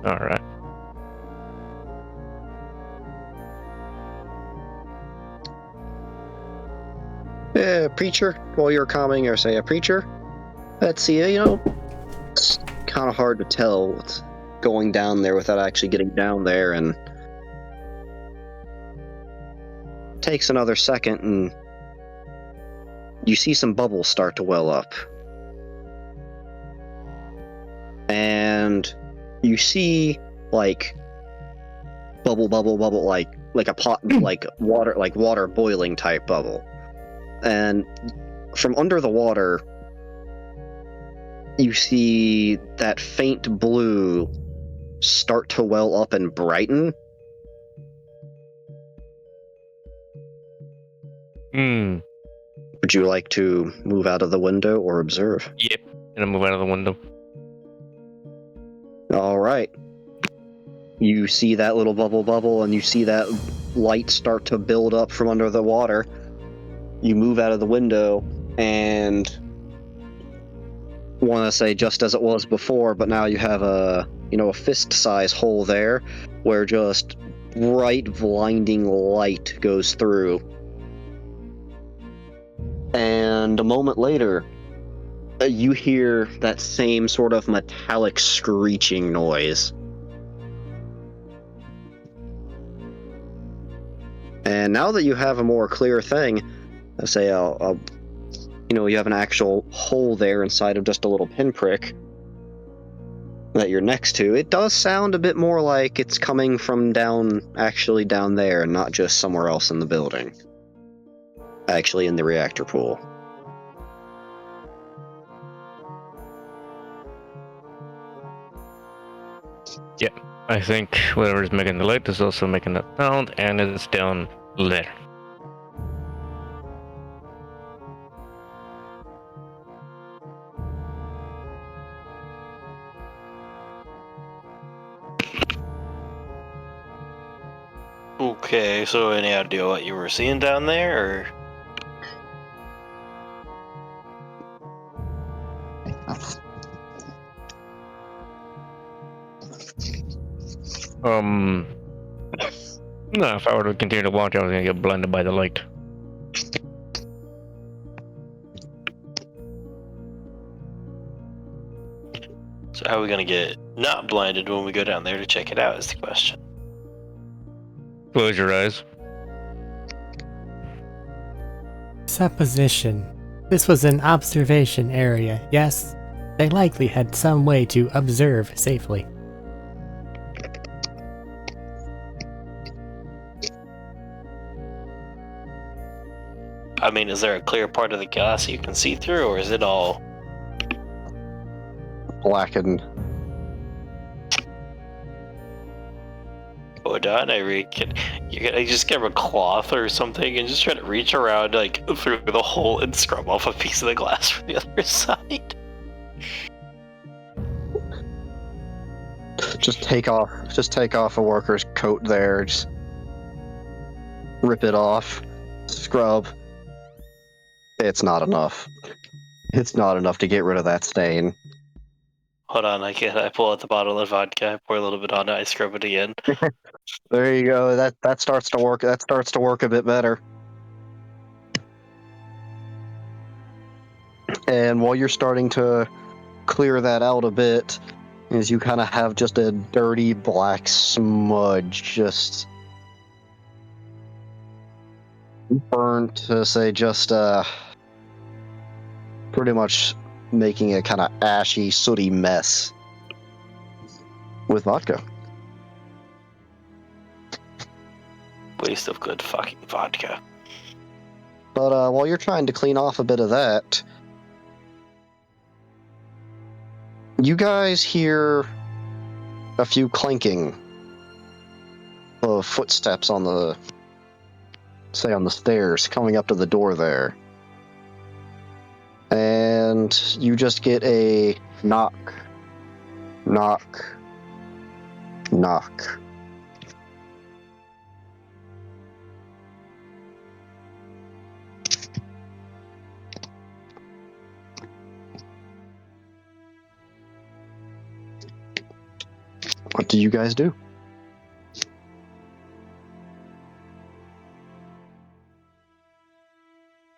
D: All right.
B: Preacher, while you're calming, or say a preacher, let's see, it's kind of hard to tell what's going down there without actually getting down there, and takes another second, and you see some bubbles start to well up. And you see, like, bubble, like a pot, like water boiling type bubble. And from under the water, you see that faint blue start to well up and brighten.
D: Hmm.
B: Would you like to move out of the window or observe?
D: Yep. Gonna move out of the window.
B: All right. You see that little bubble, and you see that light start to build up from under the water. You move out of the window, and want to say just as it was before, but now you have a fist-size hole there, where just bright, blinding light goes through. And a moment later, you hear that same sort of metallic screeching noise. And now that you have a more clear thing, let's say you have an actual hole there inside of just a little pinprick that you're next to, it does sound a bit more like it's coming from down there and not just somewhere else in the building. Actually in the reactor pool.
D: Yep. I think whatever's making the light is also making that sound, and it's down there.
A: Okay, so any idea what you were seeing down there,
D: No, if I were to continue to watch, I was gonna get blinded by the light.
A: So how are we gonna get not blinded when we go down there to check it out is the question.
D: Close your eyes.
C: Supposition. This was an observation area, yes? They likely had some way to observe safely.
A: I mean, is there a clear part of the glass you can see through, or is it all...
B: Blackened.
A: Hold on, Arik. You just grab a cloth or something and just try to reach around like through the hole and scrub off a piece of the glass from the other side.
B: Just take off a worker's coat there. Just rip it off. Scrub. It's not enough. It's not enough to get rid of that stain.
A: Hold on, I pull out the bottle of vodka, I pour a little bit on it, I scrub it again.
B: There you go. That starts to work. That starts to work a bit better. And while you're starting to clear that out a bit, as you kind of have just a dirty black smudge just burnt, say, just pretty much making a kind of ashy, sooty mess with vodka.
A: Waste of good fucking vodka.
B: But while you're trying to clean off a bit of that, you guys hear a few clanking of footsteps on the, say, on the stairs coming up to the door there. And you just get a knock, knock, knock. What do you guys do?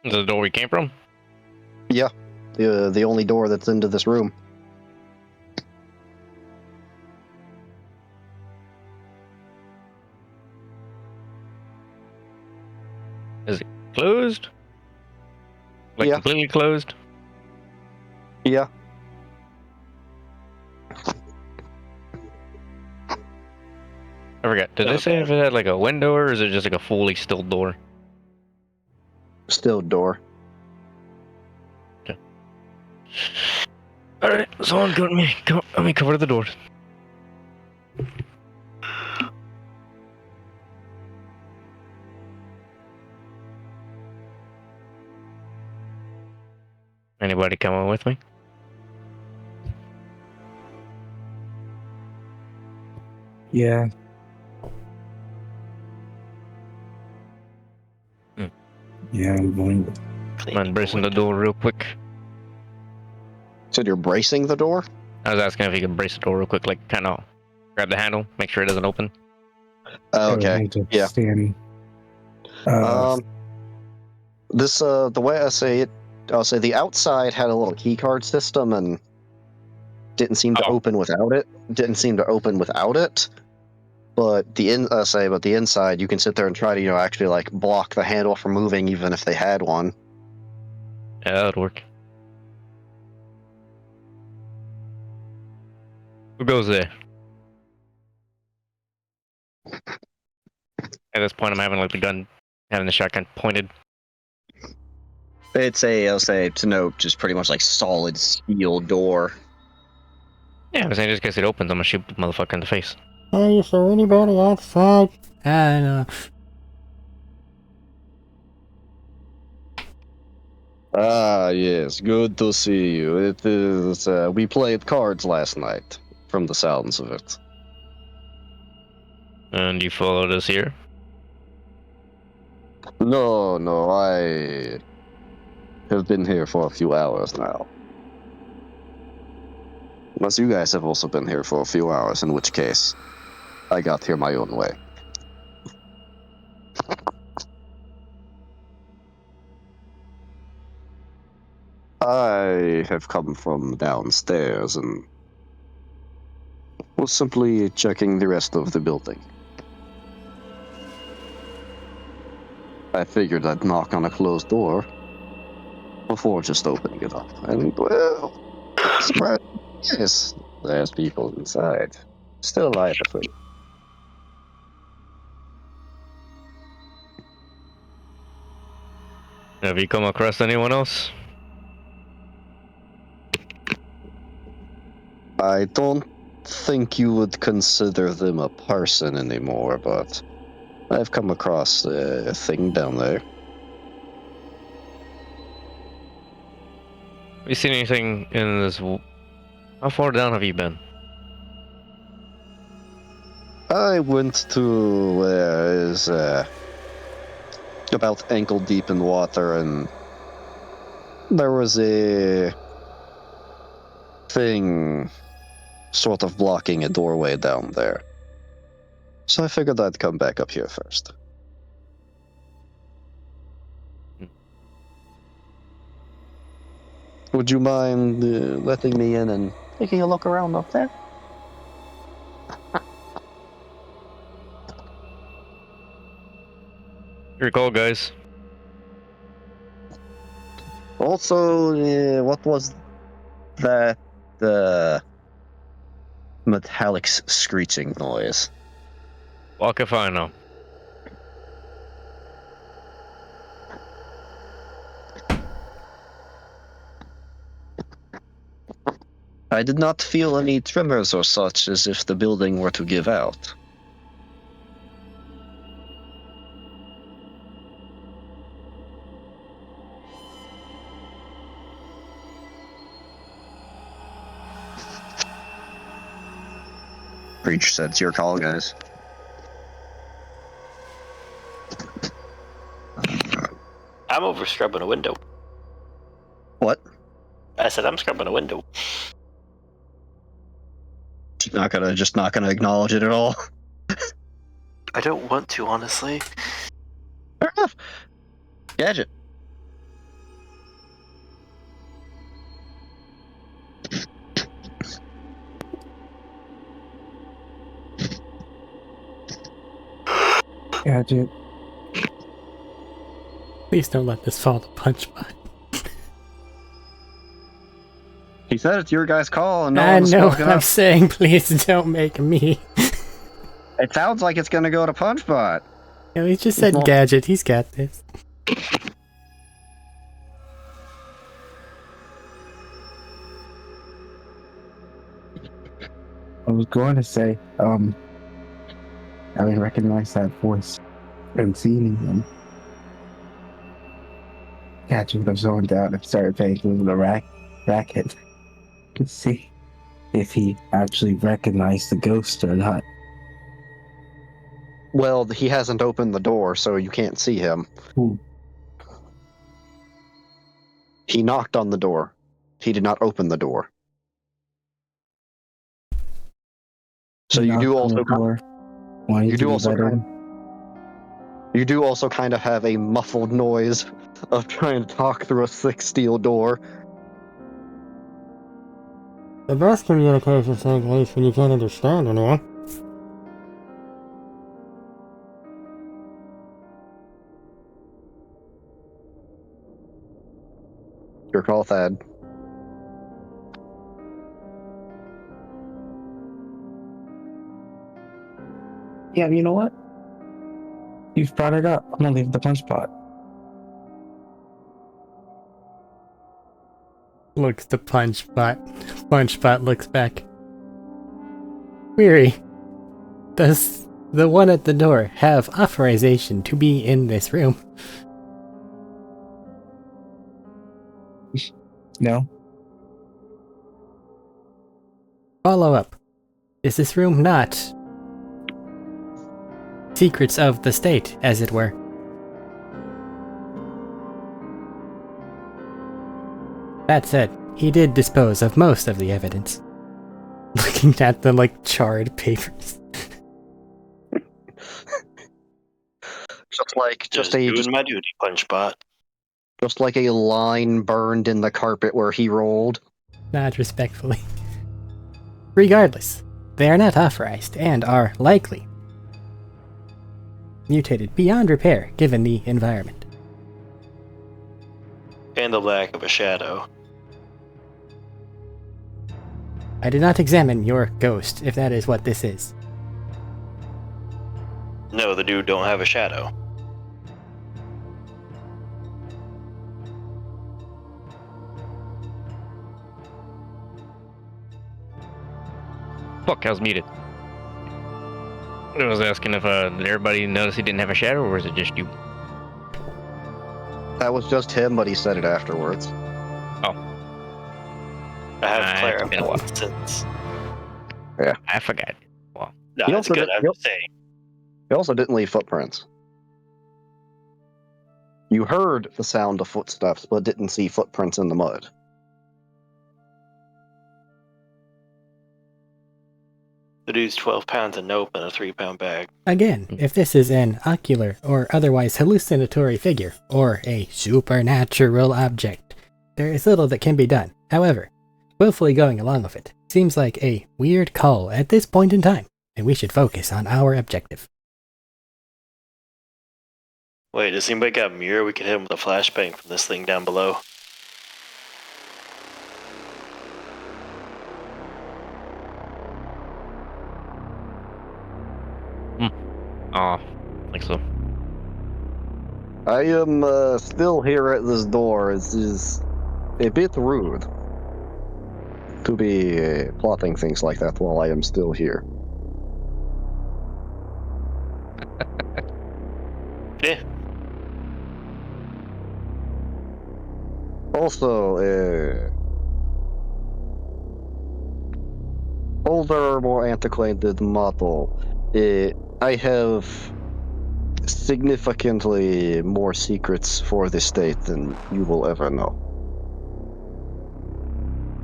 D: The door we came from?
B: Yeah, the only door that's into this room.
D: Closed? Like
B: Yeah.
D: completely closed?
B: Yeah.
D: I forgot. Did they say if it had like a window or is it just like a fully still door?
B: Still door.
D: Alright, someone let me cover the doors. Anybody coming with me?
E: Yeah.
D: Hmm.
E: Yeah, I'm going.
D: I'm bracing the door real quick.
B: So you're bracing the door?
D: I was asking if you could brace the door real quick, like kind of grab the handle, make sure it doesn't open.
B: Okay. Yeah.
E: Stand.
B: This the way I say it, I'll say the outside had a little key card system and didn't seem to open without it. But the inside, you can sit there and try to actually like block the handle from moving, even if they had one.
D: Yeah, that would work. Who goes there? At this point, I'm having like the gun, having the shotgun pointed.
B: It's to note, just pretty much like solid steel door.
D: Yeah, I was saying just in case it opens, I'm gonna shoot the motherfucker in the face.
C: Hey, is there anybody outside? No.
B: Ah, yes, good to see you. It is, we played cards last night, from the sounds of it.
D: And you followed us here?
B: No, I have been here for a few hours now. Unless you guys have also been here for a few hours, in which case, I got here my own way. I have come from downstairs and was simply checking the rest of the building. I figured I'd knock on a closed door before just opening it up. And, well, surprise, yes, there's people inside. Still alive, I think.
D: Have you come across anyone else?
B: I don't think you would consider them a person anymore, but I've come across a thing down there.
D: Have you seen anything in this? How far down have you been?
B: I went to where is about ankle deep in water, and there was a thing sort of blocking a doorway down there. So I figured I'd come back up here first. Would you mind letting me in and taking a look around up there?
D: Your call, guys.
B: Also, what was that metallic screeching noise?
D: Walk if I know.
B: I did not feel any tremors or such, as if the building were to give out. Breach said, "It's your call, guys."
A: I'm over scrubbing a window.
B: What?
A: I said I'm scrubbing a window.
B: Just not gonna acknowledge it at all.
A: I don't want to, honestly.
B: Fair enough. Gadget.
E: Gadget.
C: Please don't let this fall to Punchbot.
B: He said it's your guys' call, and
C: I
B: no one's
C: know
B: spoken
C: what I'm
B: up.
C: saying. Please don't make me.
B: It sounds like it's gonna go to Punchbot.
C: No, he just said
B: Well-
C: Gadget. He's got this.
E: I was going to say, I didn't recognize that voice and seeing him. Gadget would have zoned down and started paying for the racket to see if he actually recognized the ghost or not.
B: Well, he hasn't opened the door, so you can't see him.
E: Ooh.
B: He knocked on the door. He did not open the door. So you do also you do also kind of have a muffled noise of trying to talk through a thick steel door.
C: The best communication takes place when you can't understand anyone.
B: Your call, Thad.
E: Yeah, you know what? You've brought it up. I'm gonna leave the punch pot.
C: Looks to Punchbot. Punchbot looks back. Weary, does the one at the door have authorization to be in this room?
E: No?
C: Follow up. Is this room not secrets of the state, as it were? That said, he did dispose of most of the evidence. Looking at the, charred papers.
A: Just doing my duty, Punchbot.
B: Just like a line burned in the carpet where he rolled.
C: Not respectfully. Regardless, they are not authorized and are likely mutated beyond repair given the environment.
A: And the lack of a shadow.
C: I did not examine your ghost, if that is what this is.
A: No, the dude don't have a shadow.
D: Fuck, I was muted. I was asking if everybody noticed he didn't have a shadow, or was it just you?
B: That was just him, but he said it afterwards.
A: I have
D: It's
A: clarified
D: been a while.
A: since.
D: I forgot. Well,
A: No,
B: He
A: that's
B: also
A: good.
B: did-
A: I'm just saying.
B: He also didn't leave footprints. You heard the sound of footsteps, but didn't see footprints in the mud.
A: The dude's 12 pounds of nope in a 3-pound bag.
C: Again, if this is an ocular or otherwise hallucinatory figure, or a supernatural object, there is little that can be done. However, willfully going along with it seems like a weird call at this point in time, and we should focus on our objective.
A: Wait, does anybody got a mirror? We could hit him with a flashbang from this thing down below.
D: I think so.
B: I am still here at this door. It is a bit rude to be plotting things like that while I am still here.
A: Yeah.
B: Also, older, more antiquated model. I have significantly more secrets for the state than you will ever know.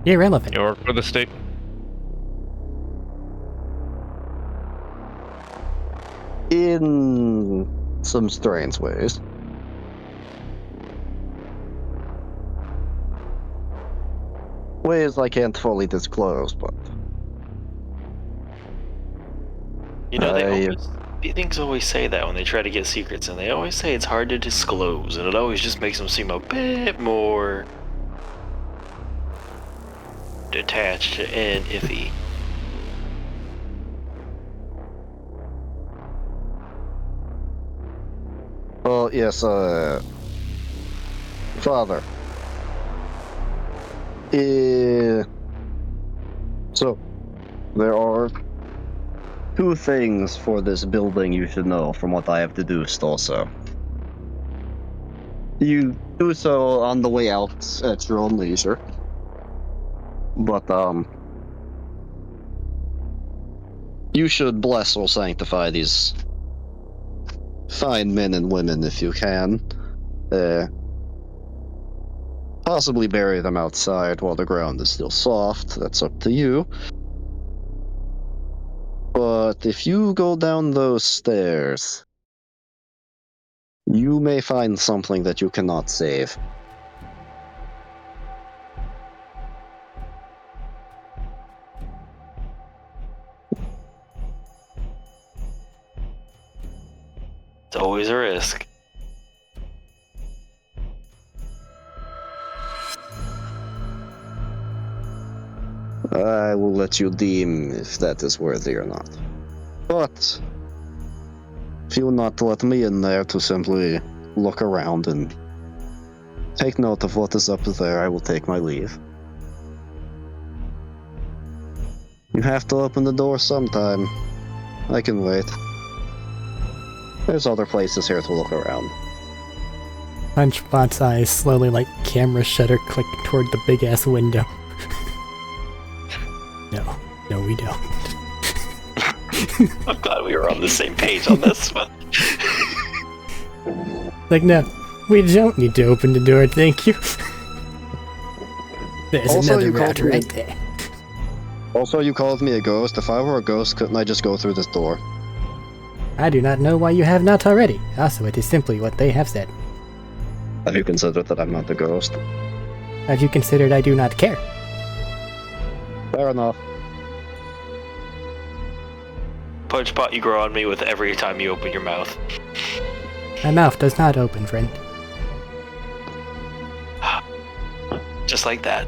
C: Irrelevant.
D: You work for the state.
B: In some strange ways. Ways I can't fully disclose, but
A: You know, things always say that when they try to get secrets, and they always say it's hard to disclose, and it always just makes them seem a bit more detached and iffy.
B: well, yes, Father. So, there are two things for this building you should know from what I have deduced also. You do so on the way out at your own leisure. But, you should bless or sanctify these fine men and women if you can. Possibly bury them outside while the ground is still soft. That's up to you. But if you go down those stairs, you may find something that you cannot save.
A: It's always a risk.
B: I will let you deem if that is worthy or not. But if you will not let me in there to simply look around and take note of what is up there, I will take my leave. You have to open the door sometime. I can wait. There's other places here to look around.
C: Punchbot's eyes slowly like camera shutter click toward the big ass window. No, we don't.
A: I'm glad we were on the same page on this one.
C: Like, no, we don't need to open the door, thank you. There's
B: Also,
C: another
B: you called
C: route
B: me-
C: right there.
B: Also, you called me a ghost. If I were a ghost, couldn't I just go through this door?
C: I do not know why you have not already. Also, it is simply what they have said.
B: Have you considered that I'm not a ghost?
C: Have you considered I do not care?
B: Fair enough.
A: Punchbot, you grow on me with every time you open your mouth.
C: My mouth does not open, friend.
A: Just like that.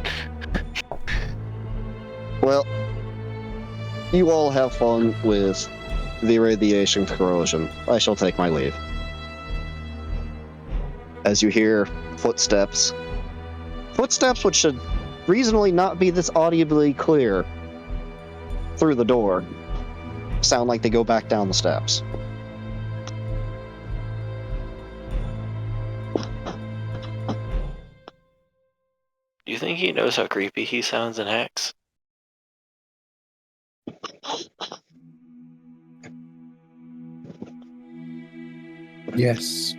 B: Well, you all have fun with the radiation corrosion. I shall take my leave. As you hear footsteps. Footsteps which should reasonably not be this audibly clear through the door. Sound like they go back down the steps.
A: Do you think he knows how creepy he sounds in Hex?
E: Yes.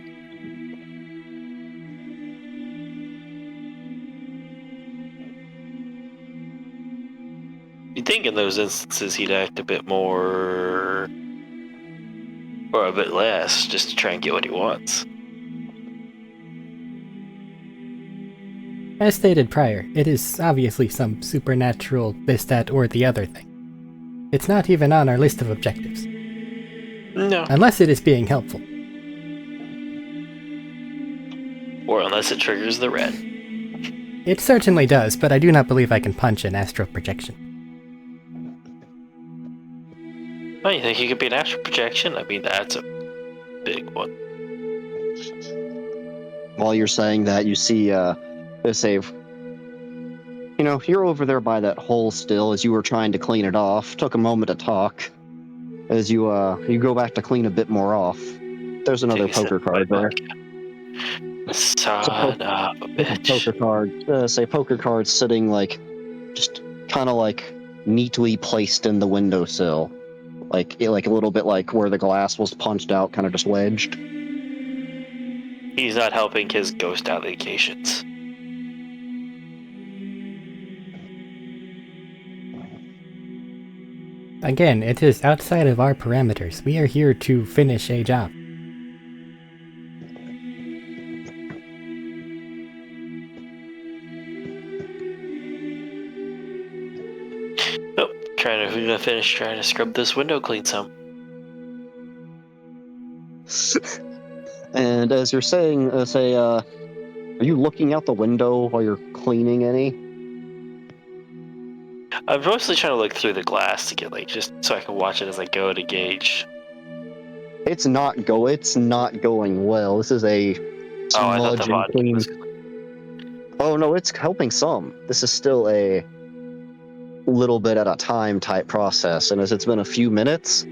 A: You'd think in those instances he'd act a bit more... or a bit less, just to try and get what he wants.
C: As stated prior, it is obviously some supernatural this, that, or the other thing. It's not even on our list of objectives.
A: No.
C: Unless it is being helpful.
A: Or unless it triggers the red.
C: It certainly does, but I do not believe I can punch an astral projection.
A: Oh, you think you could be an astral projection? I mean, that's a big one.
B: While you're saying that, you see, save. You know, you're over there by that hole still as you were trying to clean it off. Took a moment to talk. As you go back to clean a bit more off. There's another poker card there.
A: Son of a bitch.
B: Poker card. Poker card sitting like, just kind of like neatly placed in the windowsill, like a little bit like where the glass was punched out, kind of just wedged.
A: He's not helping his ghost allegations.
C: Again, it is outside of our parameters. We are here to finish a job.
A: Nope. We're gonna finish trying to scrub this window clean some.
B: And as you're saying, are you looking out the window while you're cleaning any?
A: I'm mostly trying to look through the glass to get just so I can watch it as I go to gauge.
B: It's not going well. This is a
A: Oh, I thought the
B: smudge and
A: vodka
B: clean.
A: was...
B: Oh no, it's helping some. This is still a little bit at a time type process, and as it's been a few minutes,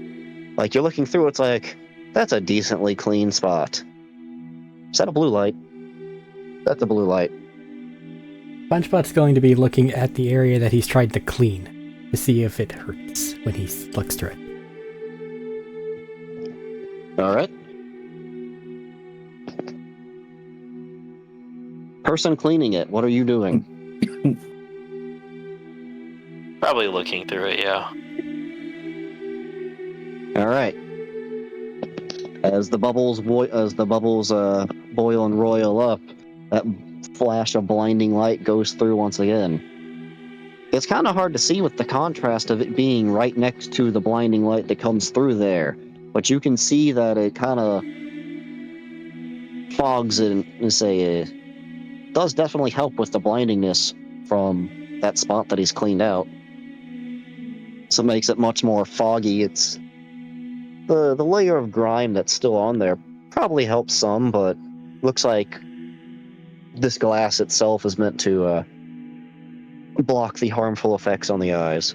B: like you're looking through, it's like, that's a decently clean spot. Is that a blue light? That's a blue light.
C: SpongeBob's going to be looking at the area that he's tried to clean to see if it hurts when he looks through it.
B: Alright. Person cleaning it, what are you doing?
A: Probably looking through it, yeah.
B: Alright. As the bubbles boil and roil up, that flash of blinding light goes through once again. It's kind of hard to see with the contrast of it being right next to the blinding light that comes through there, but you can see that it kind of fogs it and does definitely help with the blindingness from that spot that he's cleaned out. So it makes it much more foggy. It's the layer of grime that's still on there probably helps some, but looks like this glass itself is meant to block the harmful effects on the eyes.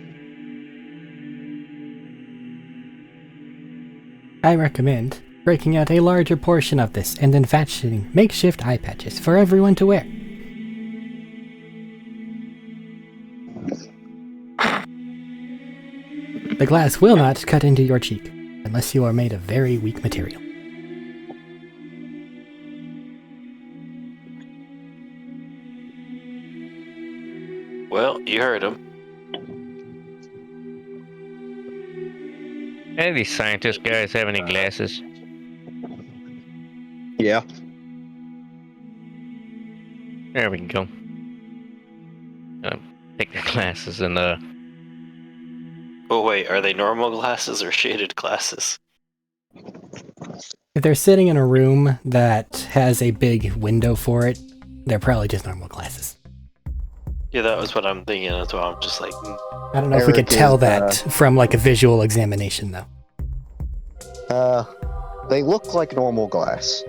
C: I recommend breaking out a larger portion of this and then fashioning makeshift eye patches for everyone to wear. The glass will not cut into your cheek, unless you are made of very weak material.
A: Well, you heard him.
D: Hey, these scientist guys have any glasses?
B: Yeah.
D: There we go. Take their glasses and
A: Oh wait, are they normal glasses or shaded glasses?
C: If they're sitting in a room that has a big window for it, they're probably just normal glasses.
A: Yeah, that was what I'm thinking as well. I'm just like...
C: I don't know if we could
B: Arik
C: tell
B: is,
C: that from like a visual examination, though.
B: They look like normal glass.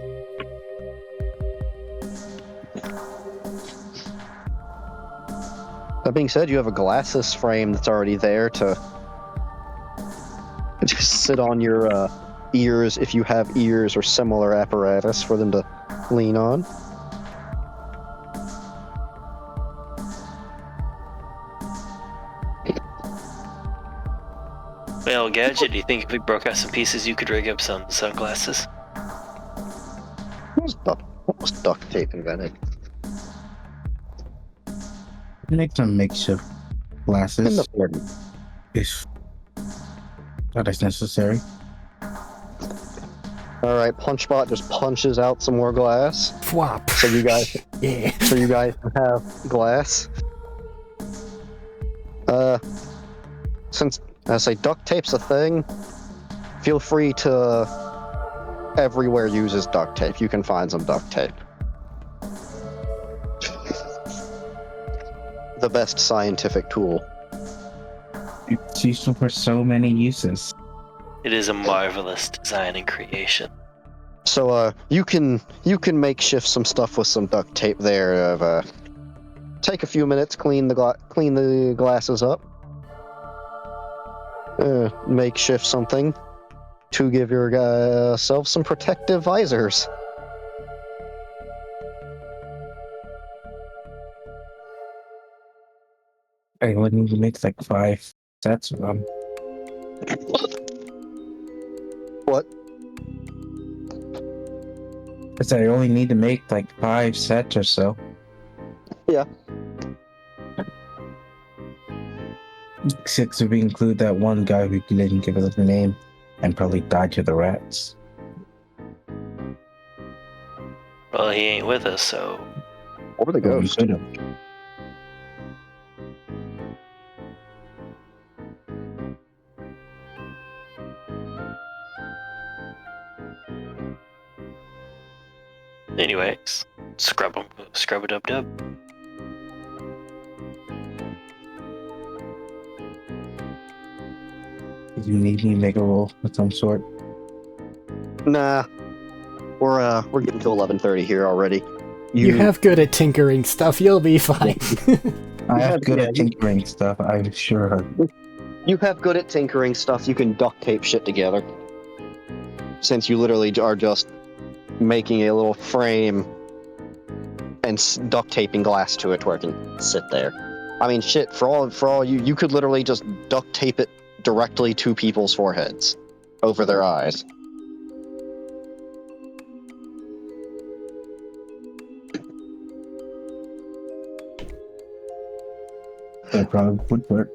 B: That being said, you have a glasses frame that's already there to just sit on your ears if you have ears or similar apparatus for them to lean on.
A: Well, Gadget, do you think if we broke out some pieces, you could rig up some sunglasses?
B: What was duct tape invented?
E: Make some makeshift
B: In
E: glasses
B: the 40s.
E: if that is necessary.
B: All right, Punchbot just punches out some more glass,
C: Fwop.
B: so you guys
C: Yeah.
B: can have glass. Since I say duct tape's a thing, feel free to everywhere uses duct tape. You can find some duct tape. The best scientific tool.
E: It's useful for so many uses.
A: It is a marvelous design and creation.
B: So you can makeshift some stuff with some duct tape there. Take a few minutes, clean the glasses up. Makeshift something to give yourself some protective visors.
E: I would need to make like 5 sets of them.
B: What?
E: I said I only need to make like 5 sets or so.
B: Yeah.
E: 6 if we include that one guy who didn't give us a name and probably died to the rats.
A: Well, he ain't with us, so
B: Or the
E: Well, we
B: ghost.
E: could have.
A: anyways, scrub a dub dub.
E: You need me to make a roll of some sort.
B: Nah, we're getting to 11:30 here already.
C: You have good at tinkering stuff. You'll be fine.
E: I have good
B: yeah,
E: at tinkering stuff, I'm sure.
B: You have good at tinkering stuff. You can duct tape shit together. Since you literally are just making a little frame and duct taping glass to it where it can sit there. I mean, shit. For all you could literally just duct tape it directly to people's foreheads, over their eyes.
E: That probably would work,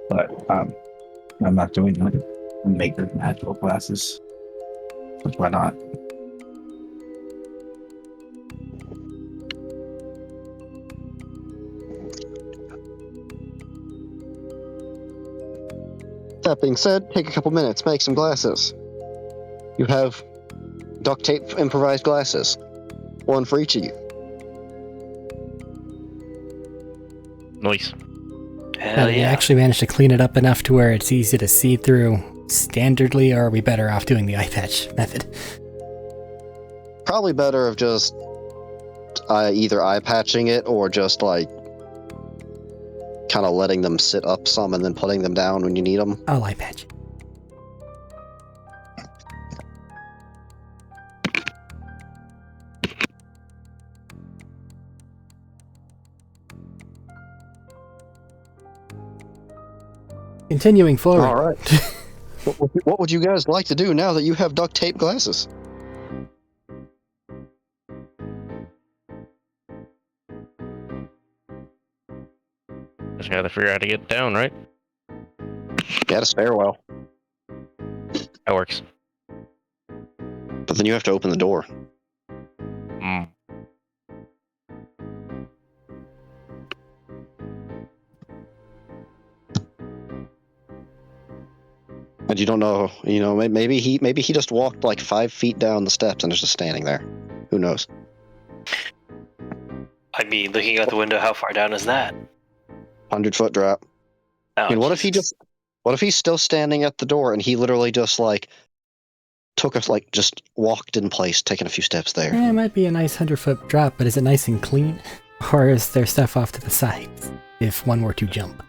E: but I'm not doing it. Make the magical glasses. But why not?
B: That being said, take a couple minutes, make some glasses. You have duct tape improvised glasses. One for each of you.
D: Nice.
A: Hell
C: You
A: yeah.
C: actually managed to clean it up enough to where it's easy to see through standardly, or are we better off doing the eye patch method?
B: Probably better of just either eye patching it or just like kind of letting them sit up some and then putting them down when you need them.
C: I'll eye patch. Continuing forward.
B: All right. What would you guys like to do now that you have duct tape glasses?
D: Just gotta figure out how to get down, right?
B: Get a stairwell,
D: That works.
B: but then you have to open the door.
D: Mm.
B: And you don't know, maybe he just walked like 5 feet down the steps and is just standing there. Who knows?
A: I mean, looking out the window, how far down is that?
B: 100-foot drop.
A: Oh,
B: I mean, what if he's still standing at the door and he literally just like just walked in place, taking a few steps there?
C: It might be a nice 100-foot drop, but is it nice and clean? Or is there stuff off to the sides if one were to jump?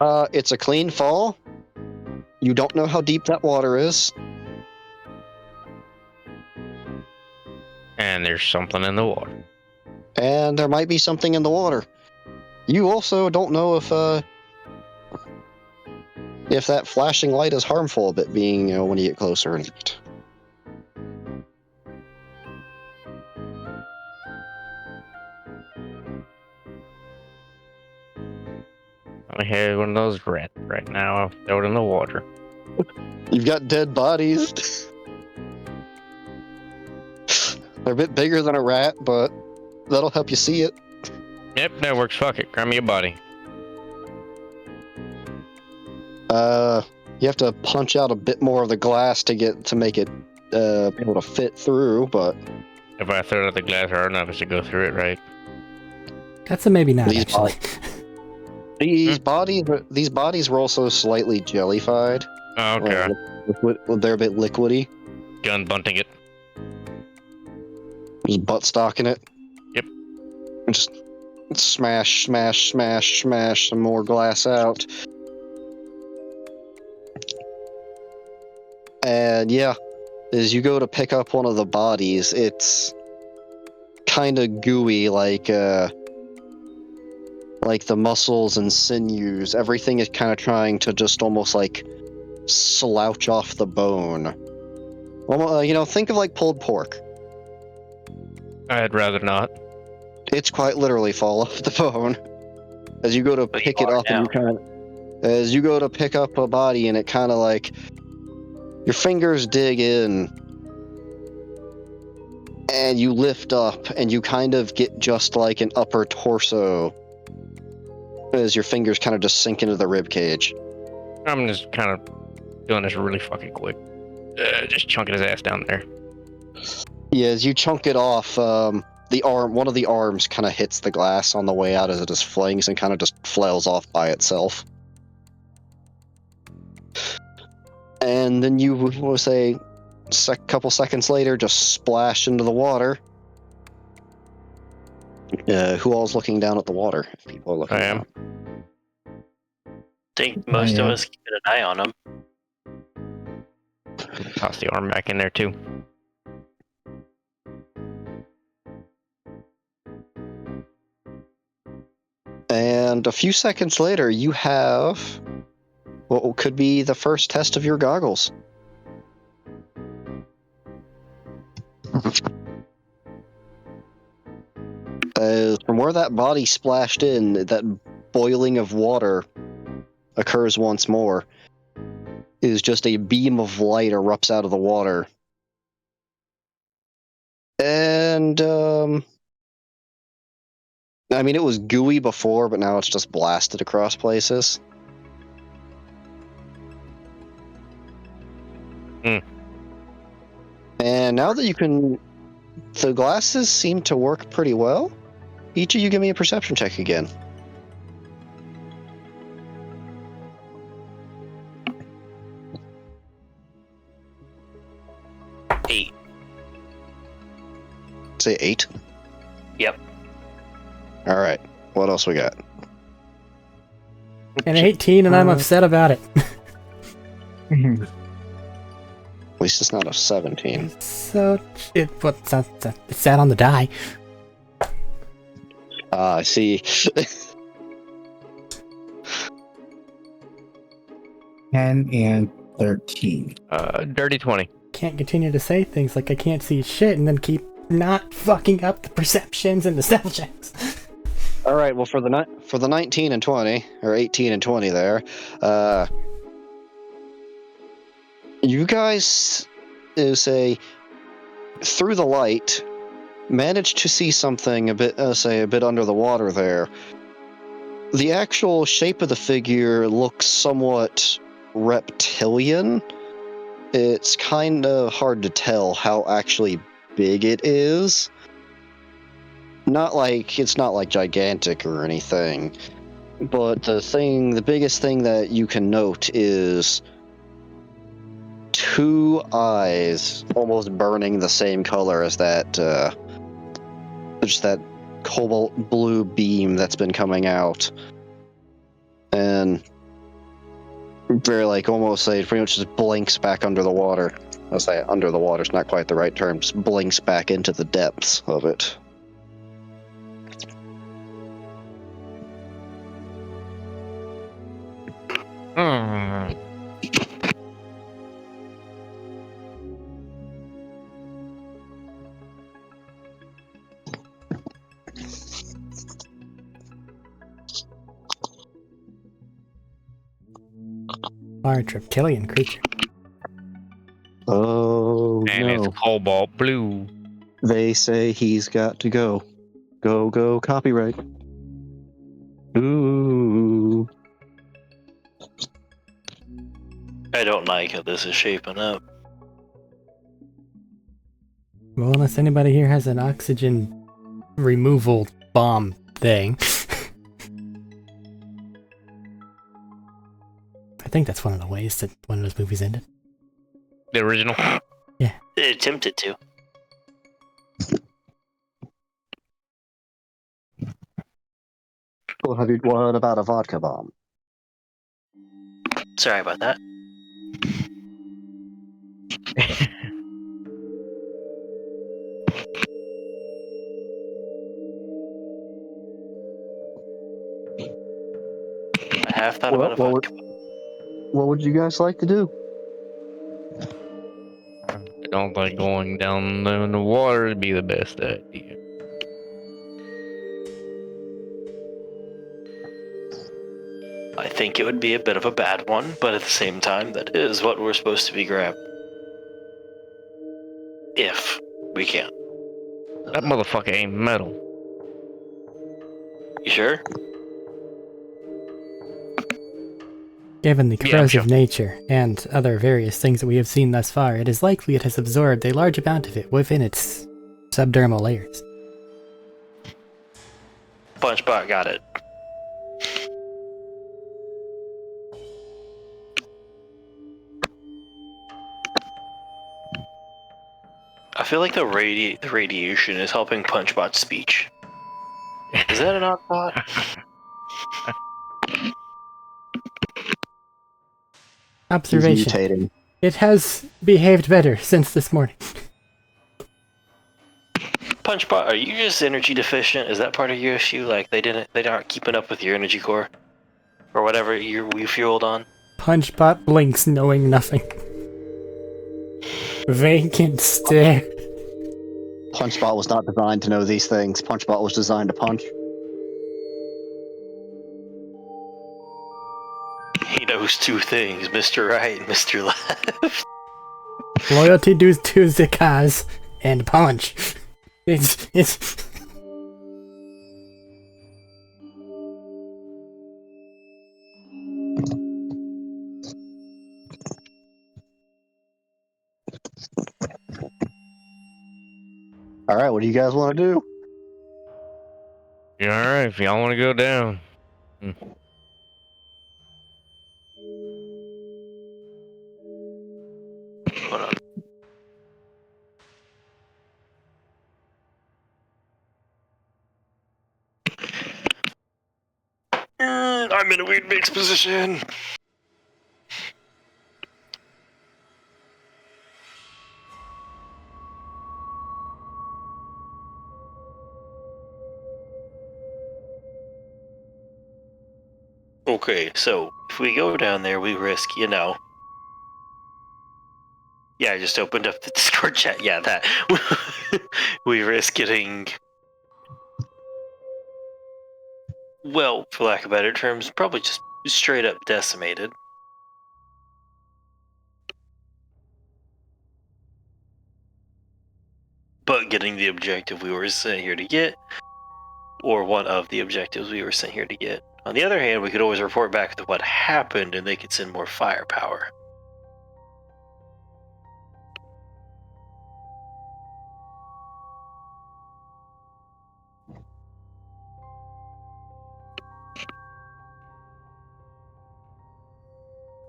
B: It's a clean fall. You don't know how deep that water is.
D: And there's something in the water.
B: And there might be something in the water. You also don't know if that flashing light is harmful, but being, when you get closer or not.
D: I have one of those rats right now out in the water.
B: You've got dead bodies. They're a bit bigger than a rat, but that'll help you see it.
D: Yep, that works. Fuck it. Grab me a body.
B: You have to punch out a bit more of the glass to make it able to fit through, but
D: If I throw out the glass hard enough, it should go through it, right?
C: That's a maybe not,
B: These
C: actually.
B: these bodies were also slightly jellified.
D: Oh, okay.
B: They're a bit liquidy.
D: Gun bunting it.
B: Just butt stocking it.
D: Yep.
B: And just smash some more glass out. And yeah, as you go to pick up one of the bodies, it's kind of gooey, like the muscles and sinews. Everything is kind of trying to just almost like slouch off the bone. Think of like pulled pork.
D: I'd rather not.
B: It's quite literally fall off the bone. As you go to
A: But
B: pick
A: you
B: it
A: are
B: up,
A: now.
B: as you go to pick up a body, and it kind of like your fingers dig in, and you lift up, and you kind of get just like an upper torso, as your fingers kind of just sink into the rib cage.
D: I'm just kind of doing this really fucking quick. Just chunking his ass down there.
B: Yeah, as you chunk it off, one of the arms kind of hits the glass on the way out as it just flings and kind of just flails off by itself. And then you will say, couple seconds later, just splash into the water. Who all's looking down at the water? If people are looking
D: I am.
B: down.
A: Think most of
E: am.
A: us keep an eye on them.
D: Toss the arm back in there too.
B: And a few seconds later, you have what could be the first test of your goggles. From where that body splashed in, that boiling of water occurs once more. Is just a beam of light erupts out of the water. And, I mean, it was gooey before, but now it's just blasted across places. And now that you can... The glasses seem to work pretty well. Each of you give me a perception check again.
A: Eight.
B: Say 8?
A: Yep.
B: Alright, what else we got?
C: And 18, and I'm upset about it.
B: At least it's not a 17.
C: So, it sat on the die.
B: I see.
E: 10 and 13.
D: Dirty 20.
C: Can't continue to say things like I can't see shit and then keep not fucking up the perceptions and the stealth checks.
B: All right. Well, for the 19 and 20, or 18 and 20, there, you guys say through the light managed to see something a bit under the water there. The actual shape of the figure looks somewhat reptilian. It's kind of hard to tell how actually big it is. It's not like gigantic or anything. But the biggest thing that you can note is 2 eyes almost burning the same color as that just that cobalt blue beam that's been coming out. And very pretty much just blinks back under the water. I'll say under the water is not quite the right term, just blinks back into the depths of it.
C: Large reptilian creature.
B: Oh
D: And
B: no.
D: it's cobalt blue.
B: They say he's got to go. Go, copyright. Ooh.
A: I don't like how this is shaping up.
C: Well, unless anybody here has an oxygen removal bomb thing. I think that's one of the ways that one of those movies ended.
D: The original.
A: They attempted to.
B: What about a vodka bomb?
A: Sorry about that. I have thought about a vodka.
B: What would you guys like to do?
D: I don't think going down in the water would be the best idea.
A: I think it would be a bit of a bad one, but at the same time, that is what we're supposed to be grabbing. If we can.
D: That motherfucker ain't metal.
A: You sure?
C: Given the
D: Yeah, I'm
C: corrosive
D: sure.
C: nature and other various things that we have seen thus far, it is likely it has absorbed a large amount of it within its subdermal layers.
A: Punchbot got it. I feel like the radiation is helping Punchbot's speech. Is that an odd thought?
C: Observation.
B: He's mutating.
C: It has behaved better since this morning.
A: Punchbot, are you just energy deficient? Is that part of your issue? Like they aren't keeping up with your energy core? Or whatever we fueled on?
C: Punchbot blinks, knowing nothing. Vacant stare.
B: Punchbot was not designed to know these things. Punchbot was designed to punch.
A: He knows two things, Mr. Right and Mr. Left.
C: Loyalty to the cause and punch. It's
B: All right, what do you guys want to do?
D: Yeah, alright, if y'all want to go down.
A: Hold on. I'm in a weird mixed position. Okay, so if we go down there, we risk, Yeah, I just opened up the Discord chat. Yeah, that. We risk getting, well, for lack of better terms, probably just straight up decimated. But getting the objective we were sent here to get, or one of the objectives we were sent here to get. On the other hand, we could always report back to what happened and they could send more firepower.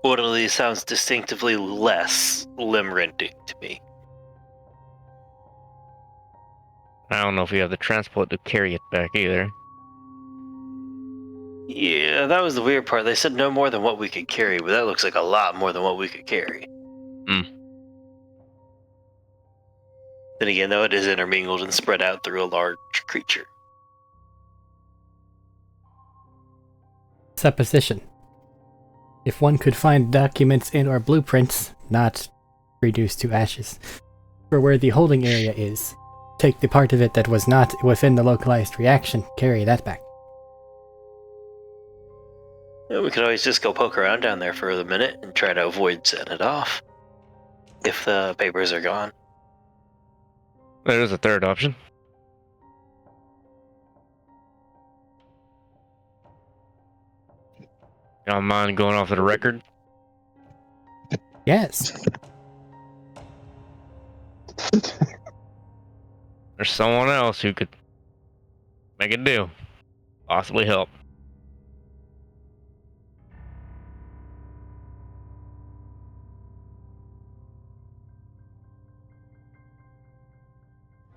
A: One of these sounds distinctively less limb-rending to me.
D: I don't know if we have the transport to carry it back either.
A: Yeah, that was the weird part. They said no more than what we could carry, but that looks like a lot more than what we could carry. Then again, though, it is intermingled and spread out through a large creature.
C: supposition. If one could find documents and or blueprints, not reduced to ashes, for where the holding area is, take the part of it that was not within the localized reaction, carry that back.
A: Yeah, we could always just go poke around down there for a minute and try to avoid setting it off. If the papers are gone.
D: There's a third option. You don't mind going off the record?
C: Yes.
D: There's someone else who could make a deal. Possibly help.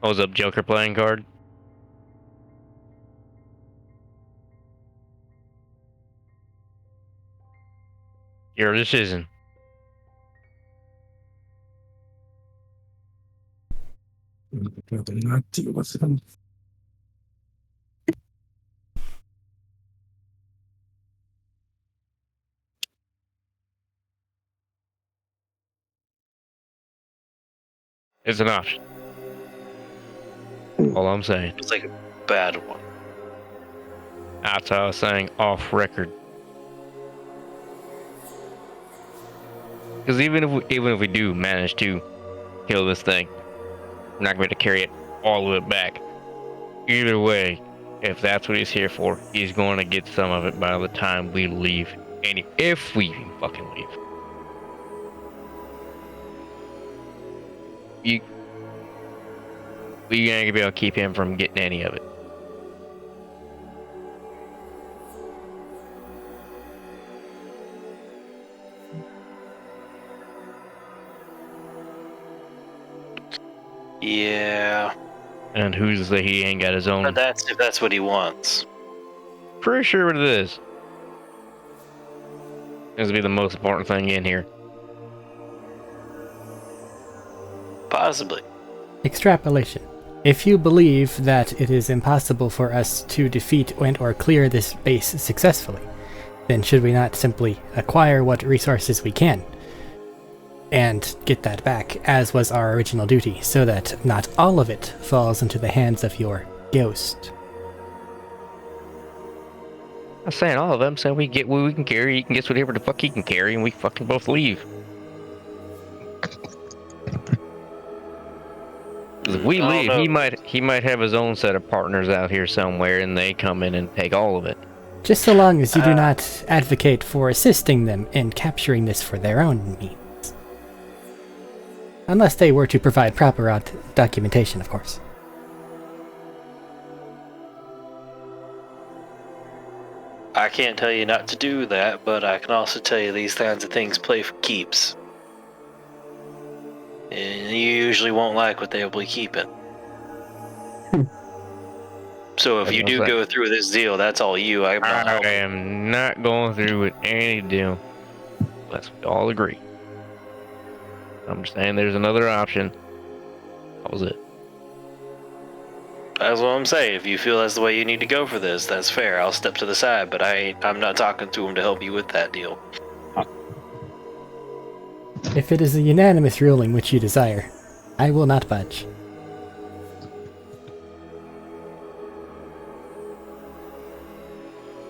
D: What was up, Joker playing card? Your decision.
E: Rather not deal with them.
D: It's an option. All I'm saying.
A: It's like a bad one.
D: That's how I was saying off record. Because even if we do manage to kill this thing, we're not going to carry it all the way back. Either way, if that's what he's here for, he's going to get some of it by the time we leave. And if we even fucking leave. We ain't gonna be able to keep him from getting any of it.
A: Yeah.
D: And who's to say he ain't got his own?
A: But that's if that's what he wants.
D: Pretty sure what it is. This will be the most important thing in here.
A: Possibly.
C: Extrapolation. If you believe that it is impossible for us to defeat and/or clear this base successfully, then should we not simply acquire what resources we can and get that back, as was our original duty, so that not all of it falls into the hands of your ghost?
D: I'm saying all of them, saying we get what we can carry, he can get whatever the fuck he can carry, and we fucking both leave. If we leave, he might have his own set of partners out here somewhere, and they come in and take all of it.
C: Just so long as you do not advocate for assisting them in capturing this for their own means. Unless they were to provide proper documentation, of course.
A: I can't tell you not to do that, but I can also tell you these kinds of things play for keeps. And you usually won't like what they'll be keeping. So if you do go through this deal, that's all you. I
D: am not going through with any deal. Let's all agree. I'm just saying there's another option. That was it.
A: That's what I'm saying. If you feel that's the way you need to go for this, that's fair. I'll step to the side, but I'm not talking to him to help you with that deal.
C: If it is a unanimous ruling which you desire, I will not budge.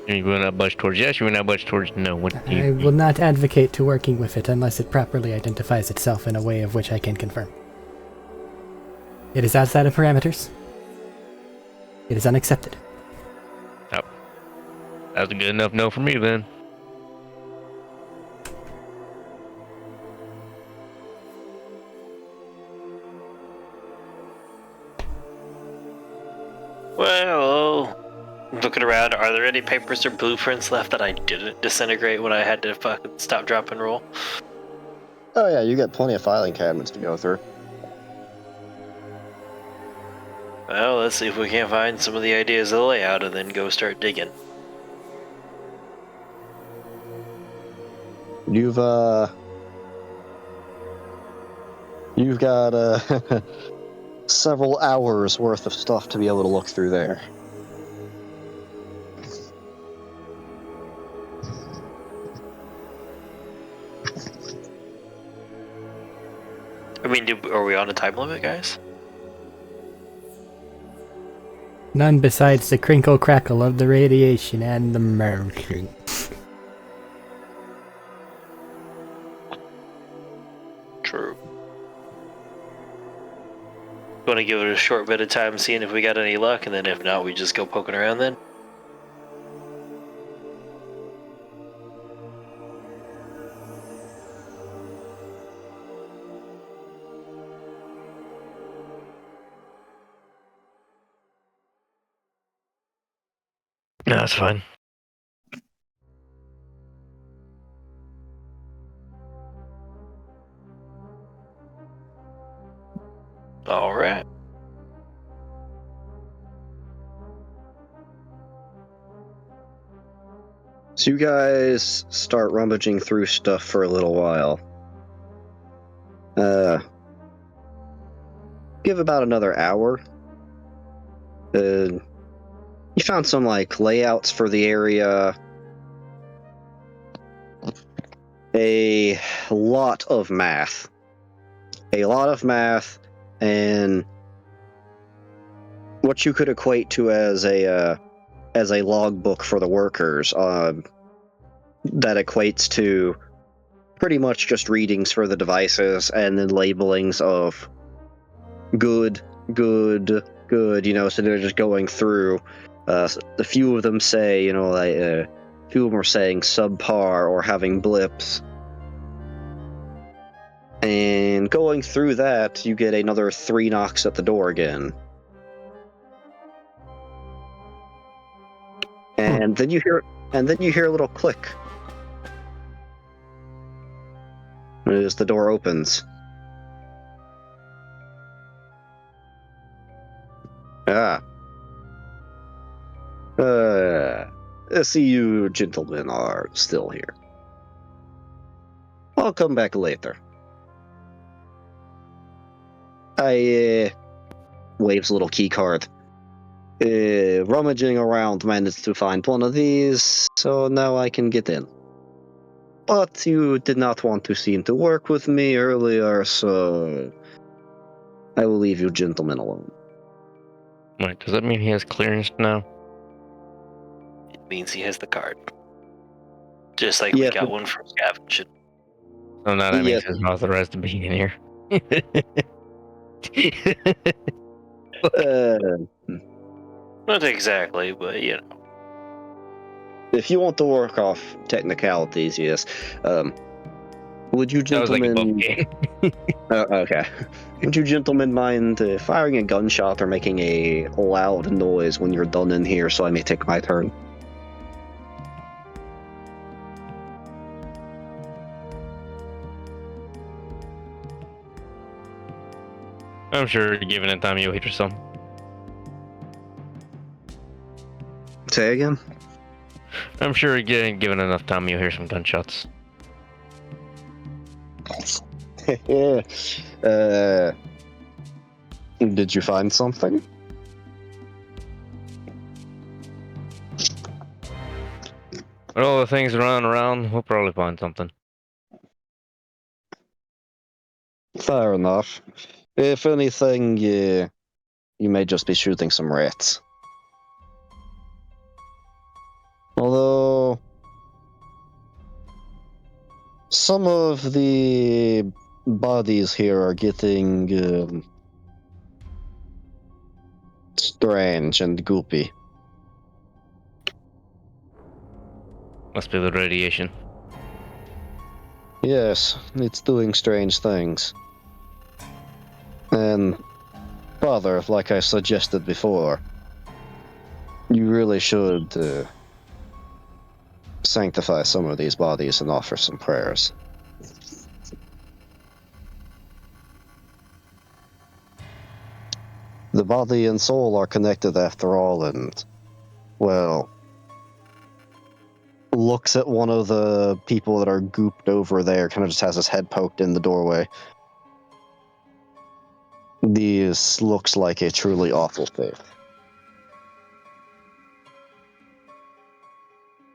D: You will not budge towards yes, you will not budge towards no.
C: I will not advocate to working with it unless it properly identifies itself in a way of which I can confirm. It is outside of parameters. It is unaccepted.
D: Yep. That's a good enough no for me then.
A: Well, looking around, are there any papers or blueprints left that I didn't disintegrate when I had to fucking stop, drop, and roll?
B: Oh yeah, you got plenty of filing cabinets to go through.
A: Well, let's see if we can't find some of the ideas of the layout and then go start digging.
B: You've got several hours worth of stuff to be able to look through there.
A: I mean, are we on a time limit, guys?
C: None besides the crinkle crackle of the radiation and the merging.
A: True. Want to give it a short bit of time, seeing if we got any luck, and then if not, we just go poking around then?
D: No, that's fine.
A: All right.
B: So you guys start rummaging through stuff for a little while. Give about another hour. You found some like layouts for the area. A lot of math. And what you could equate to as a logbook for the workers. That equates to pretty much just readings for the devices and then labelings of good, good, good. So they're just going through. A few of them say, a few of them are saying subpar or having blips. And going through that, you get another 3 knocks at the door again. And then you hear a little click as the door opens. I see you gentlemen are still here. I'll come back later. I waves a little key card. Rummaging around, managed to find one of these, so now I can get in. But you did not want to seem to work with me earlier, so I will leave you gentlemen alone.
D: Wait, does that mean he has clearance now?
A: It means he has the card. Just like
B: Yes,
A: we got one from Scavenge.
D: So now that
B: Yes.
D: means he's authorized to be in here.
A: Not exactly, but
B: If you want to work off technicalities, yes. Would you
D: That was like a
B: gentlemen...
D: game.
B: Okay. Would you gentlemen mind firing a gunshot or making a loud noise when you're done in here so I may take my turn?
D: I'm sure given it time you'll hit your son.
B: Say again?
D: I'm sure given enough time you'll hear some gunshots.
B: Did you find something?
D: With all the things running around, we'll probably find something.
B: Fair enough. If anything, you may just be shooting some rats. Although, some of the bodies here are getting strange and goopy.
D: Must be the radiation.
B: Yes, it's doing strange things. And, Father, like I suggested before, you really should sanctify some of these bodies and offer some prayers. The body and soul are connected after all, and, well, looks at one of the people that are gooped over there, kind of just has his head poked in the doorway. This looks like a truly awful thing.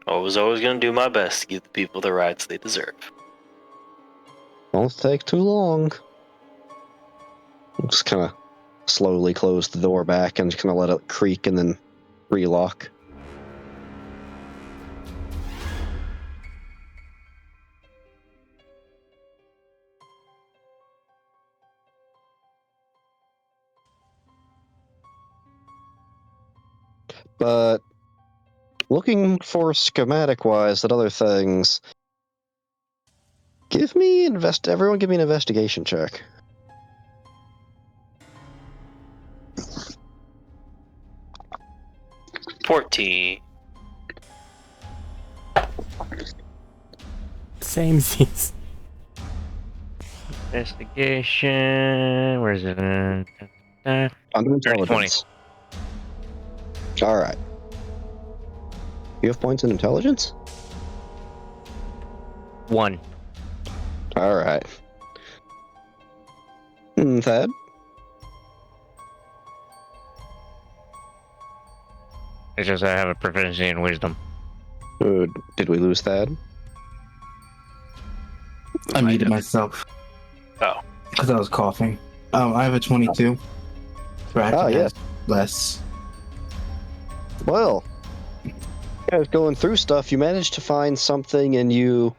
A: I was always going to do my best to give the people the rights they deserve.
B: Won't take too long. Just kind of slowly close the door back and just kind of let it creak and then relock. But looking for schematic-wise at other things, everyone give me an investigation check.
A: $14.
C: Same seas.
D: Investigation. Where is it?
B: Under
D: 20.
B: intelligence. Alright. You have points in intelligence?
D: 1.
B: Alright. Thad?
D: It's just I have a proficiency in wisdom.
B: Did we lose Thad?
E: I muted myself
A: Oh.
E: because I was coughing. I have a 22. Reactor
B: yeah.
E: has less.
B: Well, you guys going through stuff, you managed to find something and you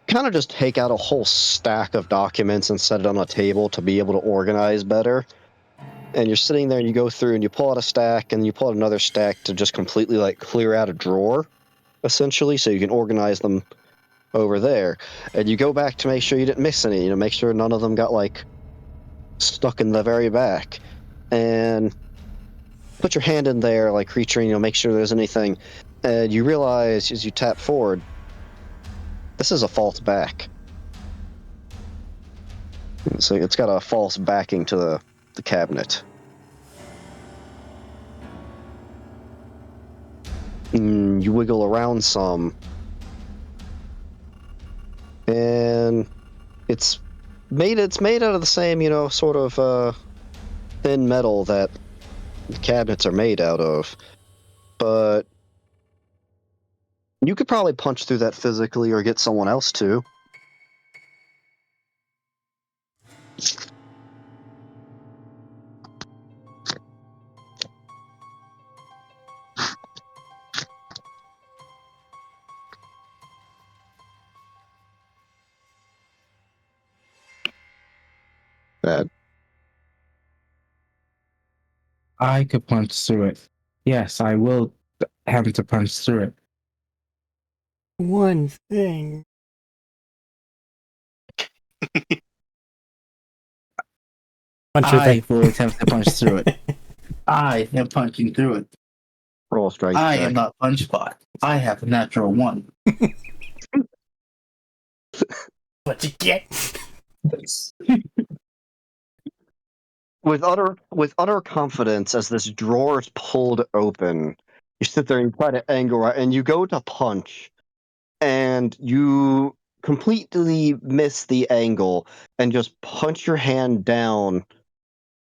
B: kind of just take out a whole stack of documents and set it on a table to be able to organize better. And you're sitting there and you go through and you pull out a stack and you pull out another stack to just completely like clear out a drawer, essentially, so you can organize them over there. And you go back to make sure you didn't miss any, make sure none of them got like stuck in the very back. And put your hand in there like creature, make sure there's anything. And you realize as you tap forward, this is a false back. So it's got a false backing to the cabinet. You wiggle around some, and it's made out of the same, sort of thin metal that the cabinets are made out of. But you could probably punch through that physically or get someone else to. That
E: I could punch through it. Yes, I will have to punch through it.
C: One thing. Punch your
E: I
C: thing.
E: will attempt to punch through it. I am punching through it.
B: roll a strength
E: I
B: check.
E: am not punchbot. I have a natural 1.
C: What you get?
B: With utter confidence, as this drawer is pulled open, you sit there and you try to angle it, and you go to punch, and you completely miss the angle and just punch your hand down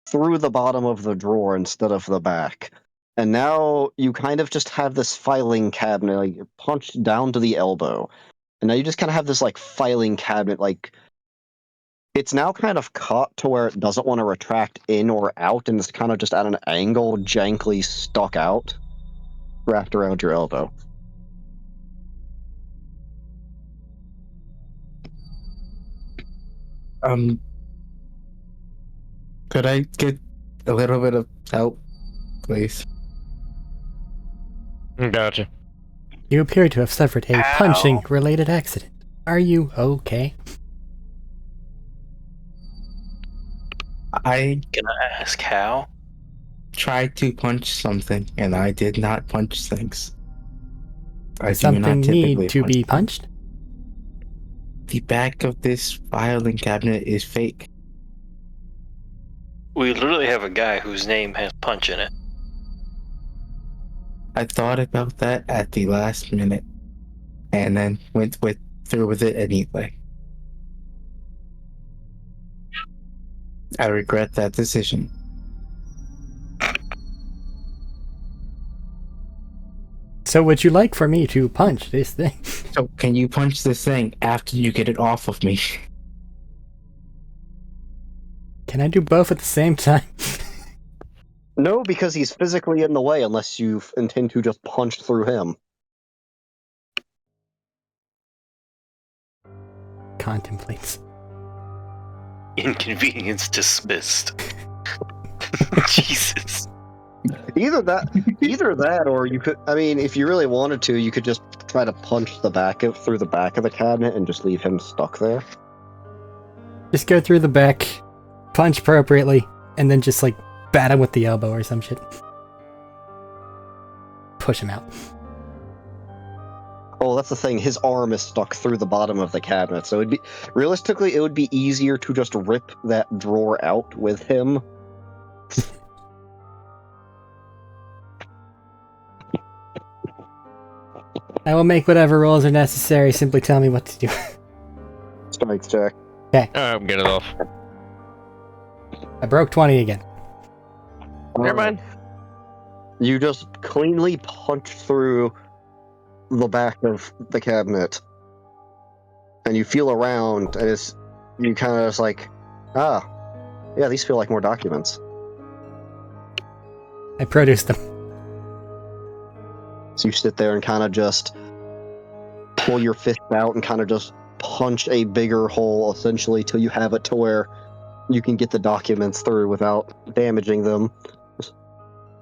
B: through the bottom of the drawer instead of the back. And now you kind of just have this filing cabinet, like punched down to the elbow. And now you just kind of have this like filing cabinet, like it's now kind of caught to where it doesn't want to retract in or out, and it's kind of just at an angle, jankly stuck out, wrapped around your elbow.
E: Could I get a little bit of help, please?
D: Gotcha.
C: You appear to have suffered a
A: Ow.
C: punching-related accident. Are you okay?
E: I
A: Can I ask how?
E: tried to punch something, and I did not punch things. I
C: Does
E: do not
C: something
E: typically
C: need to
E: punch
C: be
E: them.
C: punched?
E: The back of this filing cabinet is fake.
A: We literally have a guy whose name has punch in it.
E: I thought about that at the last minute, and then went through with it anyway. I regret that decision.
C: So would you like for me to punch this thing?
E: So, can you punch this thing after you get it off of me?
C: Can I do both at the same time?
B: No, because he's physically in the way unless you intend to just punch through him.
C: Contemplates.
A: Inconvenience dismissed. Jesus.
B: Either that, or you could. I mean, if you really wanted to, you could just try to punch through the back of the cabinet and just leave him stuck there.
C: Just go through the back, punch appropriately, and then just like bat him with the elbow or some shit. Push him out.
B: Oh, that's the thing. His arm is stuck through the bottom of the cabinet, so realistically, it would be easier to just rip that drawer out with him.
C: I will make whatever rolls are necessary. Simply tell me what to do.
B: Strength check.
D: Alright, get it off.
C: I broke 20 again.
D: Never mind.
B: You just cleanly punch through the back of the cabinet, and you feel around, and you kind of just like, yeah, these feel like more documents.
C: I produce them.
B: So you sit there and kind of just pull your fist out and kind of just punch a bigger hole, essentially, till you have it to where you can get the documents through without damaging them. Just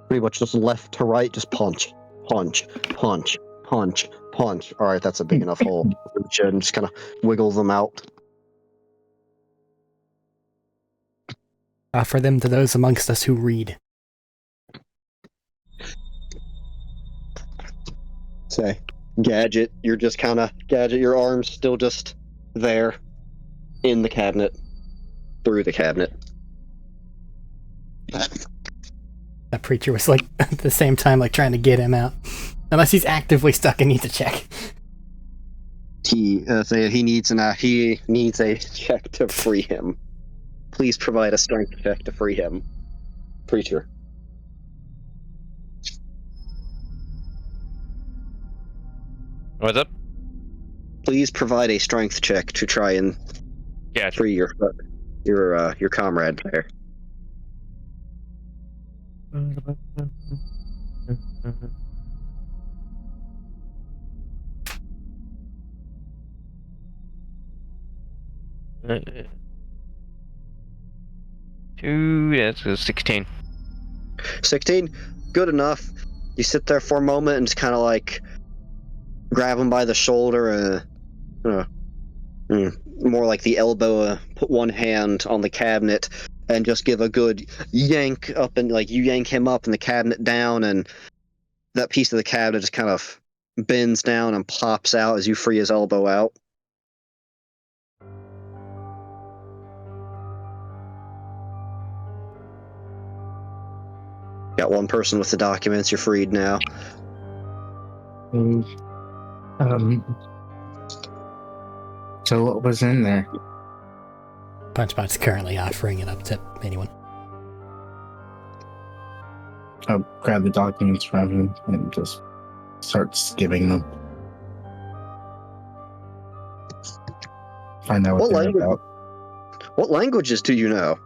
B: pretty much just left to right, just punch, punch, punch, punch, punch. All right, that's a big enough hole. And just kind of wiggle them out.
C: Offer them to those amongst us who read.
B: Say, Gadget, you're just kind of, your arm's still just there in the cabinet, through the cabinet.
C: That preacher was like at the same time like trying to get him out. Unless he's actively stuck and needs a check.
B: He needs a check to free him. Please provide a strength check to free him. Preacher.
D: What's up?
B: Please provide a strength check to try and free your comrade there.
D: That's a 16.
B: 16? Good enough. You sit there for a moment and just kind of like grab him by the shoulder, more like the elbow, put one hand on the cabinet and just give a good yank up, and like you yank him up and the cabinet down, and that piece of the cabinet just kind of bends down and pops out as you free his elbow out. Got one person with the documents, you're freed now.
E: So what was in there?
C: Punchbot's currently offering it up to anyone.
E: I'll grab the documents from him and just start skimming them. Find out what they're about.
B: What languages do you know?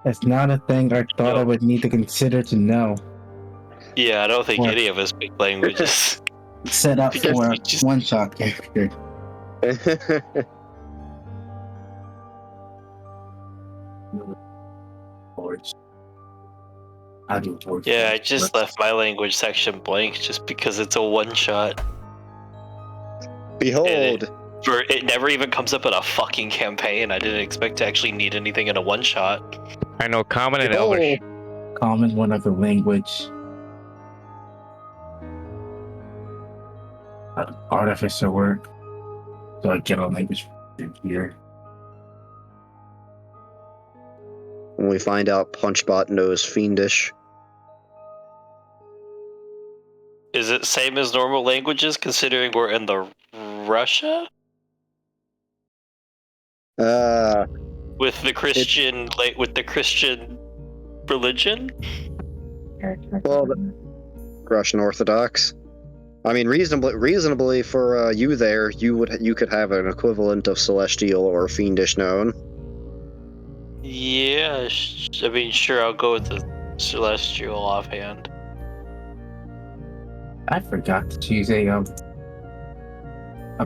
E: That's not a thing I thought I would need to consider to know.
A: Yeah, I don't think any of us speak languages.
E: Set up for a one-shot character.
A: Yeah, I just left my language section blank just because it's a one-shot.
B: Behold!
A: It never even comes up in a fucking campaign. I didn't expect to actually need anything in a one-shot.
D: I know Common and Elvish.
E: Common, one other language. Artificer work. So I get a language here.
B: When we find out Punchbot knows Fiendish.
A: Is it same as normal languages, considering we're in the Russia? With the Christian, religion?
B: Well, Russian Orthodox. I mean, reasonably for you there, you could have an equivalent of Celestial or Fiendish known.
A: Yeah, I mean, sure, I'll go with the Celestial offhand.
E: I forgot to choose a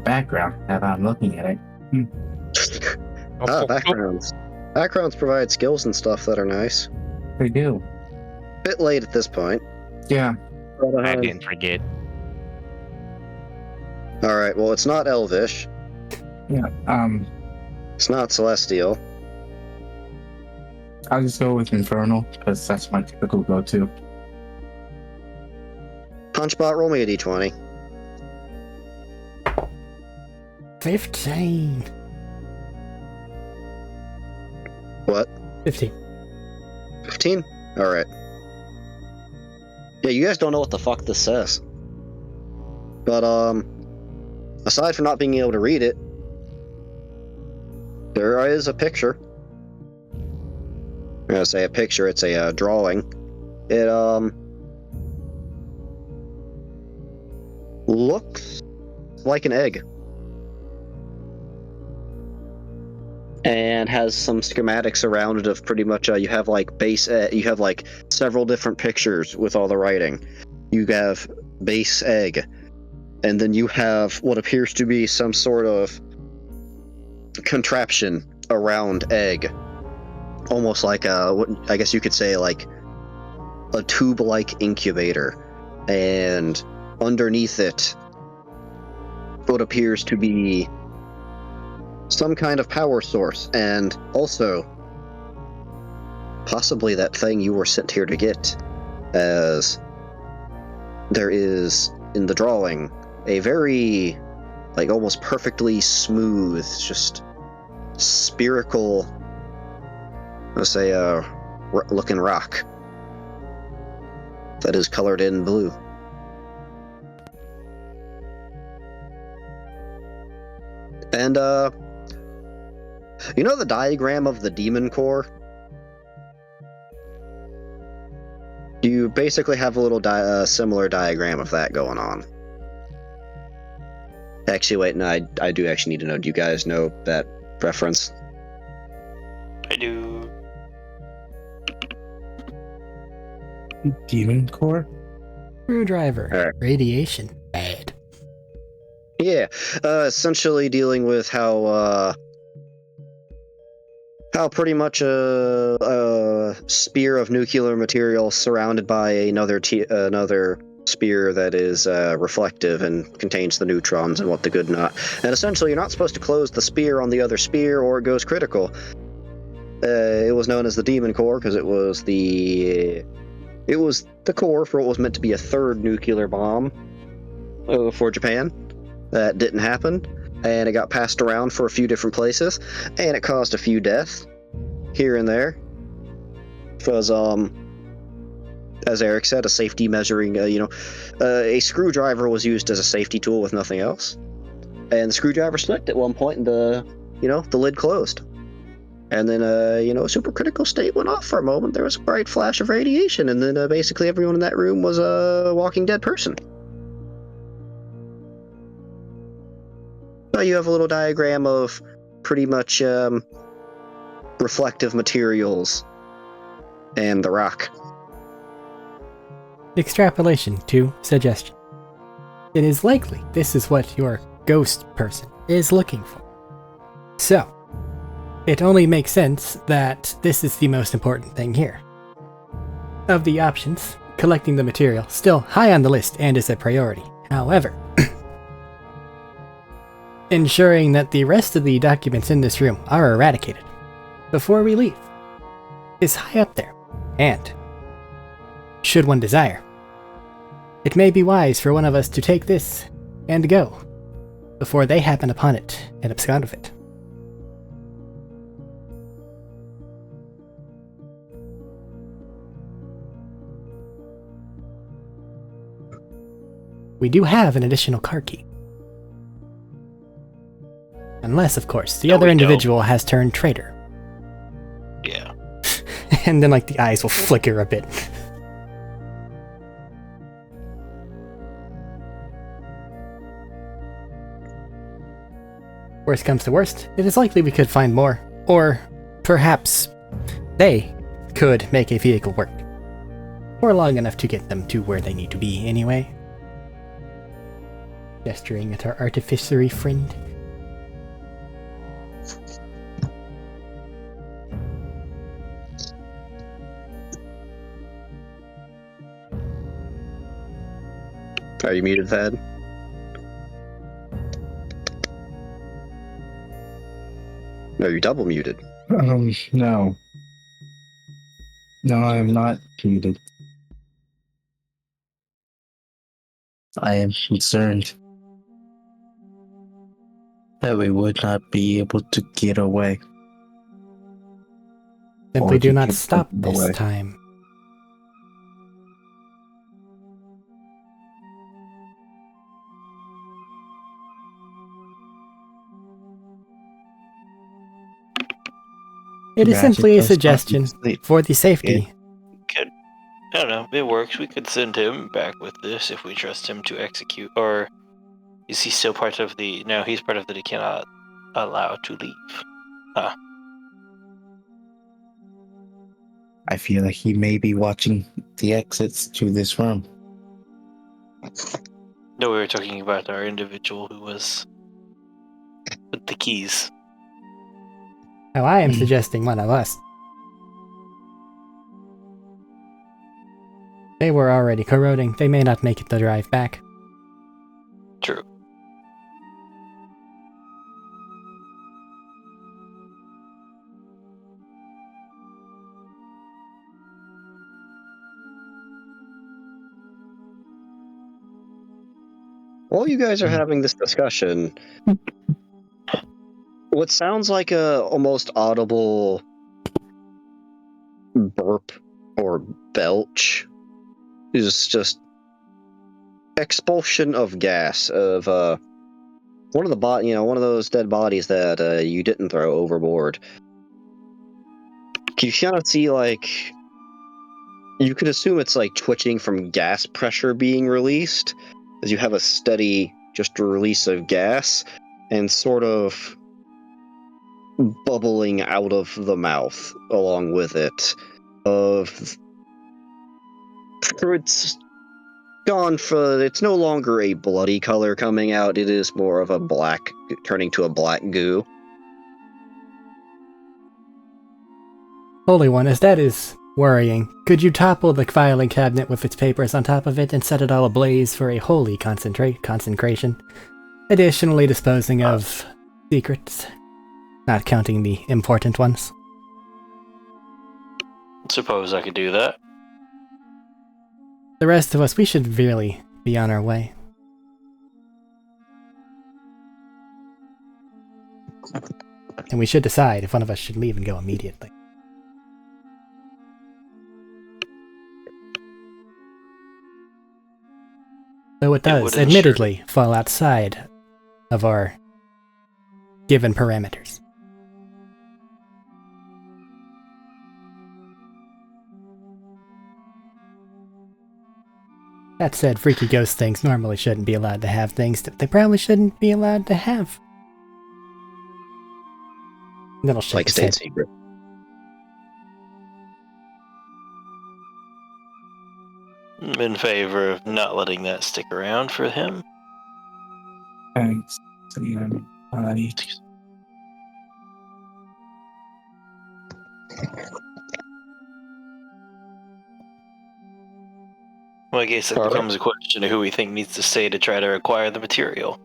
E: background. Now that I'm looking at it.
B: Backgrounds. Backgrounds provide skills and stuff that are nice.
E: They do.
B: Bit late at this point.
E: Yeah.
B: But,
D: I didn't forget.
B: Alright, well, it's not Elvish.
E: Yeah.
B: It's not Celestial.
E: I'll just go with Infernal because that's my typical go-to.
B: Punchbot, roll me a d20.
C: 15.
B: What?
C: 15.
B: 15? Alright. Yeah, you guys don't know what the fuck this says. But, aside from not being able to read it, there is a picture. I'm gonna say a picture, it's a drawing. It, looks like an egg. And has some schematics around it of pretty much, you have like you have like several different pictures with all the writing. You have base egg, and then you have what appears to be some sort of contraption around egg. Almost like I guess you could say like a tube-like incubator. And underneath it, what appears to be some kind of power source, and also possibly that thing you were sent here to get, as there is in the drawing a very, like, almost perfectly smooth, just spherical, let's say, looking rock that is colored in blue. And, you know the diagram of the demon core? You basically have a little similar diagram of that going on. Actually, wait, no, I do actually need to know. Do you guys know that reference?
A: I do.
E: Demon core?
C: Screwdriver.
B: Alright.
C: Radiation. Bad.
B: Yeah, essentially dealing with how pretty much a spear of nuclear material surrounded by another spear that is reflective and contains the neutrons and what the good not. And essentially, you're not supposed to close the spear on the other spear or it goes critical. It was known as the Demon Core because it was the core for what was meant to be a third nuclear bomb for Japan. That didn't happen, and it got passed around for a few different places, and it caused a few deaths here and there. Because, as Arik said, a safety measuring, a screwdriver was used as a safety tool with nothing else. And the screwdriver slipped at one point, and the lid closed. And then, a supercritical state went off for a moment. There was a bright flash of radiation, and then basically everyone in that room was a walking dead person. You have a little diagram of pretty much reflective materials and the rock.
C: Extrapolation to suggestion. It is likely this is what your ghost person is looking for. So, it only makes sense that this is the most important thing here. Of the options, collecting the material still high on the list and is a priority. However, ensuring that the rest of the documents in this room are eradicated before we leave is high up there, and should one desire, it may be wise for one of us to take this and go before they happen upon it and abscond with it. We do have an additional car key. Unless, of course, the other individual has turned traitor.
A: Yeah.
C: And then, like, the eyes will flicker a bit. Worst comes to worst, it is likely we could find more. Or, perhaps, they could make a vehicle work. For long enough to get them to where they need to be, anyway. Gesturing at our artificery friend.
B: Are you muted, Thad? No, you're double muted.
E: No. No, I am not muted. I am concerned that we would not be able to get away.
C: Simply
E: Or
C: do
E: to
C: not
E: get
C: stop
E: them
C: this
E: away.
C: time. It is
E: Magic
C: simply a
E: does not
C: suggestion
E: sleep.
C: for the safety.
A: Could, I don't know. It works. We could send him back with this if we trust him to execute. Or is he still part of the? No, he's part of the. He cannot allow to leave.
E: I feel like he may be watching the exits to this room.
A: No, we were talking about our individual who was with the keys.
C: Oh, I am
E: Hmm.
C: suggesting one of us. They were already corroding. They may not make it the drive back.
A: True.
B: While you guys are having this discussion, what sounds like a almost audible burp or belch is just expulsion of gas of one of the one of those dead bodies that you didn't throw overboard. You kind of see like you could assume it's like twitching from gas pressure being released, as you have a steady just release of gas and sort of bubbling out of the mouth along with it. It's gone for. It's no longer a bloody color coming out. It is more of a black, turning to a black goo.
C: Holy One, as that is worrying, could you topple the filing cabinet with its papers on top of it and set it all ablaze for a holy consecration? Additionally disposing of secrets, not counting the important ones.
A: Suppose I could do that.
C: The rest of us, we should really be on our way. And we should decide if one of us should leave and go immediately. Though it does,
A: would ensure-
C: admittedly, fall outside of our given parameters. That said, freaky ghost things normally shouldn't be allowed to have things that they probably shouldn't be allowed to have. And then I'll shake
B: Like
C: his
B: state
C: head.
B: secret.
A: I'm in favor of not letting that stick around for him.
E: Thanks. Body.
A: Well, I guess it
B: All right.
A: becomes a question of who we think needs to stay to try to acquire the material.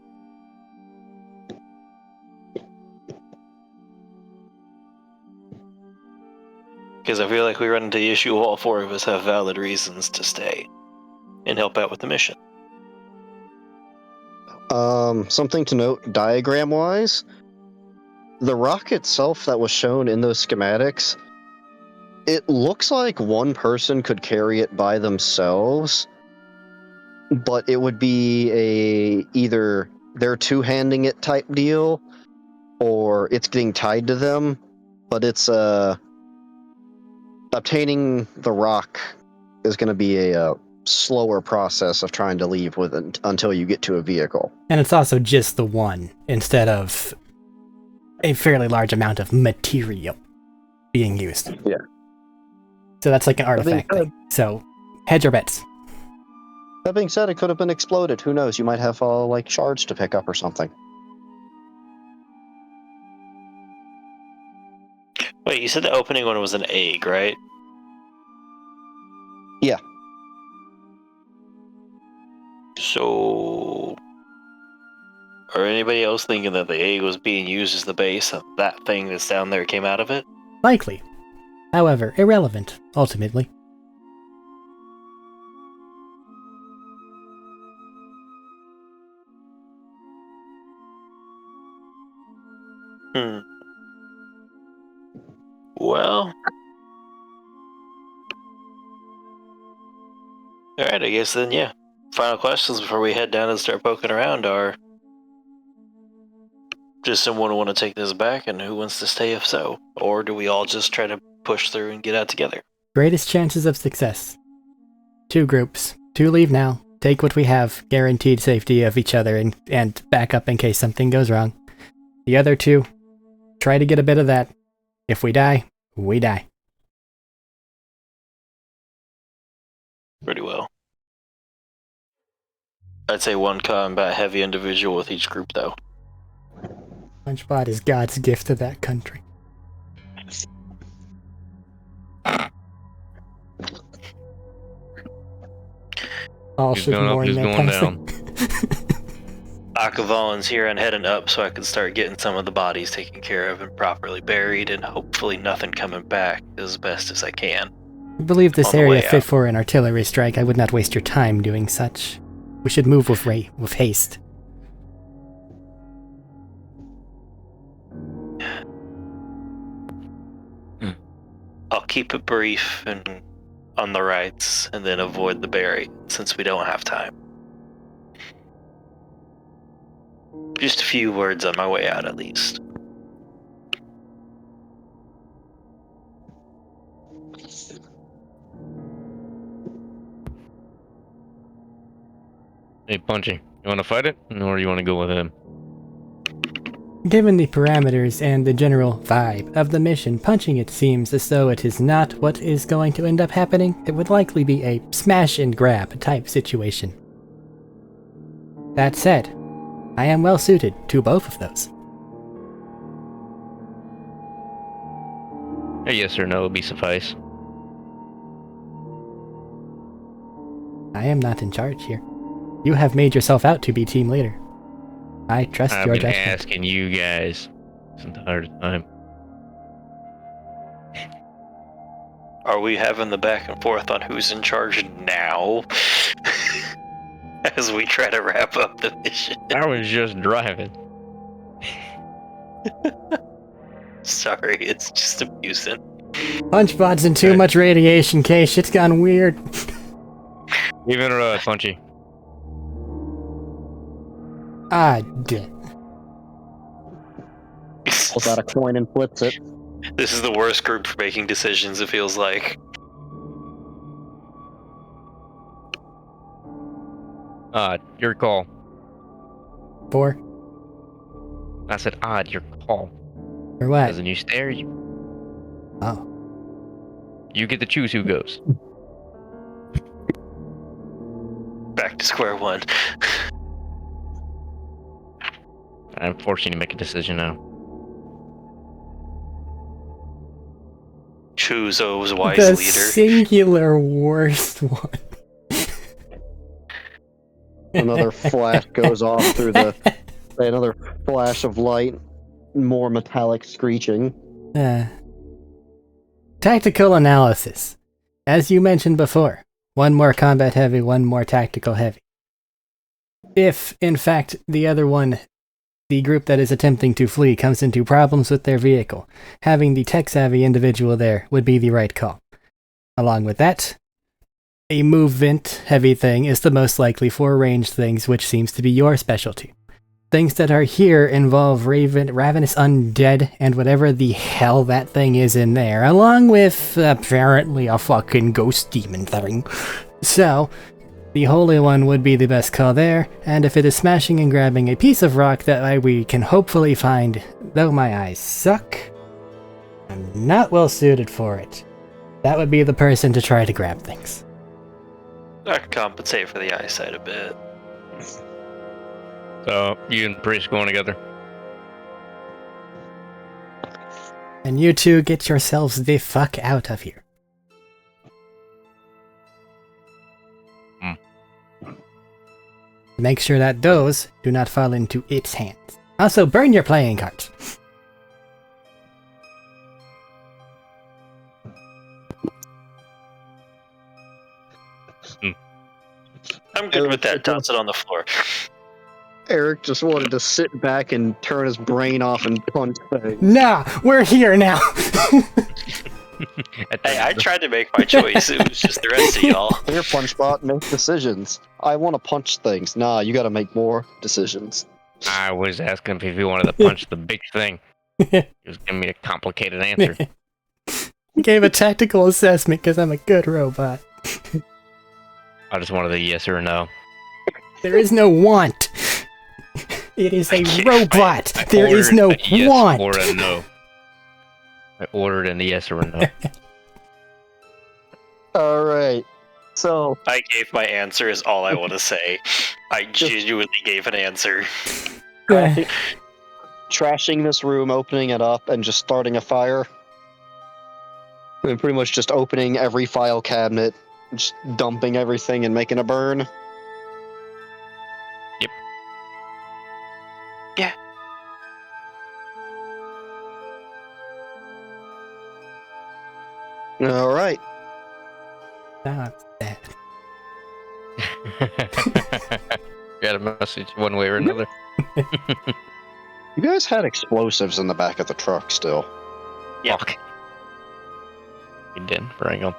A: Because I feel like we run into the issue all four of us have valid reasons to stay and help out with the mission.
B: Something to note diagram-wise, the rock itself that was shown in those schematics, it looks like one person could carry it by themselves, but it would be either they're two-handing it type deal, or it's getting tied to them, but it's obtaining the rock is going to be a slower process of trying to leave with it until you get to a vehicle.
C: And it's also just the one, instead of a fairly large amount of material being used.
B: Yeah.
C: So that's like an artifact
B: being
C: thing. So, hedge your bets.
B: That being said, it could have been exploded. Who knows? You might have like shards to pick up or something.
A: Wait, you said the opening one was an egg, right? So, are anybody else thinking that the egg was being used as the base and that thing that's down there came out of it?
C: Likely. However, irrelevant, ultimately.
A: Well, alright, I guess then, yeah. Final questions before we head down and start poking around are... Does someone want to take this back, and who wants to stay if so? Or do we all just try to push through and get out together?
C: Greatest chances of success. 2 groups. 2 leave now. Take what we have. Guaranteed safety of each other and back up in case something goes wrong. The other 2, try to get a bit of that. If we die, we die.
A: Pretty well. I'd say 1 combat heavy individual with each group, though.
C: Punchbot is God's gift to that country. All
D: Who's
C: should
D: going up,
C: mourn
D: who's
C: their
D: going
C: passing.
A: I could volunteer on heading up so I can start getting some of the bodies taken care of and properly buried, and hopefully nothing coming back as best as I can.
C: I believe this
A: On the
C: area
A: way
C: fit
A: out.
C: for an artillery strike. I would not waste your time doing such. We should move with haste.
A: I'll keep it brief and on the rights, and then avoid the bury, since we don't have time. Just a few words on my way out, at least.
D: Hey, Punchy, you want to fight it, or you want to go with him?
C: Given the parameters and the general vibe of the mission, punching it seems as though it is not what is going to end up happening. It would likely be a smash and grab type situation. That said, I am well suited to both of those.
D: A yes or no would be suffice.
C: I am not in charge here. You have made yourself out to be team leader. I trust
D: I've
C: your
D: been
C: judgment.
D: asking you guys this entire time.
A: Are we having the back and forth on who's in charge now? As we try to wrap up the mission.
D: I was just driving.
A: Sorry, it's just amusing.
C: Punchbot's in too
D: Okay.
C: much radiation, K. Shit's gone weird.
D: Even Punchy.
C: Ah, dead.
B: Pulls out a coin and flips it.
A: This is the worst group for making decisions, it feels like.
D: Your call.
C: 4?
D: I said your call.
C: Or what?
D: Doesn't you stare?
C: Oh.
D: You get to choose who goes.
A: Back to square one.
D: I'm forcing you to make a decision now.
A: Choose O's wise
C: The
A: leader.
C: singular worst one.
B: Another flash goes off through the... Another flash of light. More metallic screeching.
C: Tactical analysis. As you mentioned before, 1 more combat heavy, 1 more tactical heavy. If, in fact, the other one, the group that is attempting to flee, comes into problems with their vehicle, having the tech-savvy individual there would be the right call. Along with that, a movement heavy thing is the most likely for ranged things, which seems to be your specialty. Things that are here involve ravenous undead and whatever the hell that thing is in there, along with apparently a fucking ghost demon thing. So, the Holy One would be the best call there, and if it is smashing and grabbing a piece of rock that we can hopefully find, though my eyes suck, I'm not well suited for it. That would be the person to try to grab things.
A: I can compensate for the eyesight a bit.
D: So, you and Priest going together?
C: And you two get yourselves the fuck out of here. Make sure that those do not fall into its hands. Also, burn your playing cards.
A: I'm good with that. Toss it on the floor.
B: Eric just wanted to sit back and turn his brain off and punch things.
C: Nah, we're here now.
A: Hey, I tried to make my choice. It was just the rest of y'all.
B: Here, PunchBot, make decisions. I want to punch things. Nah, you got to make more decisions.
D: I was asking if he wanted to punch the big thing. He was giving me a complicated answer.
C: Gave a tactical assessment because I'm a good robot.
D: I just wanted a yes or a no.
C: There is no want. It is a robot. There is no
D: a yes
C: want.
D: or a no. I ordered in a yes or a no.
B: All right. So,
A: I gave my answer is all I want to say. I genuinely gave an answer.
B: trashing this room, opening it up, and just starting a fire. And pretty much just opening every file cabinet, just dumping everything and making a burn.
D: Yep.
A: Yeah.
B: All right.
C: Stop that.
D: Got a message one way or another.
B: You guys had explosives in the back of the truck still.
A: Yeah.
D: Fuck. You did. Bring them.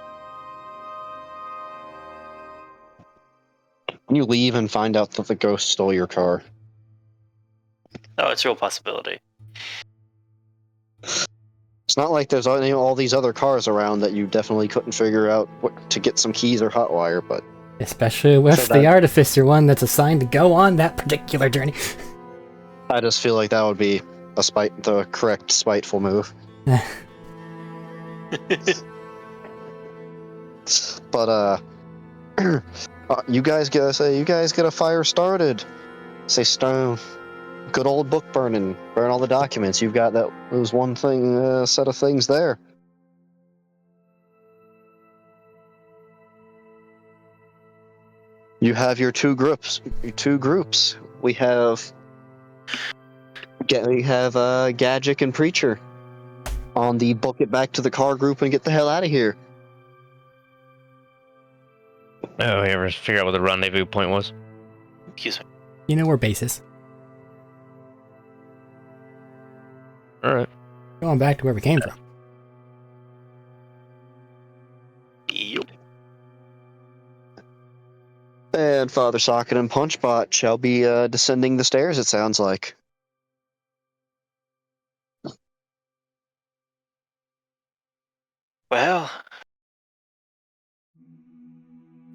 B: You leave and find out that the ghost stole your car.
A: No, it's a real possibility.
B: It's not like there's all these other cars around that you definitely couldn't figure out what to get some keys or hotwire, but...
C: Especially with
B: So
C: the
B: that-
C: artificer one that's assigned to go on that particular journey.
B: I just feel like that would be the correct spiteful move. But you guys get a fire started. Say stone. Good old book burning. Burn all the documents. You've got that. There's one thing, set of things there. You have your two groups. We have Gadget and Preacher on the book it back to the car group and get the hell out of here.
D: Oh, you ever figure out what the rendezvous point was?
A: Excuse me.
C: You know where base is.
D: Alright.
C: Going back to where we came from.
A: Yep.
B: And Father Socket and Punchbot shall be descending the stairs, it sounds like.
A: Well,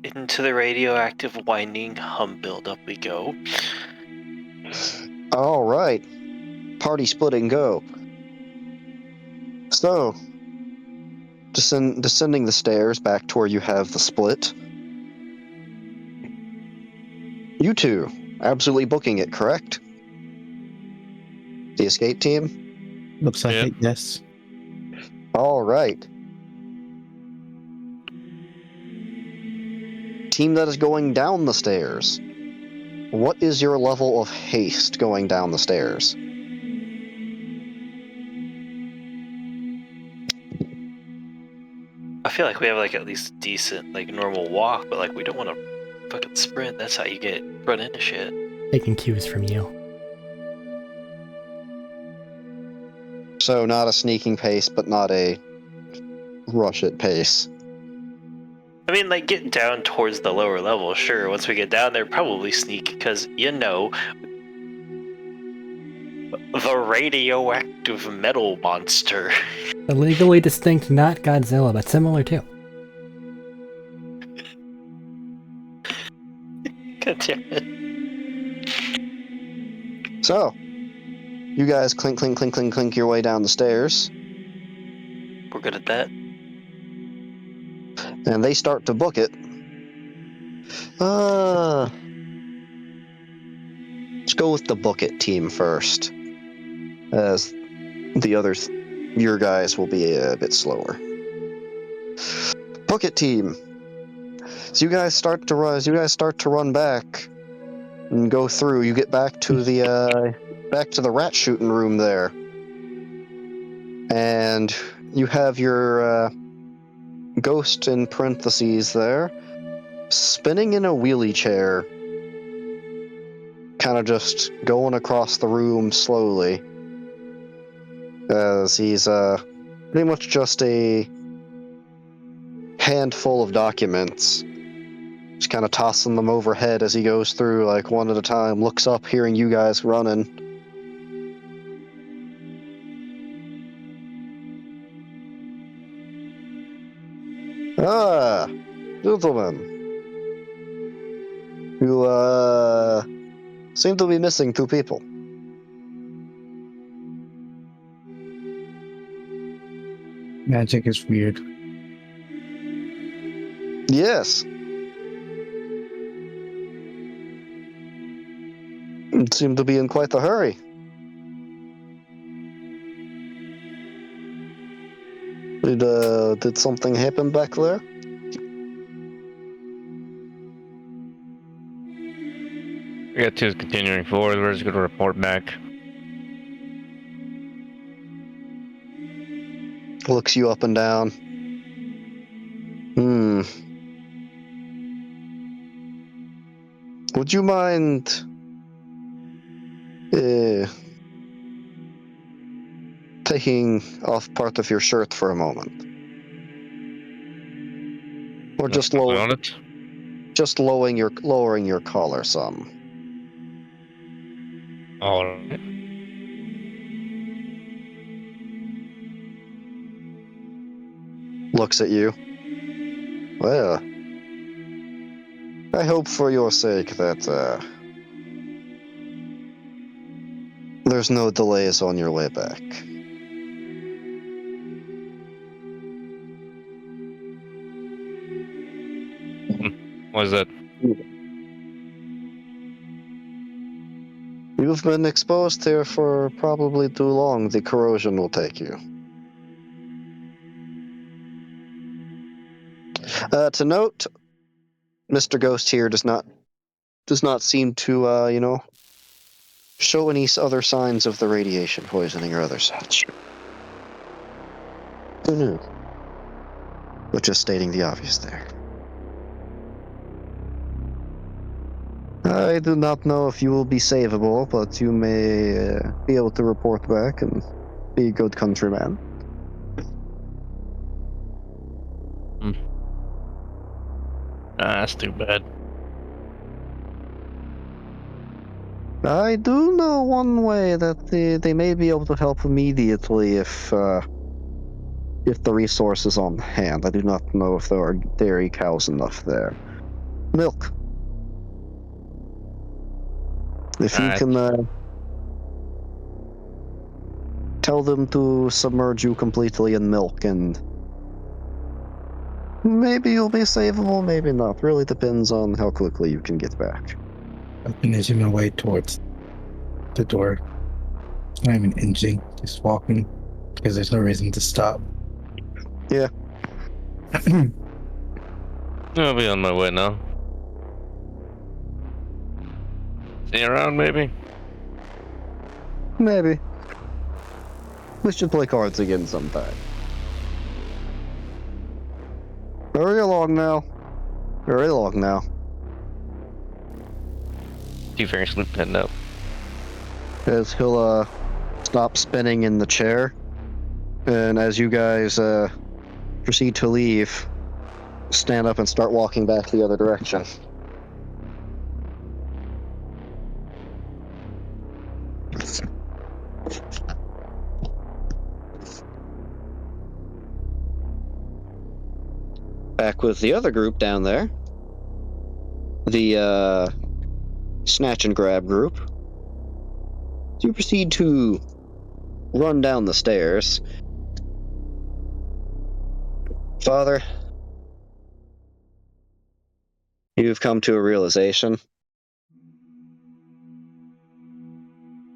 A: into the radioactive winding hum buildup we go.
B: All right. Party split and go. So, descending the stairs back to where you have the split. You two, absolutely booking it, correct? The escape team?
E: Looks like
D: Yeah.
E: it, yes.
B: All right. Team that is going down the stairs. What is your level of haste going down the stairs?
A: I feel like we have like at least decent like normal walk, but like we don't want to fucking sprint. That's how you get run into shit.
C: Taking cues from you.
B: So not a sneaking pace, but not a rush it pace.
A: I mean, like getting down towards the lower level, sure. Once we get down there, probably sneak because you know the radioactive metal monster.
C: A legally distinct, not Godzilla, but similar too.
A: God damn it.
B: So, you guys clink, clink, clink, clink, clink your way down the stairs,
A: We're good at that.
B: and they start to book it. Let's go with the book it team first, as the others, your guys will be a bit slower. Book it team. So you guys start to run back. and go through. You get back to the rat shooting room there, and you have your ghost in parentheses there, spinning in a wheelie chair, kind of just going across the room slowly, as he's pretty much just a handful of documents. Just kind of tossing them overhead as he goes through, like, one at a time, looks up, hearing you guys running. Ah, gentlemen. You, seem to be missing 2 people.
E: Magic is weird.
B: Yes. Seem to be in quite a hurry. Did something happen back there?
D: Reactor is continuing forward. We're just going to report back.
B: Looks you up and down. Would you mind taking off part of your shirt for a moment? Or just
D: On it.
B: lowering your collar some.
D: All right.
B: Looks at you. Well, I hope for your sake that there's no delays on your way back.
D: What is that?
B: You've been exposed here for probably too long. The corrosion will take you. To note, Mr. Ghost here does not seem to show any other signs of the radiation poisoning or other such. Who knew? But just stating the obvious there. I do not know if you will be savable, but you may be able to report back and be a good countryman.
D: That's too bad.
B: I do know one way that they may be able to help immediately if the resource is on hand. I do not know if there are dairy cows enough there. Milk. If you can tell them to submerge you completely in milk, and maybe you'll be savable, maybe not. Really depends on how quickly you can get back.
E: I'm inching my way towards the door. Not even inching, just walking, because there's no reason to stop.
B: Yeah.
D: I'll be on my way now. See you around, maybe?
B: Maybe. We should play cards again sometime. Hurry along now. Hurry along now.
D: Two fingers loop heading up.
B: As he'll stop spinning in the chair, and as you guys proceed to leave, stand up and start walking back the other direction. Back with the other group down there, the snatch and grab group. You proceed to run down the stairs. Father, you've come to a realization,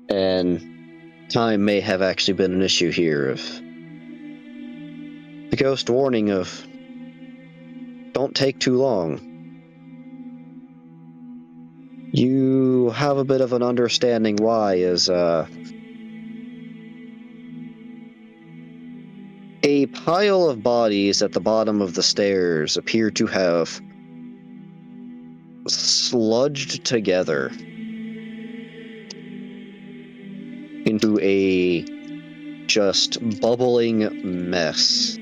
B: and time may have actually been an issue here. Of the ghost warning of don't take too long. You to have a bit of an understanding why is a pile of bodies at the bottom of the stairs appear to have sludged together into a just bubbling mess.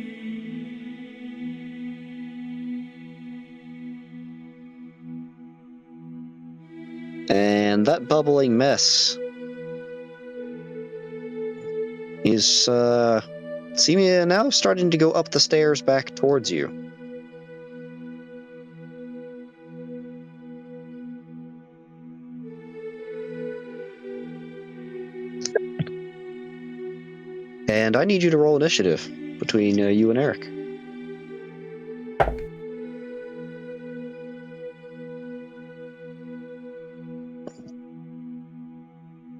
B: And that bubbling mess is seeming now starting to go up the stairs back towards you. And I need you to roll initiative between you and Arik.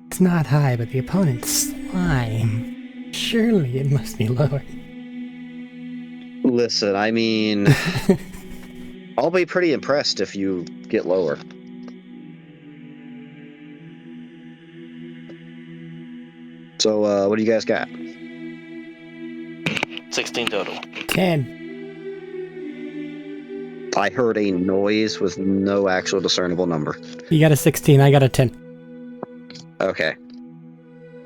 C: It's not high, but the opponent's slime. Surely it must be lower.
B: Listen, I mean, I'll be pretty impressed if you get lower. So, what do you guys got?
A: 16 total.
C: 10.
B: I heard a noise with no actual discernible number.
C: You got a 16, I got a 10.
B: Okay.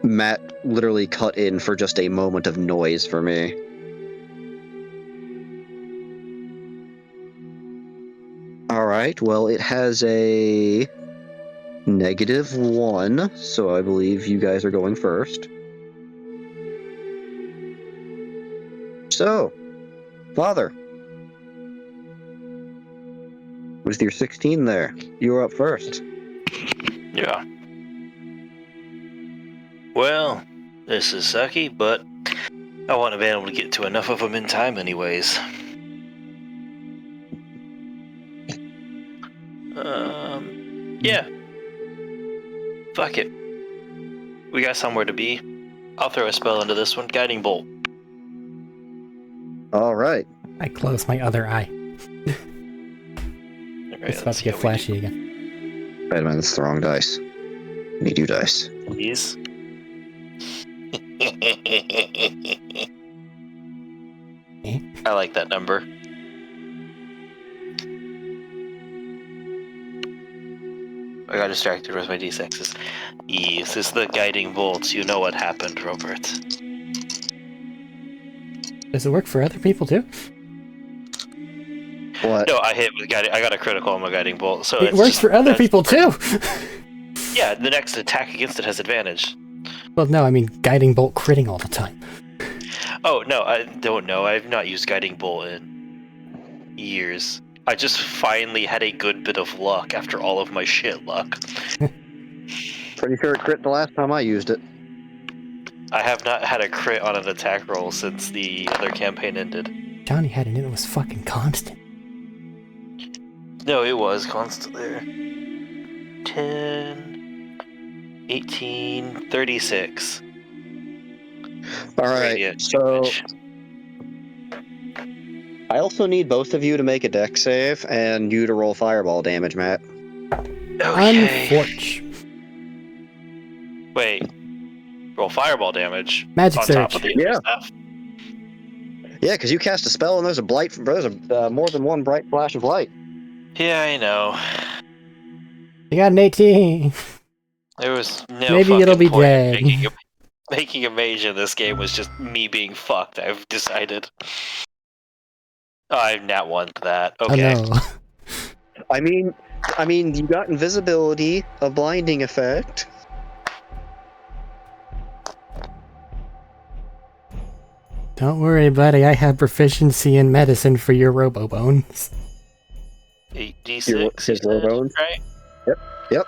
B: Matt literally cut in for just a moment of noise for me. Alright, well, it has a -1, so I believe you guys are going first. So, Father, with your 16 there, you're up first.
A: Yeah. Well, this is sucky, but I want to be able to get to enough of them in time anyways. Yeah. Fuck it. We got somewhere to be. I'll throw a spell into this one. Guiding Bolt.
B: Alright.
C: I close my other eye.
A: Alright,
C: It's about to get flashy again.
B: Wait a minute, that's the wrong dice. Need you dice.
A: Please. I like that number. I got distracted with my d6s. Yes, it's the guiding bolts. You know what happened, Robert.
C: Does it work for other people too?
B: What?
A: No, I hit with guiding. I got a critical on my guiding bolt, so
C: It works for other people too!
A: Yeah, the next attack against it has advantage.
C: Well, no, I mean guiding bolt critting all the time.
A: Oh no, I don't know. I've not used guiding bolt in years. I just finally had a good bit of luck after all of my shit luck.
B: Pretty sure it crit the last time I used it.
A: I have not had a crit on an attack roll since the other campaign ended.
C: Johnny had it and it was fucking constant.
A: No, it was constant there. 10, 18, 36.
B: Alright,
A: Radiant
B: so
A: damage.
B: I also need both of you to make a deck save and you to roll fireball damage, Matt.
A: Okay.
C: Unfortunate.
A: Wait. Roll fireball damage
C: Magic
A: on top
C: surge.
A: of the other
B: Yeah.
A: stuff.
B: Yeah, because you cast a spell and there's a more than one bright flash of light.
A: Yeah, I know.
C: You got an 18.
A: There was no
C: Maybe
A: fucking
C: it'll be
A: point in
C: dead.
A: making a mage in this game was just me being fucked, I've decided. Oh, I've nat one to that. Okay.
C: Oh no.
B: I mean, you got invisibility, a blinding effect.
C: Don't worry, buddy. I have proficiency in medicine for your Robo bones.
A: 8d6,
B: His Robo.
A: right?
B: Yep.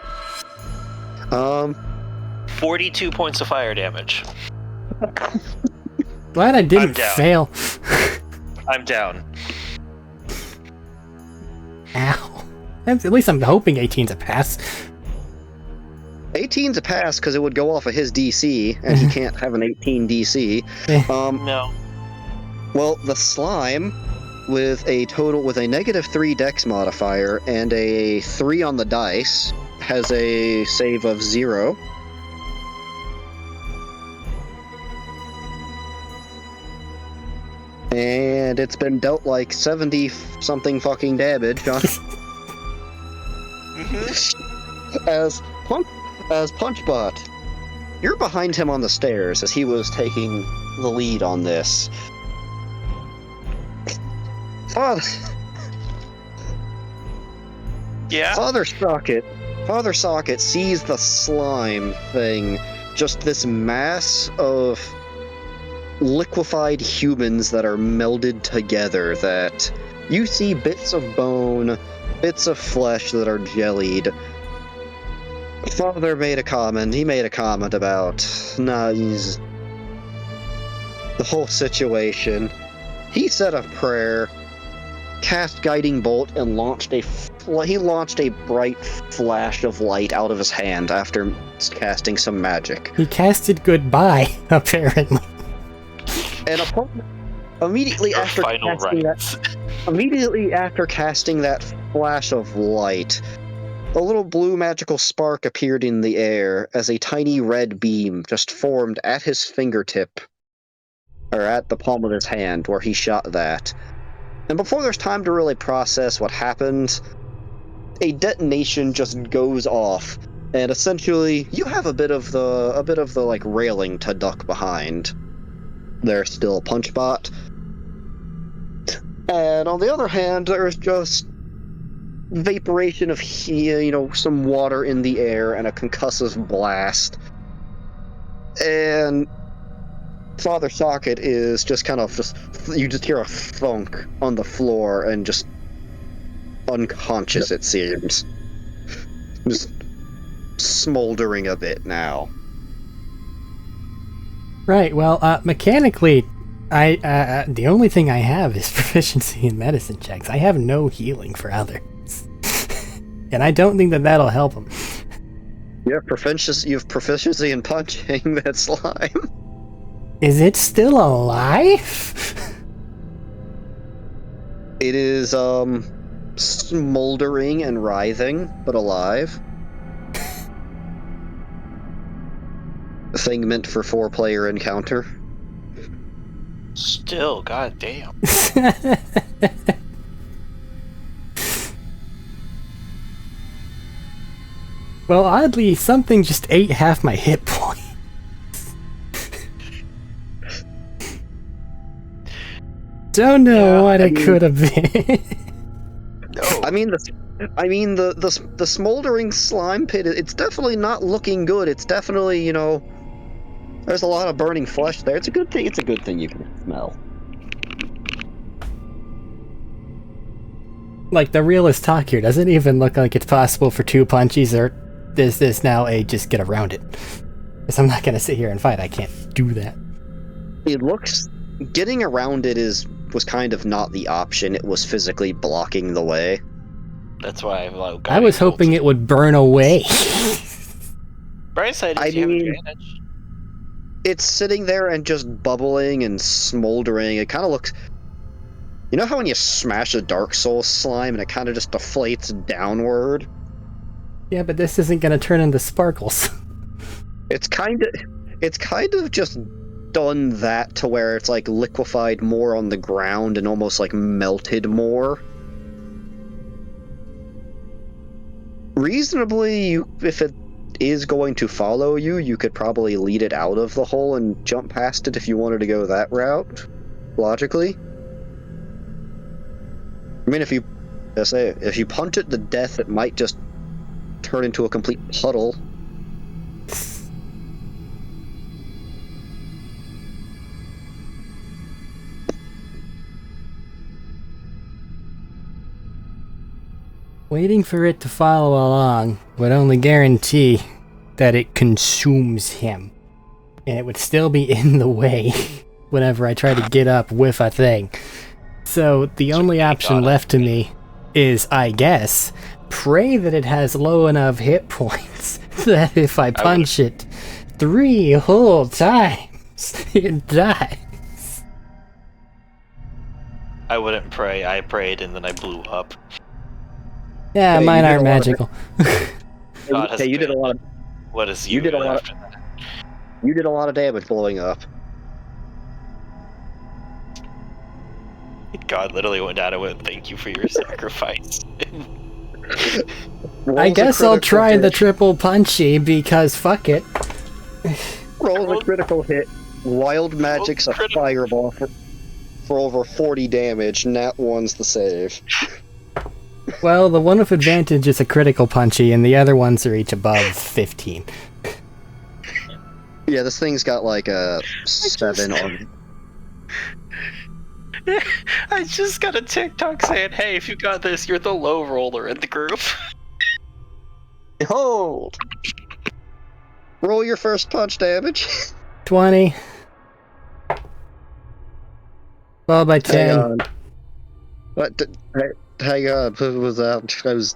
A: 42 points of fire damage.
C: Glad I didn't
A: down.
C: fail.
A: I'm down.
C: Ow. At least I'm hoping 18's a pass.
B: 18's a pass because it would go off of his DC, and he can't have an 18 DC.
A: No.
B: Well, the slime, with a -3 dex modifier and a 3 on the dice, has a save of 0. And it's been dealt like 70-something fucking damage on as Punchbot. You're behind him on the stairs as he was taking the lead on this.
A: Yeah.
B: Father Socket sees the slime thing, just this mass of liquefied humans that are melded together, that you see bits of bone, bits of flesh that are jellied. Father made a comment. He made a comment about the whole situation. He said a prayer, cast Guiding Bolt, and launched a bright flash of light out of his hand after casting some magic.
C: He casted goodbye, apparently.
B: And immediately after casting that flash of light, a little blue magical spark appeared in the air as a tiny red beam just formed at his fingertip, or at the palm of his hand where he shot that. And before there's time to really process what happened, a detonation just goes off, and essentially you have a bit of the like railing to duck behind. There's still Punchbot. And on the other hand, there's just vaporation of some water in the air and a concussive blast. And Father Socket is just kind of you just hear a thunk on the floor and just unconscious, it seems. Just smoldering a bit now.
C: Right, well, mechanically, the only thing I have is proficiency in medicine checks. I have no healing for others. And I don't think that that'll help him.
B: You have proficiency in punching that slime.
C: Is it still alive?
B: It is, smoldering and writhing, but alive. A thing meant for 4-player encounter.
A: Still, goddamn.
C: Well, oddly, something just ate half my hit points. Don't know what it could have been.
A: No.
B: I mean, the smoldering slime pit, it's definitely not looking good. It's definitely, there's a lot of burning flesh there. It's a good thing you can smell.
C: Like, the realist talk here doesn't even look like it's possible for 2 punchies, or is this now a just get around it? Because I'm not going to sit here and fight. I can't do that.
B: It looks... Getting around it was kind of not the option. It was physically blocking the way.
A: That's why
C: I was hoping it would burn away.
A: Bright side is you have advantage.
B: It's sitting there and just bubbling and smoldering. It kind of looks... You know how when you smash a Dark Souls slime and it kind of just deflates downward?
C: Yeah, but this isn't going to turn into sparkles.
B: It's kind of just done that to where it's like liquefied more on the ground and almost like melted more. Reasonably, if it is going to follow you, you could probably lead it out of the hole and jump past it if you wanted to go that route, logically. I mean, if you punch it to death, it might just turn into a complete puddle.
C: Waiting for it to follow along would only guarantee that it consumes him. And it would still be in the way whenever I try to get up with a thing. So the only option left to me is, I guess, pray that it has low enough hit points that if I punch it 3 whole times, it dies.
A: I wouldn't pray. I prayed and then I blew up.
C: Yeah,
B: Hey,
C: mine aren't magical.
A: God has
B: Hey, you did a
A: been.
B: lot of
A: What is
B: you did a lot
A: after that?
B: you did a lot of damage blowing up.
A: God literally went down and went, "Thank you for your sacrifice."
C: I
B: Rolls a
C: guess I'll
B: critical
C: try the
B: hit.
C: triple punchy because fuck it.
B: Rolls a critical hit. Wild magic's a
A: critical.
B: fireball for over 40 damage. Nat 1's the save.
C: Well, the one with advantage is a critical punchy, and the other ones are each above 15.
B: Yeah, this thing's got like a 7 on.
A: I just got a TikTok saying, "Hey, if you got this, you're the low roller in the group."
B: Hold! Roll your first punch damage.
C: 20. Well, by 10.
B: Hang on. What? Hang on. Who was that?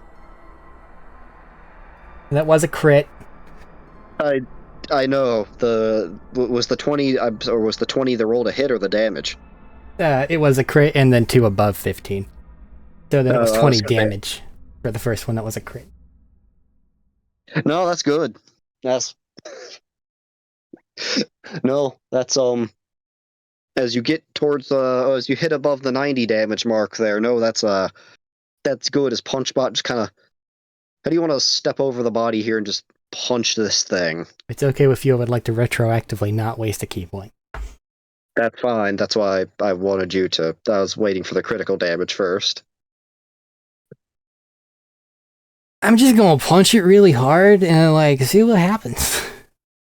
C: That was a crit.
B: I know. Was the 20 or was the 20 the roll to hit or the damage?
C: It was a crit and then 2 above 15. So then it was
B: Oh,
C: 20
B: okay.
C: damage for the first one that was a crit.
B: No, that's good. That's no, that's as you get towards as you hit above the 90 damage mark there. No, that's good. As Punchbot just kind of, how do you want to step over the body here and just punch this thing?
C: It's okay with you. I would like to retroactively not waste a key point.
B: That's fine. That's why I wanted you to. I was waiting for the critical damage first.
C: I'm just gonna punch it really hard and like see what happens.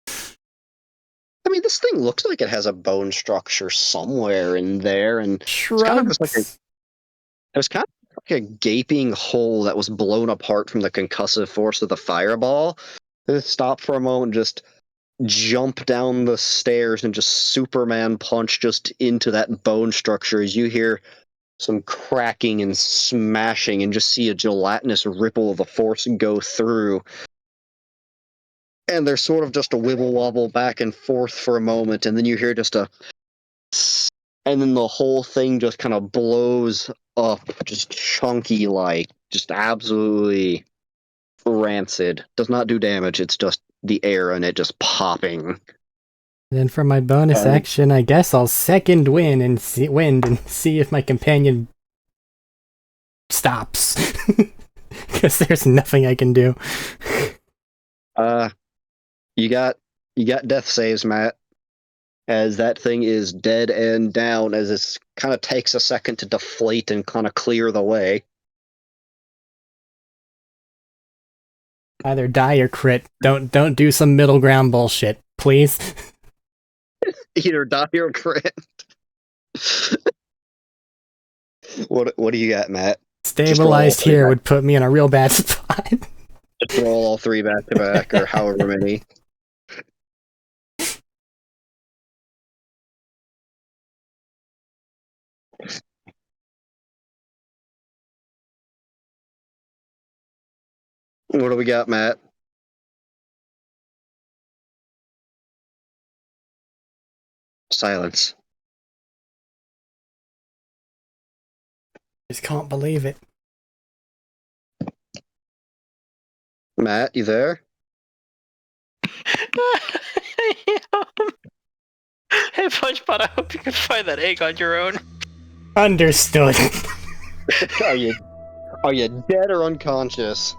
B: I mean, this thing looks like it has a bone structure somewhere in there, and
C: Shrugs.
B: kind of just like it was kind of like a gaping hole that was blown apart from the concussive force of the fireball. Just stop for a moment, just jump down the stairs, and just Superman punch just into that bone structure as you hear some cracking and smashing and just see a gelatinous ripple of the force go through. And there's sort of just a wibble wobble back and forth for a moment, and then you hear just a, and then the whole thing just kind of blows up, just chunky, like just absolutely rancid. Does not do damage. It's just the air and it just popping.
C: Then for my bonus action, I guess I'll second wind and see if my companion stops. Because there's nothing I can do.
B: You got death saves, Matt. As that thing is dead and down, as it kind of takes a second to deflate and kind of clear the way.
C: Either die or crit. Don't do some middle ground bullshit, please.
B: Either die or crit. What do you got, Matt?
C: Stabilized here would put me in a real bad spot.
B: Just roll all 3 back to back, or however many. What do we got, Matt? Silence.
C: Just can't believe it.
B: Matt, you there?
A: Hey, Punchbot, I hope you can find that egg on your own.
C: Understood.
B: Are you dead or unconscious?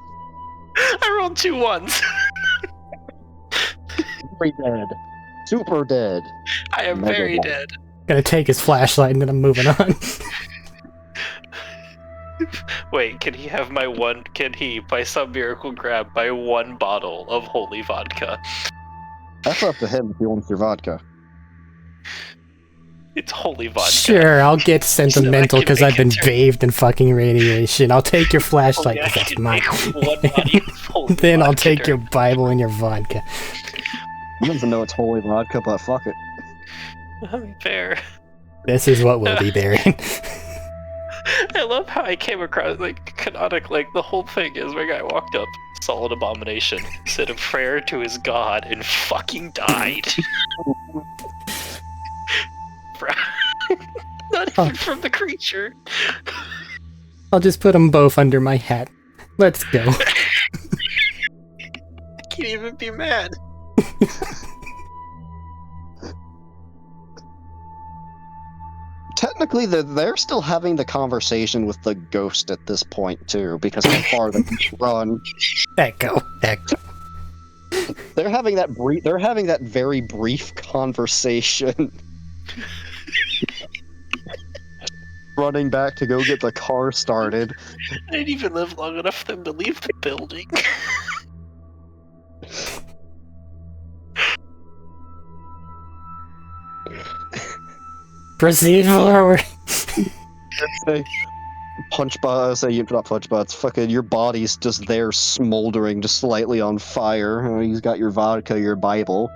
A: I rolled 2 ones.
B: Very dead. Super dead.
A: I am
B: Mega
A: very
B: dead.
A: dead.
C: Gonna take his flashlight and then I'm moving on.
A: Wait, can he have my one? Can he, by some miracle, grab my 1 bottle of holy vodka?
B: That's up to him if he wants your vodka.
A: It's holy vodka.
C: Sure, I'll get sentimental
A: can
C: because
A: make
C: I've been
A: it turn-
C: bathed in fucking radiation. I'll take your flashlight
A: Okay, I
C: because that's
A: can
C: mine.
A: make 1 body of holy
C: Then I'll
A: vodka
C: take your
A: turn.
C: Bible and your vodka.
B: He doesn't know it's holy vodka, but fuck it.
A: I mean, fair.
C: This is what will be buried.
A: I love how I came across, like, canonic, like, the whole thing is where a guy walked up, saw an abomination, said a prayer to his god, and fucking died. Not even from the creature.
C: I'll just put them both under my hat. Let's go.
A: can even be mad.
B: Technically, they're still having the conversation with the ghost at this point too, because how far they can run.
C: Echo.
B: They're having that They're having that very brief conversation. Running back to go get the car started.
A: I didn't even live long enough for them to leave the building.
C: Proceed forward.
B: Say, not punch bots. Fucking your body's just there, smoldering, just slightly on fire. You've got your vodka, your Bible.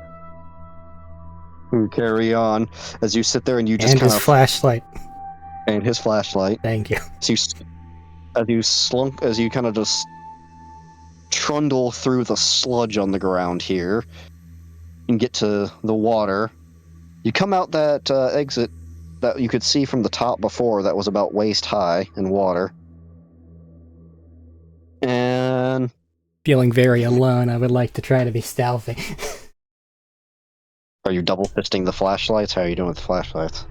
B: You carry on as you sit there and you just
C: And
B: kind
C: his
B: of
C: flashlight.
B: and his flashlight.
C: Thank you.
B: As you kind of just trundle through the sludge on the ground here and get to the water. You come out that exit that you could see from the top before that was about waist high in water. And
C: Feeling very alone, I would like to try to be stealthy.
B: are you double fisting the flashlights? How are you doing with the flashlights?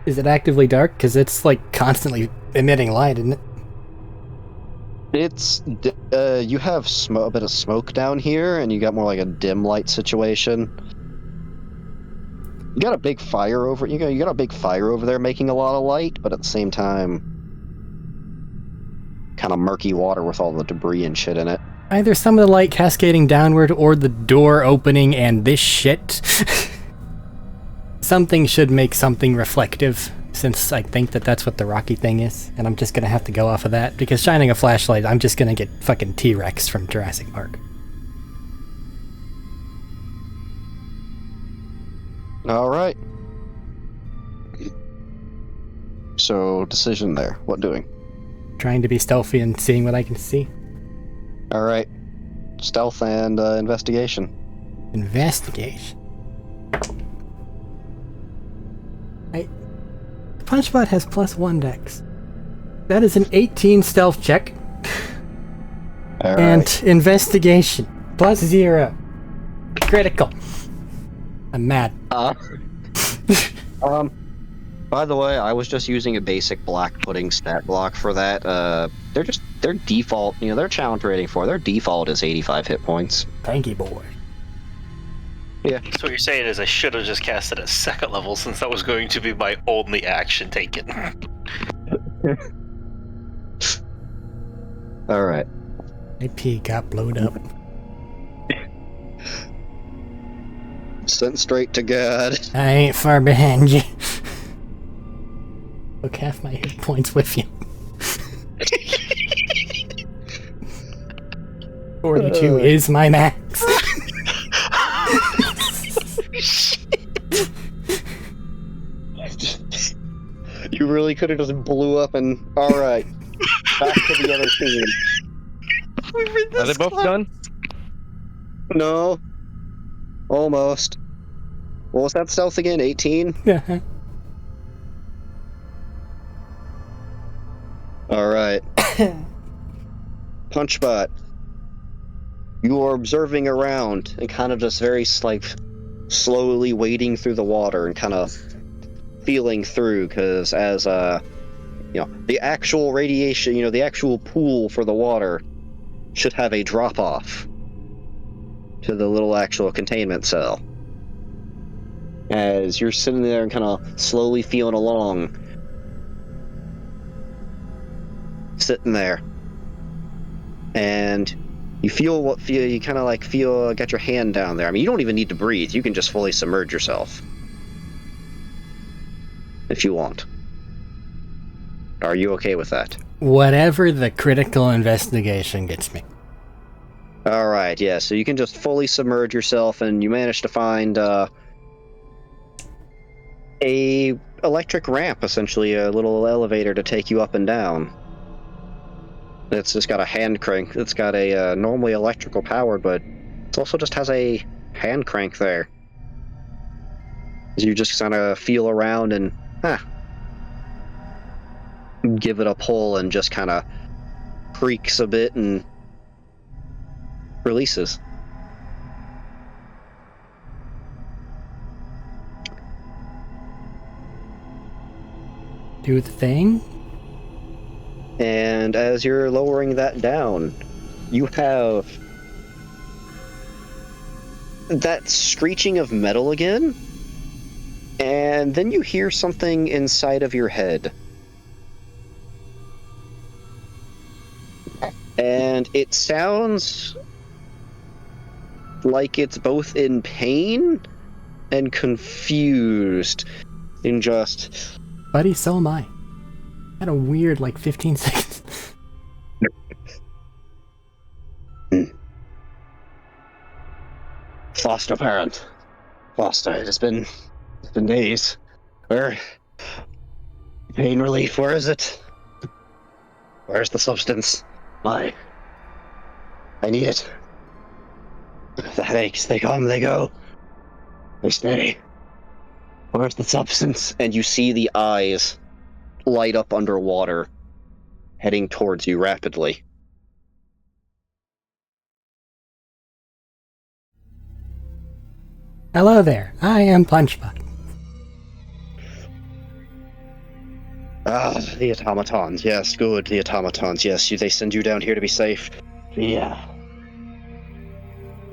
C: Is it actively dark? Because it's like constantly emitting light, isn't it?
B: It's you have a bit of smoke down here, and you got more like a dim light situation. You got a big fire over. You got a big fire over there, making a lot of light, but at the same time, kind of murky water with all the debris and shit in it.
C: Either some of the light cascading downward, or the door opening and this shit. Something should make something reflective, since I think that that's what the rocky thing is, and I'm just gonna have to go off of that, because shining a flashlight, I'm just gonna get fucking T-Rex from Jurassic Park.
B: Alright. So, decision there. What doing?
C: Trying to be stealthy and seeing what I can see.
B: Alright. Stealth and investigation.
C: Investigation. Punchbot has +1 dex. That is an 18 stealth check.
B: All
C: And
B: right.
C: investigation +0. Critical. I'm mad.
B: By the way, I was just using a basic black pudding stat block for that. Their default, their challenge rating for their default is 85 hit points.
C: Thank you, boy.
B: Yeah.
A: So what you're saying is I should have just cast it at second level since that was going to be my only action taken.
B: All right.
C: My pee got blowed up.
B: Sent straight to God.
C: I ain't far behind you. Took half my hit points with you. 42 is my max.
B: You really could have just blew up and all right. Back to the other team.
D: Are they both done?
B: No. Almost. What was that stealth again? 18?
C: Yeah.
B: Alright. Punchbot. You are observing around and kind of just very slowly wading through the water and kind of feeling through, because as the actual radiation, the actual pool for the water should have a drop off to the little actual containment cell. As you're sitting there and kind of slowly feeling along, sitting there, and you kind of feel got your hand down there. I mean, you don't even need to breathe. You can just fully submerge yourself if you want. Are you okay with that?
C: Whatever the critical investigation gets me.
B: All right, yeah. So you can just fully submerge yourself, and you manage to find a electric ramp, essentially a little elevator to take you up and down. It's just got a hand crank. It's got a normally electrical powered, but it also just has a hand crank there. You just kind of feel around and give it a pull, and just kind of creaks a bit and releases.
C: Do the thing?
B: And as you're lowering that down, you have that screeching of metal again, and then you hear something inside of your head. And it sounds like it's both in pain and confused in just...
C: Buddy, so am I. Had a weird, 15 seconds.
B: Foster parent. Foster, it's been days. Where? Pain relief, where is it? Where's the substance? I need it. The headaches, they come, they go. They stay. Where's the substance? And you see the eyes light up underwater, heading towards you rapidly.
C: Hello there, I am Punchbot.
B: Ah, the automatons. Yes, good. The automatons. Yes, they send you down here to be safe. Yeah.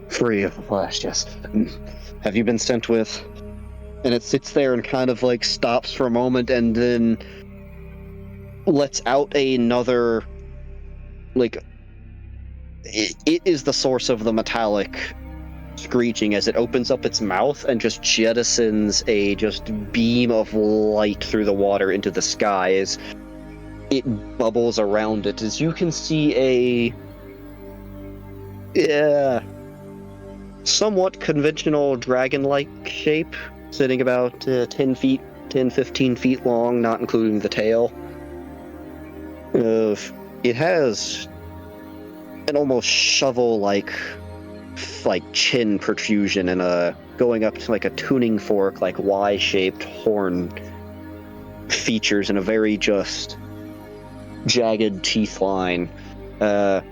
B: Free of the flesh, yes. Have you been sent with... And it sits there and kind of stops for a moment and then lets out another... It is the source of the metallic screeching as it opens up its mouth and just jettisons a beam of light through the water into the sky as it bubbles around it. As you can see a somewhat conventional dragon-like shape sitting about 10 feet, 15 feet long, not including the tail. It has an almost shovel-like chin protrusion and going up to a tuning fork, Y-shaped horn features and a very jagged teeth line. The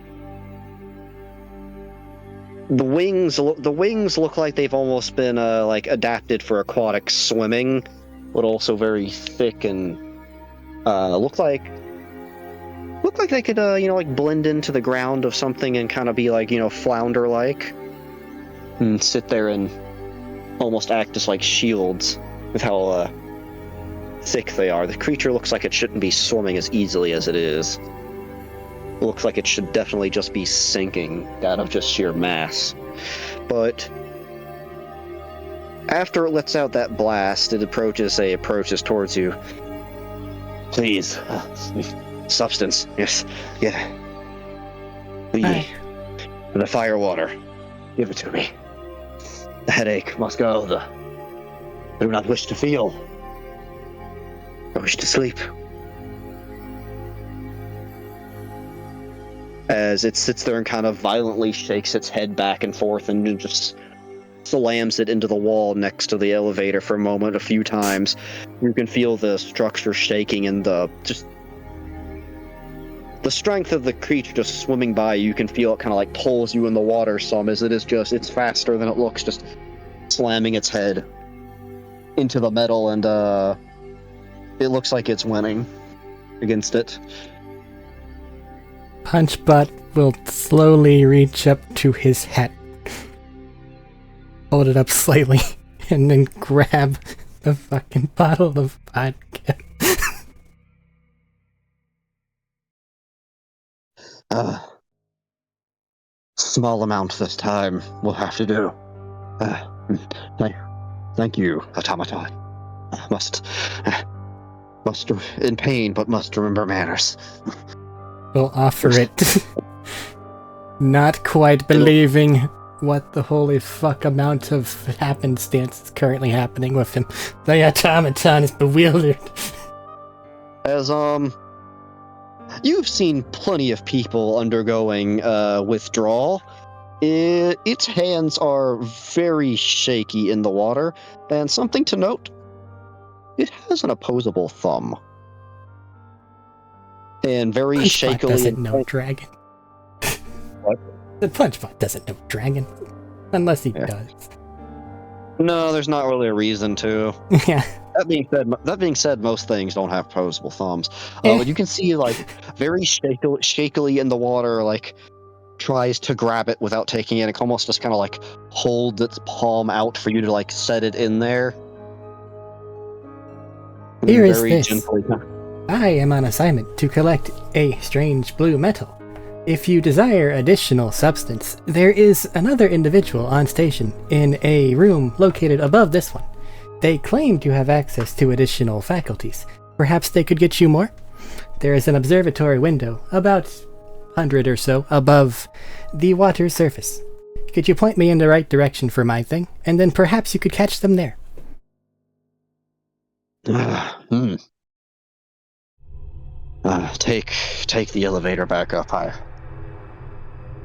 B: wings look like they've almost been adapted for aquatic swimming, but also very thick and look like they could blend into the ground of something and kind of be flounder-like and sit there and almost act as shields with how thick they are. The creature looks like it shouldn't be swimming as easily as it is. It looks like it should definitely just be sinking out of just sheer mass. But after it lets out that blast, it approaches towards you. Please, substance, yes, yeah. The fire water, give it to me. The headache must go. I do not wish to feel. I wish to sleep. As it sits there and kind of violently shakes its head back and forth and just slams it into the wall next to the elevator for a moment, a few times. You can feel the structure shaking and the strength of the creature just swimming by. You can feel it kind of pulls you in the water some, as it is it's faster than it looks, just slamming its head into the metal, and it looks like it's winning against it.
C: Punchbot will slowly reach up to his hat, hold it up slightly, and then grab the fucking bottle of vodka.
B: Small amount this time will have to do. Thank you, automaton. Must in pain, but must remember manners.
C: We'll offer it. Not quite believing what the holy fuck amount of happenstance is currently happening with him. The automaton is bewildered.
B: As you've seen plenty of people undergoing withdrawal. Its hands are very shaky in the water, and something to note, it has an opposable thumb. And very
C: Punchbot
B: shakily...
C: doesn't know dragon.
B: What?
C: The Punchbot doesn't know dragon. Unless he does.
B: No, there's not really a reason to.
C: Yeah.
B: that being said, most things don't have opposable thumbs.
C: Eh.
B: But you can see like very shakily in the water, like tries to grab it without taking it. It almost just kind of like holds its palm out for you to like set it in there.
C: Here is
B: Very
C: this.
B: gently.
C: I am on assignment to collect a strange blue metal. If you desire additional substance, there is another individual on station in a room located above this one. They claim to have access to additional faculties. Perhaps they could get you more? There is an observatory window, about 100 or so, above the water's surface. Could you point me in the right direction for my thing? And then perhaps you could catch them there.
B: Take the elevator back up higher.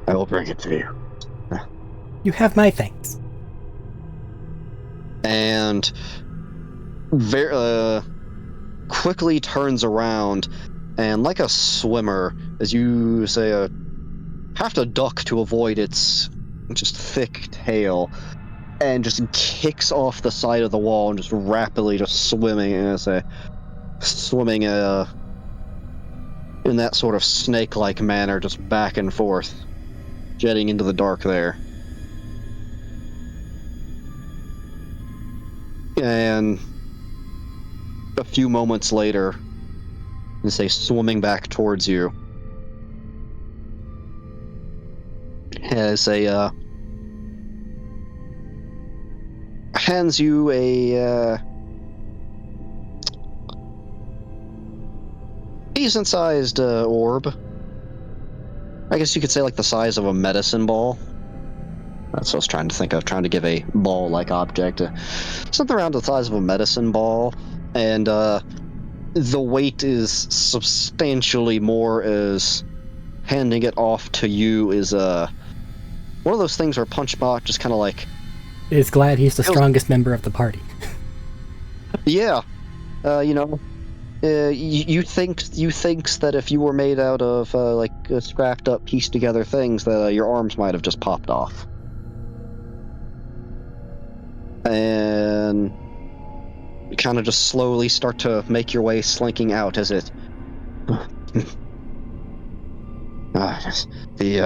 B: I will bring it to you.
C: You have my thanks.
B: And very quickly turns around, and like a swimmer, as you say, have to duck to avoid its just thick tail, and just kicks off the side of the wall and just rapidly just swimming in that sort of snake-like manner, just back and forth, jetting into the dark there. And a few moments later, you say swimming back towards you, has hands you a decent-sized orb. I guess you could say like the size of a medicine ball. That's what I was trying to think of, trying to give a ball-like object. Something around the size of a medicine ball, and the weight is substantially more, as handing it off to you is one of those things where Punchbot just kind of like...
C: Is glad he's the strongest member of the party.
B: Yeah. You think that if you were made out of like scrapped up, pieced together things, that your arms might have just popped off. And you kind of just slowly start to make your way slinking out as it... the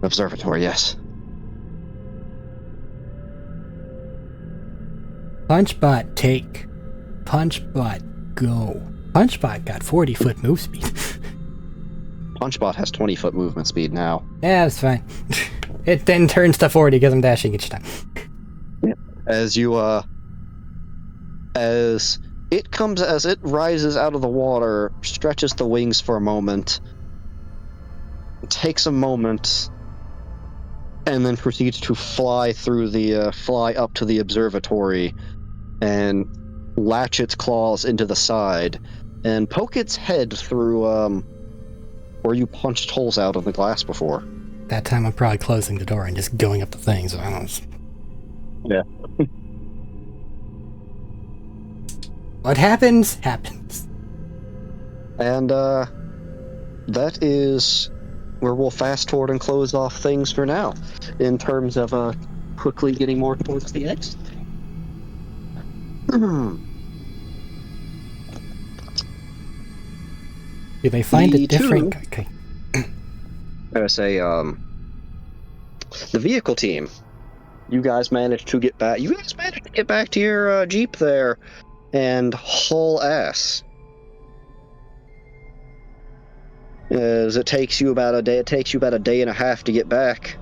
B: observatory, yes.
C: Punchbot take. Punchbot go. Punchbot got 40-foot move speed.
B: Punchbot has 20-foot movement speed now.
C: Yeah, that's fine. It then turns to 40 because I'm dashing each time.
B: As you, as it rises out of the water, stretches the wings for a moment, takes a moment, and then proceeds to fly up to the observatory, and latch its claws into the side, and poke its head through, where you punched holes out of the glass before.
C: That time I'm probably closing the door and just going up the things. I don't know.
B: Yeah.
C: What happens, happens.
B: And, that is where we'll fast forward and close off things for now, in terms of, quickly getting more towards the exit.
C: Do they find
B: The
C: a different...
B: two-
C: Okay.
B: I would say, the vehicle team. You guys managed to get back. You guys managed to get back to your Jeep there, and haul ass. As it takes you about a day. It takes you about a day and a half to get back.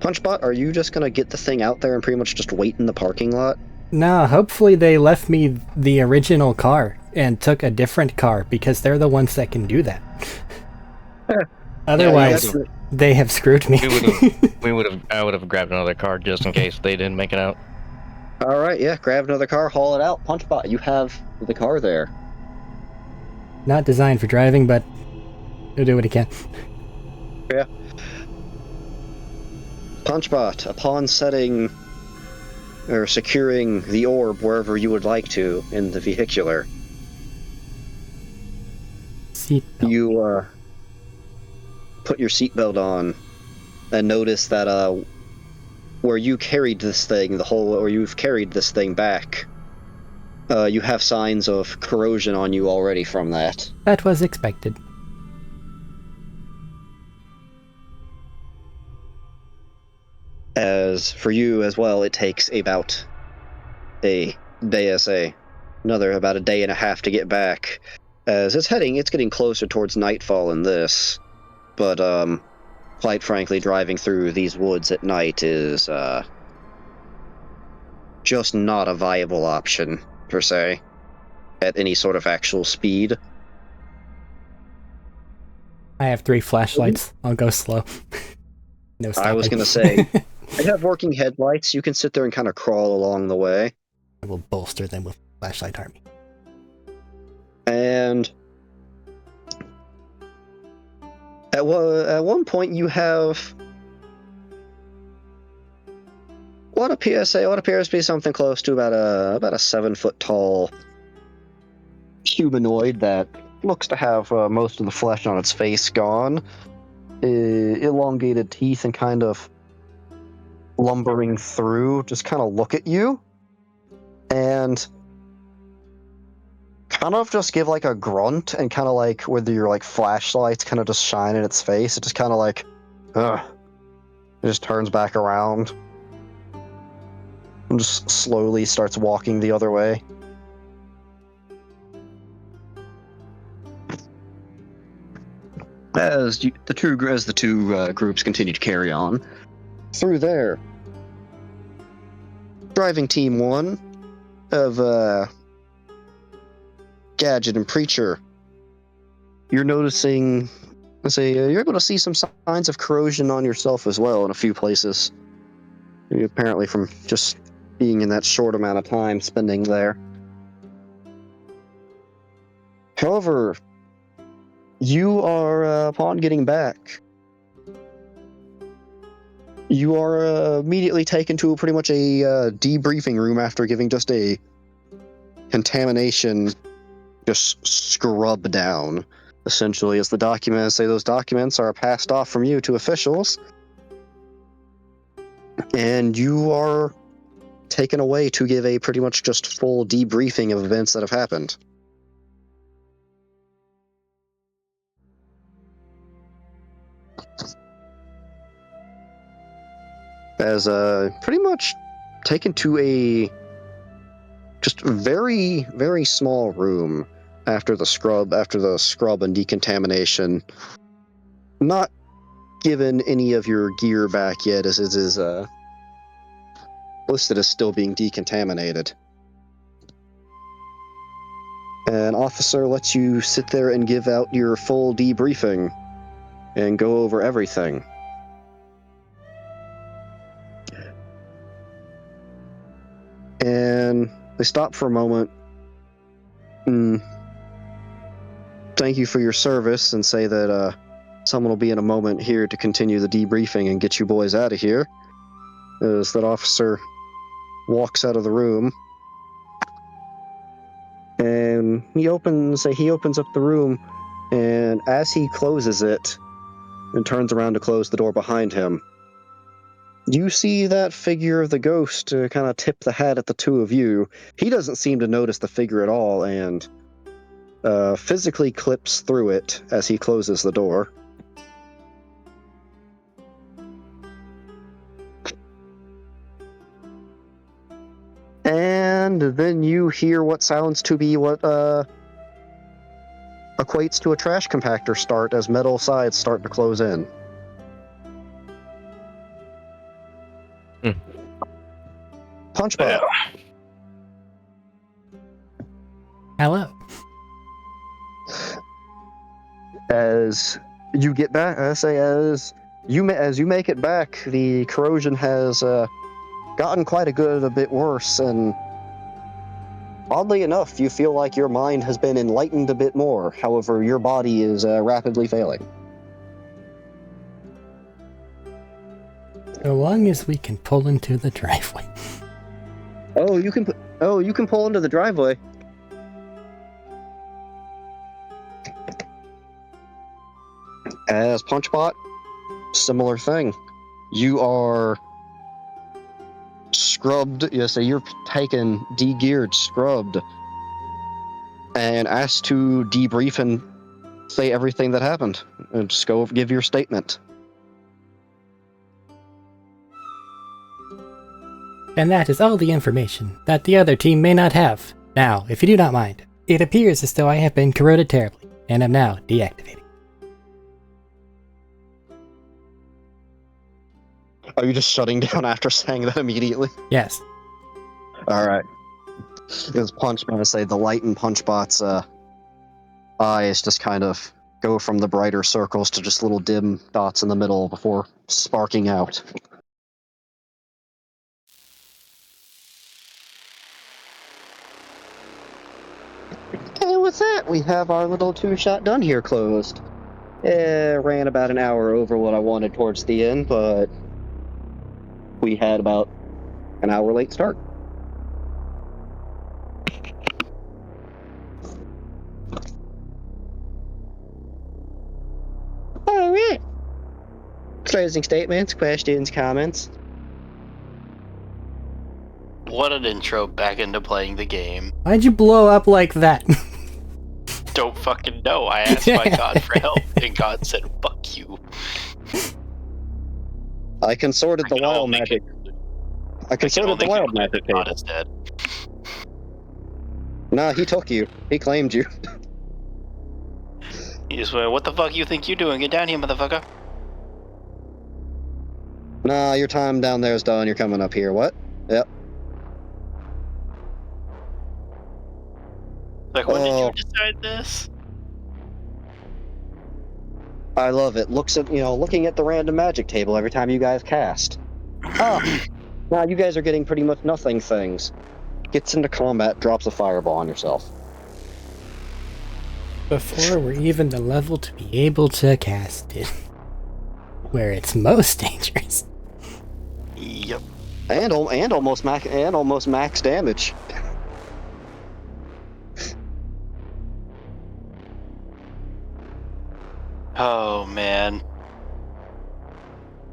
B: Punchbot, are you just gonna get the thing out there and pretty much just wait in the parking lot?
C: Nah, hopefully they left me the original car and took a different car because they're the ones that can do that. Otherwise, they have screwed me.
D: I would have grabbed another car just in case they didn't make it out.
B: All right, yeah, grab another car, haul it out. Punchbot, you have the car there.
C: Not designed for driving, but he'll do what he can.
B: Yeah. Punchbot, upon setting or securing the orb wherever you would like to in the vehicular,
C: Seatbelt.
B: you put your seatbelt on and notice that where you carried this thing you've carried this thing back, you have signs of corrosion on you already from that.
C: That was expected.
B: As for you as well, it takes about about a day and a half to get back. As it's getting closer towards nightfall in this. But, quite frankly, driving through these woods at night is, just not a viable option, per se, at any sort of actual speed.
C: I have 3 flashlights. I'll go slow. No stopping.
B: I was gonna say, I have working headlights. You can sit there and kind of crawl along the way.
C: I will bolster them with flashlight army.
B: And at one point you have what appears to be something close to about a 7-foot tall humanoid that looks to have most of the flesh on its face gone, elongated teeth, and kind of lumbering through, just kind of look at you and kind of just give like a grunt, and kind of like with your like flashlights kind of just shine in its face. It just kind of like, ugh. It just turns back around and just slowly starts walking the other way. As the two groups continue to carry on through there, driving team 1 of Gadget and Preacher, you're noticing, you're able to see some signs of corrosion on yourself as well in a few places. Apparently from just being in that short amount of time spending there. However, you are, upon getting back, you are immediately taken to pretty much a debriefing room after giving just a contamination just scrub down, essentially, as the documents say those documents are passed off from you to officials, and you are taken away to give a pretty much just full debriefing of events that have happened. As pretty much taken to a just very, very small room after the scrub and decontamination. Not given any of your gear back yet, as it is listed as still being decontaminated. An officer lets you sit there and give out your full debriefing and go over everything. And they stop for a moment. Thank you for your service, and say that someone will be in a moment here to continue the debriefing and get you boys out of here. As that officer walks out of the room, and he opens up the room, and as he closes it and turns around to close the door behind him, you see that figure of the ghost kind of tip the hat at the two of you. He doesn't seem to notice the figure at all, and physically clips through it as he closes the door. And then you hear what sounds to be what equates to a trash compactor start as metal sides start to close in. Punchbot.
C: Hello.
B: As you get back, as you make it back, the corrosion has gotten quite a bit worse, and oddly enough, you feel like your mind has been enlightened a bit more. However, your body is rapidly failing.
C: So long as we can pull into the driveway.
B: Oh, you can pull into the driveway. As Punchbot, similar thing. You are scrubbed. So you're taken, de-geared, scrubbed, and asked to debrief and say everything that happened. And just go give your statement.
C: And that is all the information that the other team may not have. Now, if you do not mind, it appears as though I have been corroded terribly, and am now deactivated.
B: Are you just shutting down after saying that immediately?
C: Yes.
B: Alright. Because Punchbot, say the light in Punchbot's eyes just kind of go from the brighter circles to just little dim dots in the middle before sparking out. And with that, we have our little two-shot done here closed. Ran about an hour over what I wanted towards the end, but we had about an hour late start. All right. Closing statements, questions, comments.
A: What an intro back into playing the game.
C: Why'd you blow up like that?
A: Don't fucking know. I asked my god for help, and God said, fuck you.
B: I consorted the wild magic. I consorted the wild magic
A: God
B: table.
A: is dead.
B: Nah, he took you. He claimed you.
A: He just went, what the fuck you think you're doing? Get down here, motherfucker.
B: Nah, your time down there is done. You're coming up here. What? Yep.
A: Like, when did you decide this?
B: I love it. Looking at the random magic table every time you guys cast. Oh, now you guys are getting pretty much nothing things. Gets into combat, drops a fireball on yourself.
C: Before we're even the level to be able to cast it. Where it's most dangerous.
A: Yep.
B: And almost max damage.
A: Oh, man.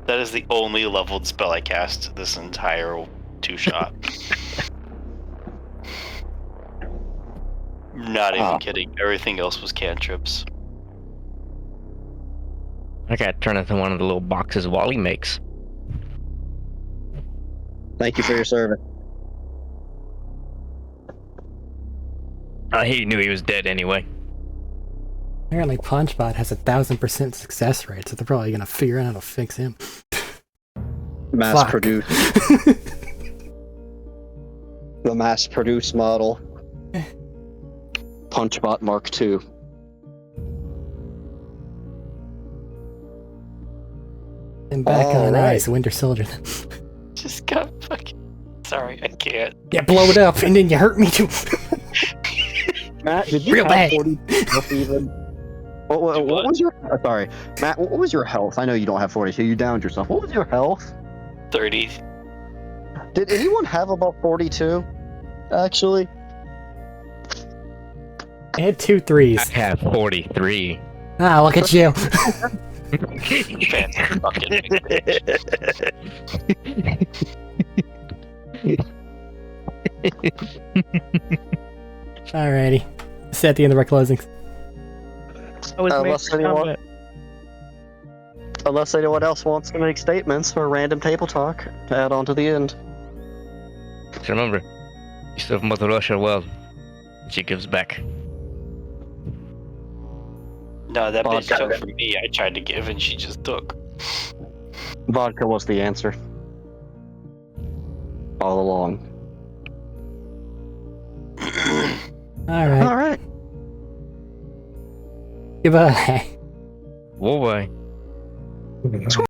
A: That is the only leveled spell I cast this entire two-shot. Not even kidding. Everything else was cantrips.
D: I got turned into one of the little boxes Wally makes.
B: Thank you for your service.
D: He knew he was dead anyway.
C: Apparently Punchbot has 1,000% success rate, so they're probably gonna figure out how to fix him.
B: Mass
C: Fuck.
B: produced. The mass produced model. Punchbot Mark II.
C: And back on
B: Alright.
C: ice, Winter Soldier.
A: Just got fucking... Sorry, I can't.
C: Yeah, blow it up, and then you hurt me too.
B: Matt, did you
C: Real
B: have
C: bad.
B: 40 health even? What was your... sorry. Matt, what was your health? I know you don't have 40, so you downed yourself. What was your health?
A: 30.
B: Did anyone have about 42? Actually?
C: I had 2 threes.
D: I have 43.
C: Ah, look at you.
A: Fancy fucking
C: Alrighty. This is at the end of our closings.
B: Unless anyone else wants to make statements or random table talk to add on to the end.
D: Just remember, you serve Mother Russia well. She gives back.
A: No, that bitch
B: Vodka.
A: took from me. I tried to give and she just took.
B: Vodka was the answer. All along.
C: Alright.
B: Alright.
C: Goodbye.
D: Whoa, boy.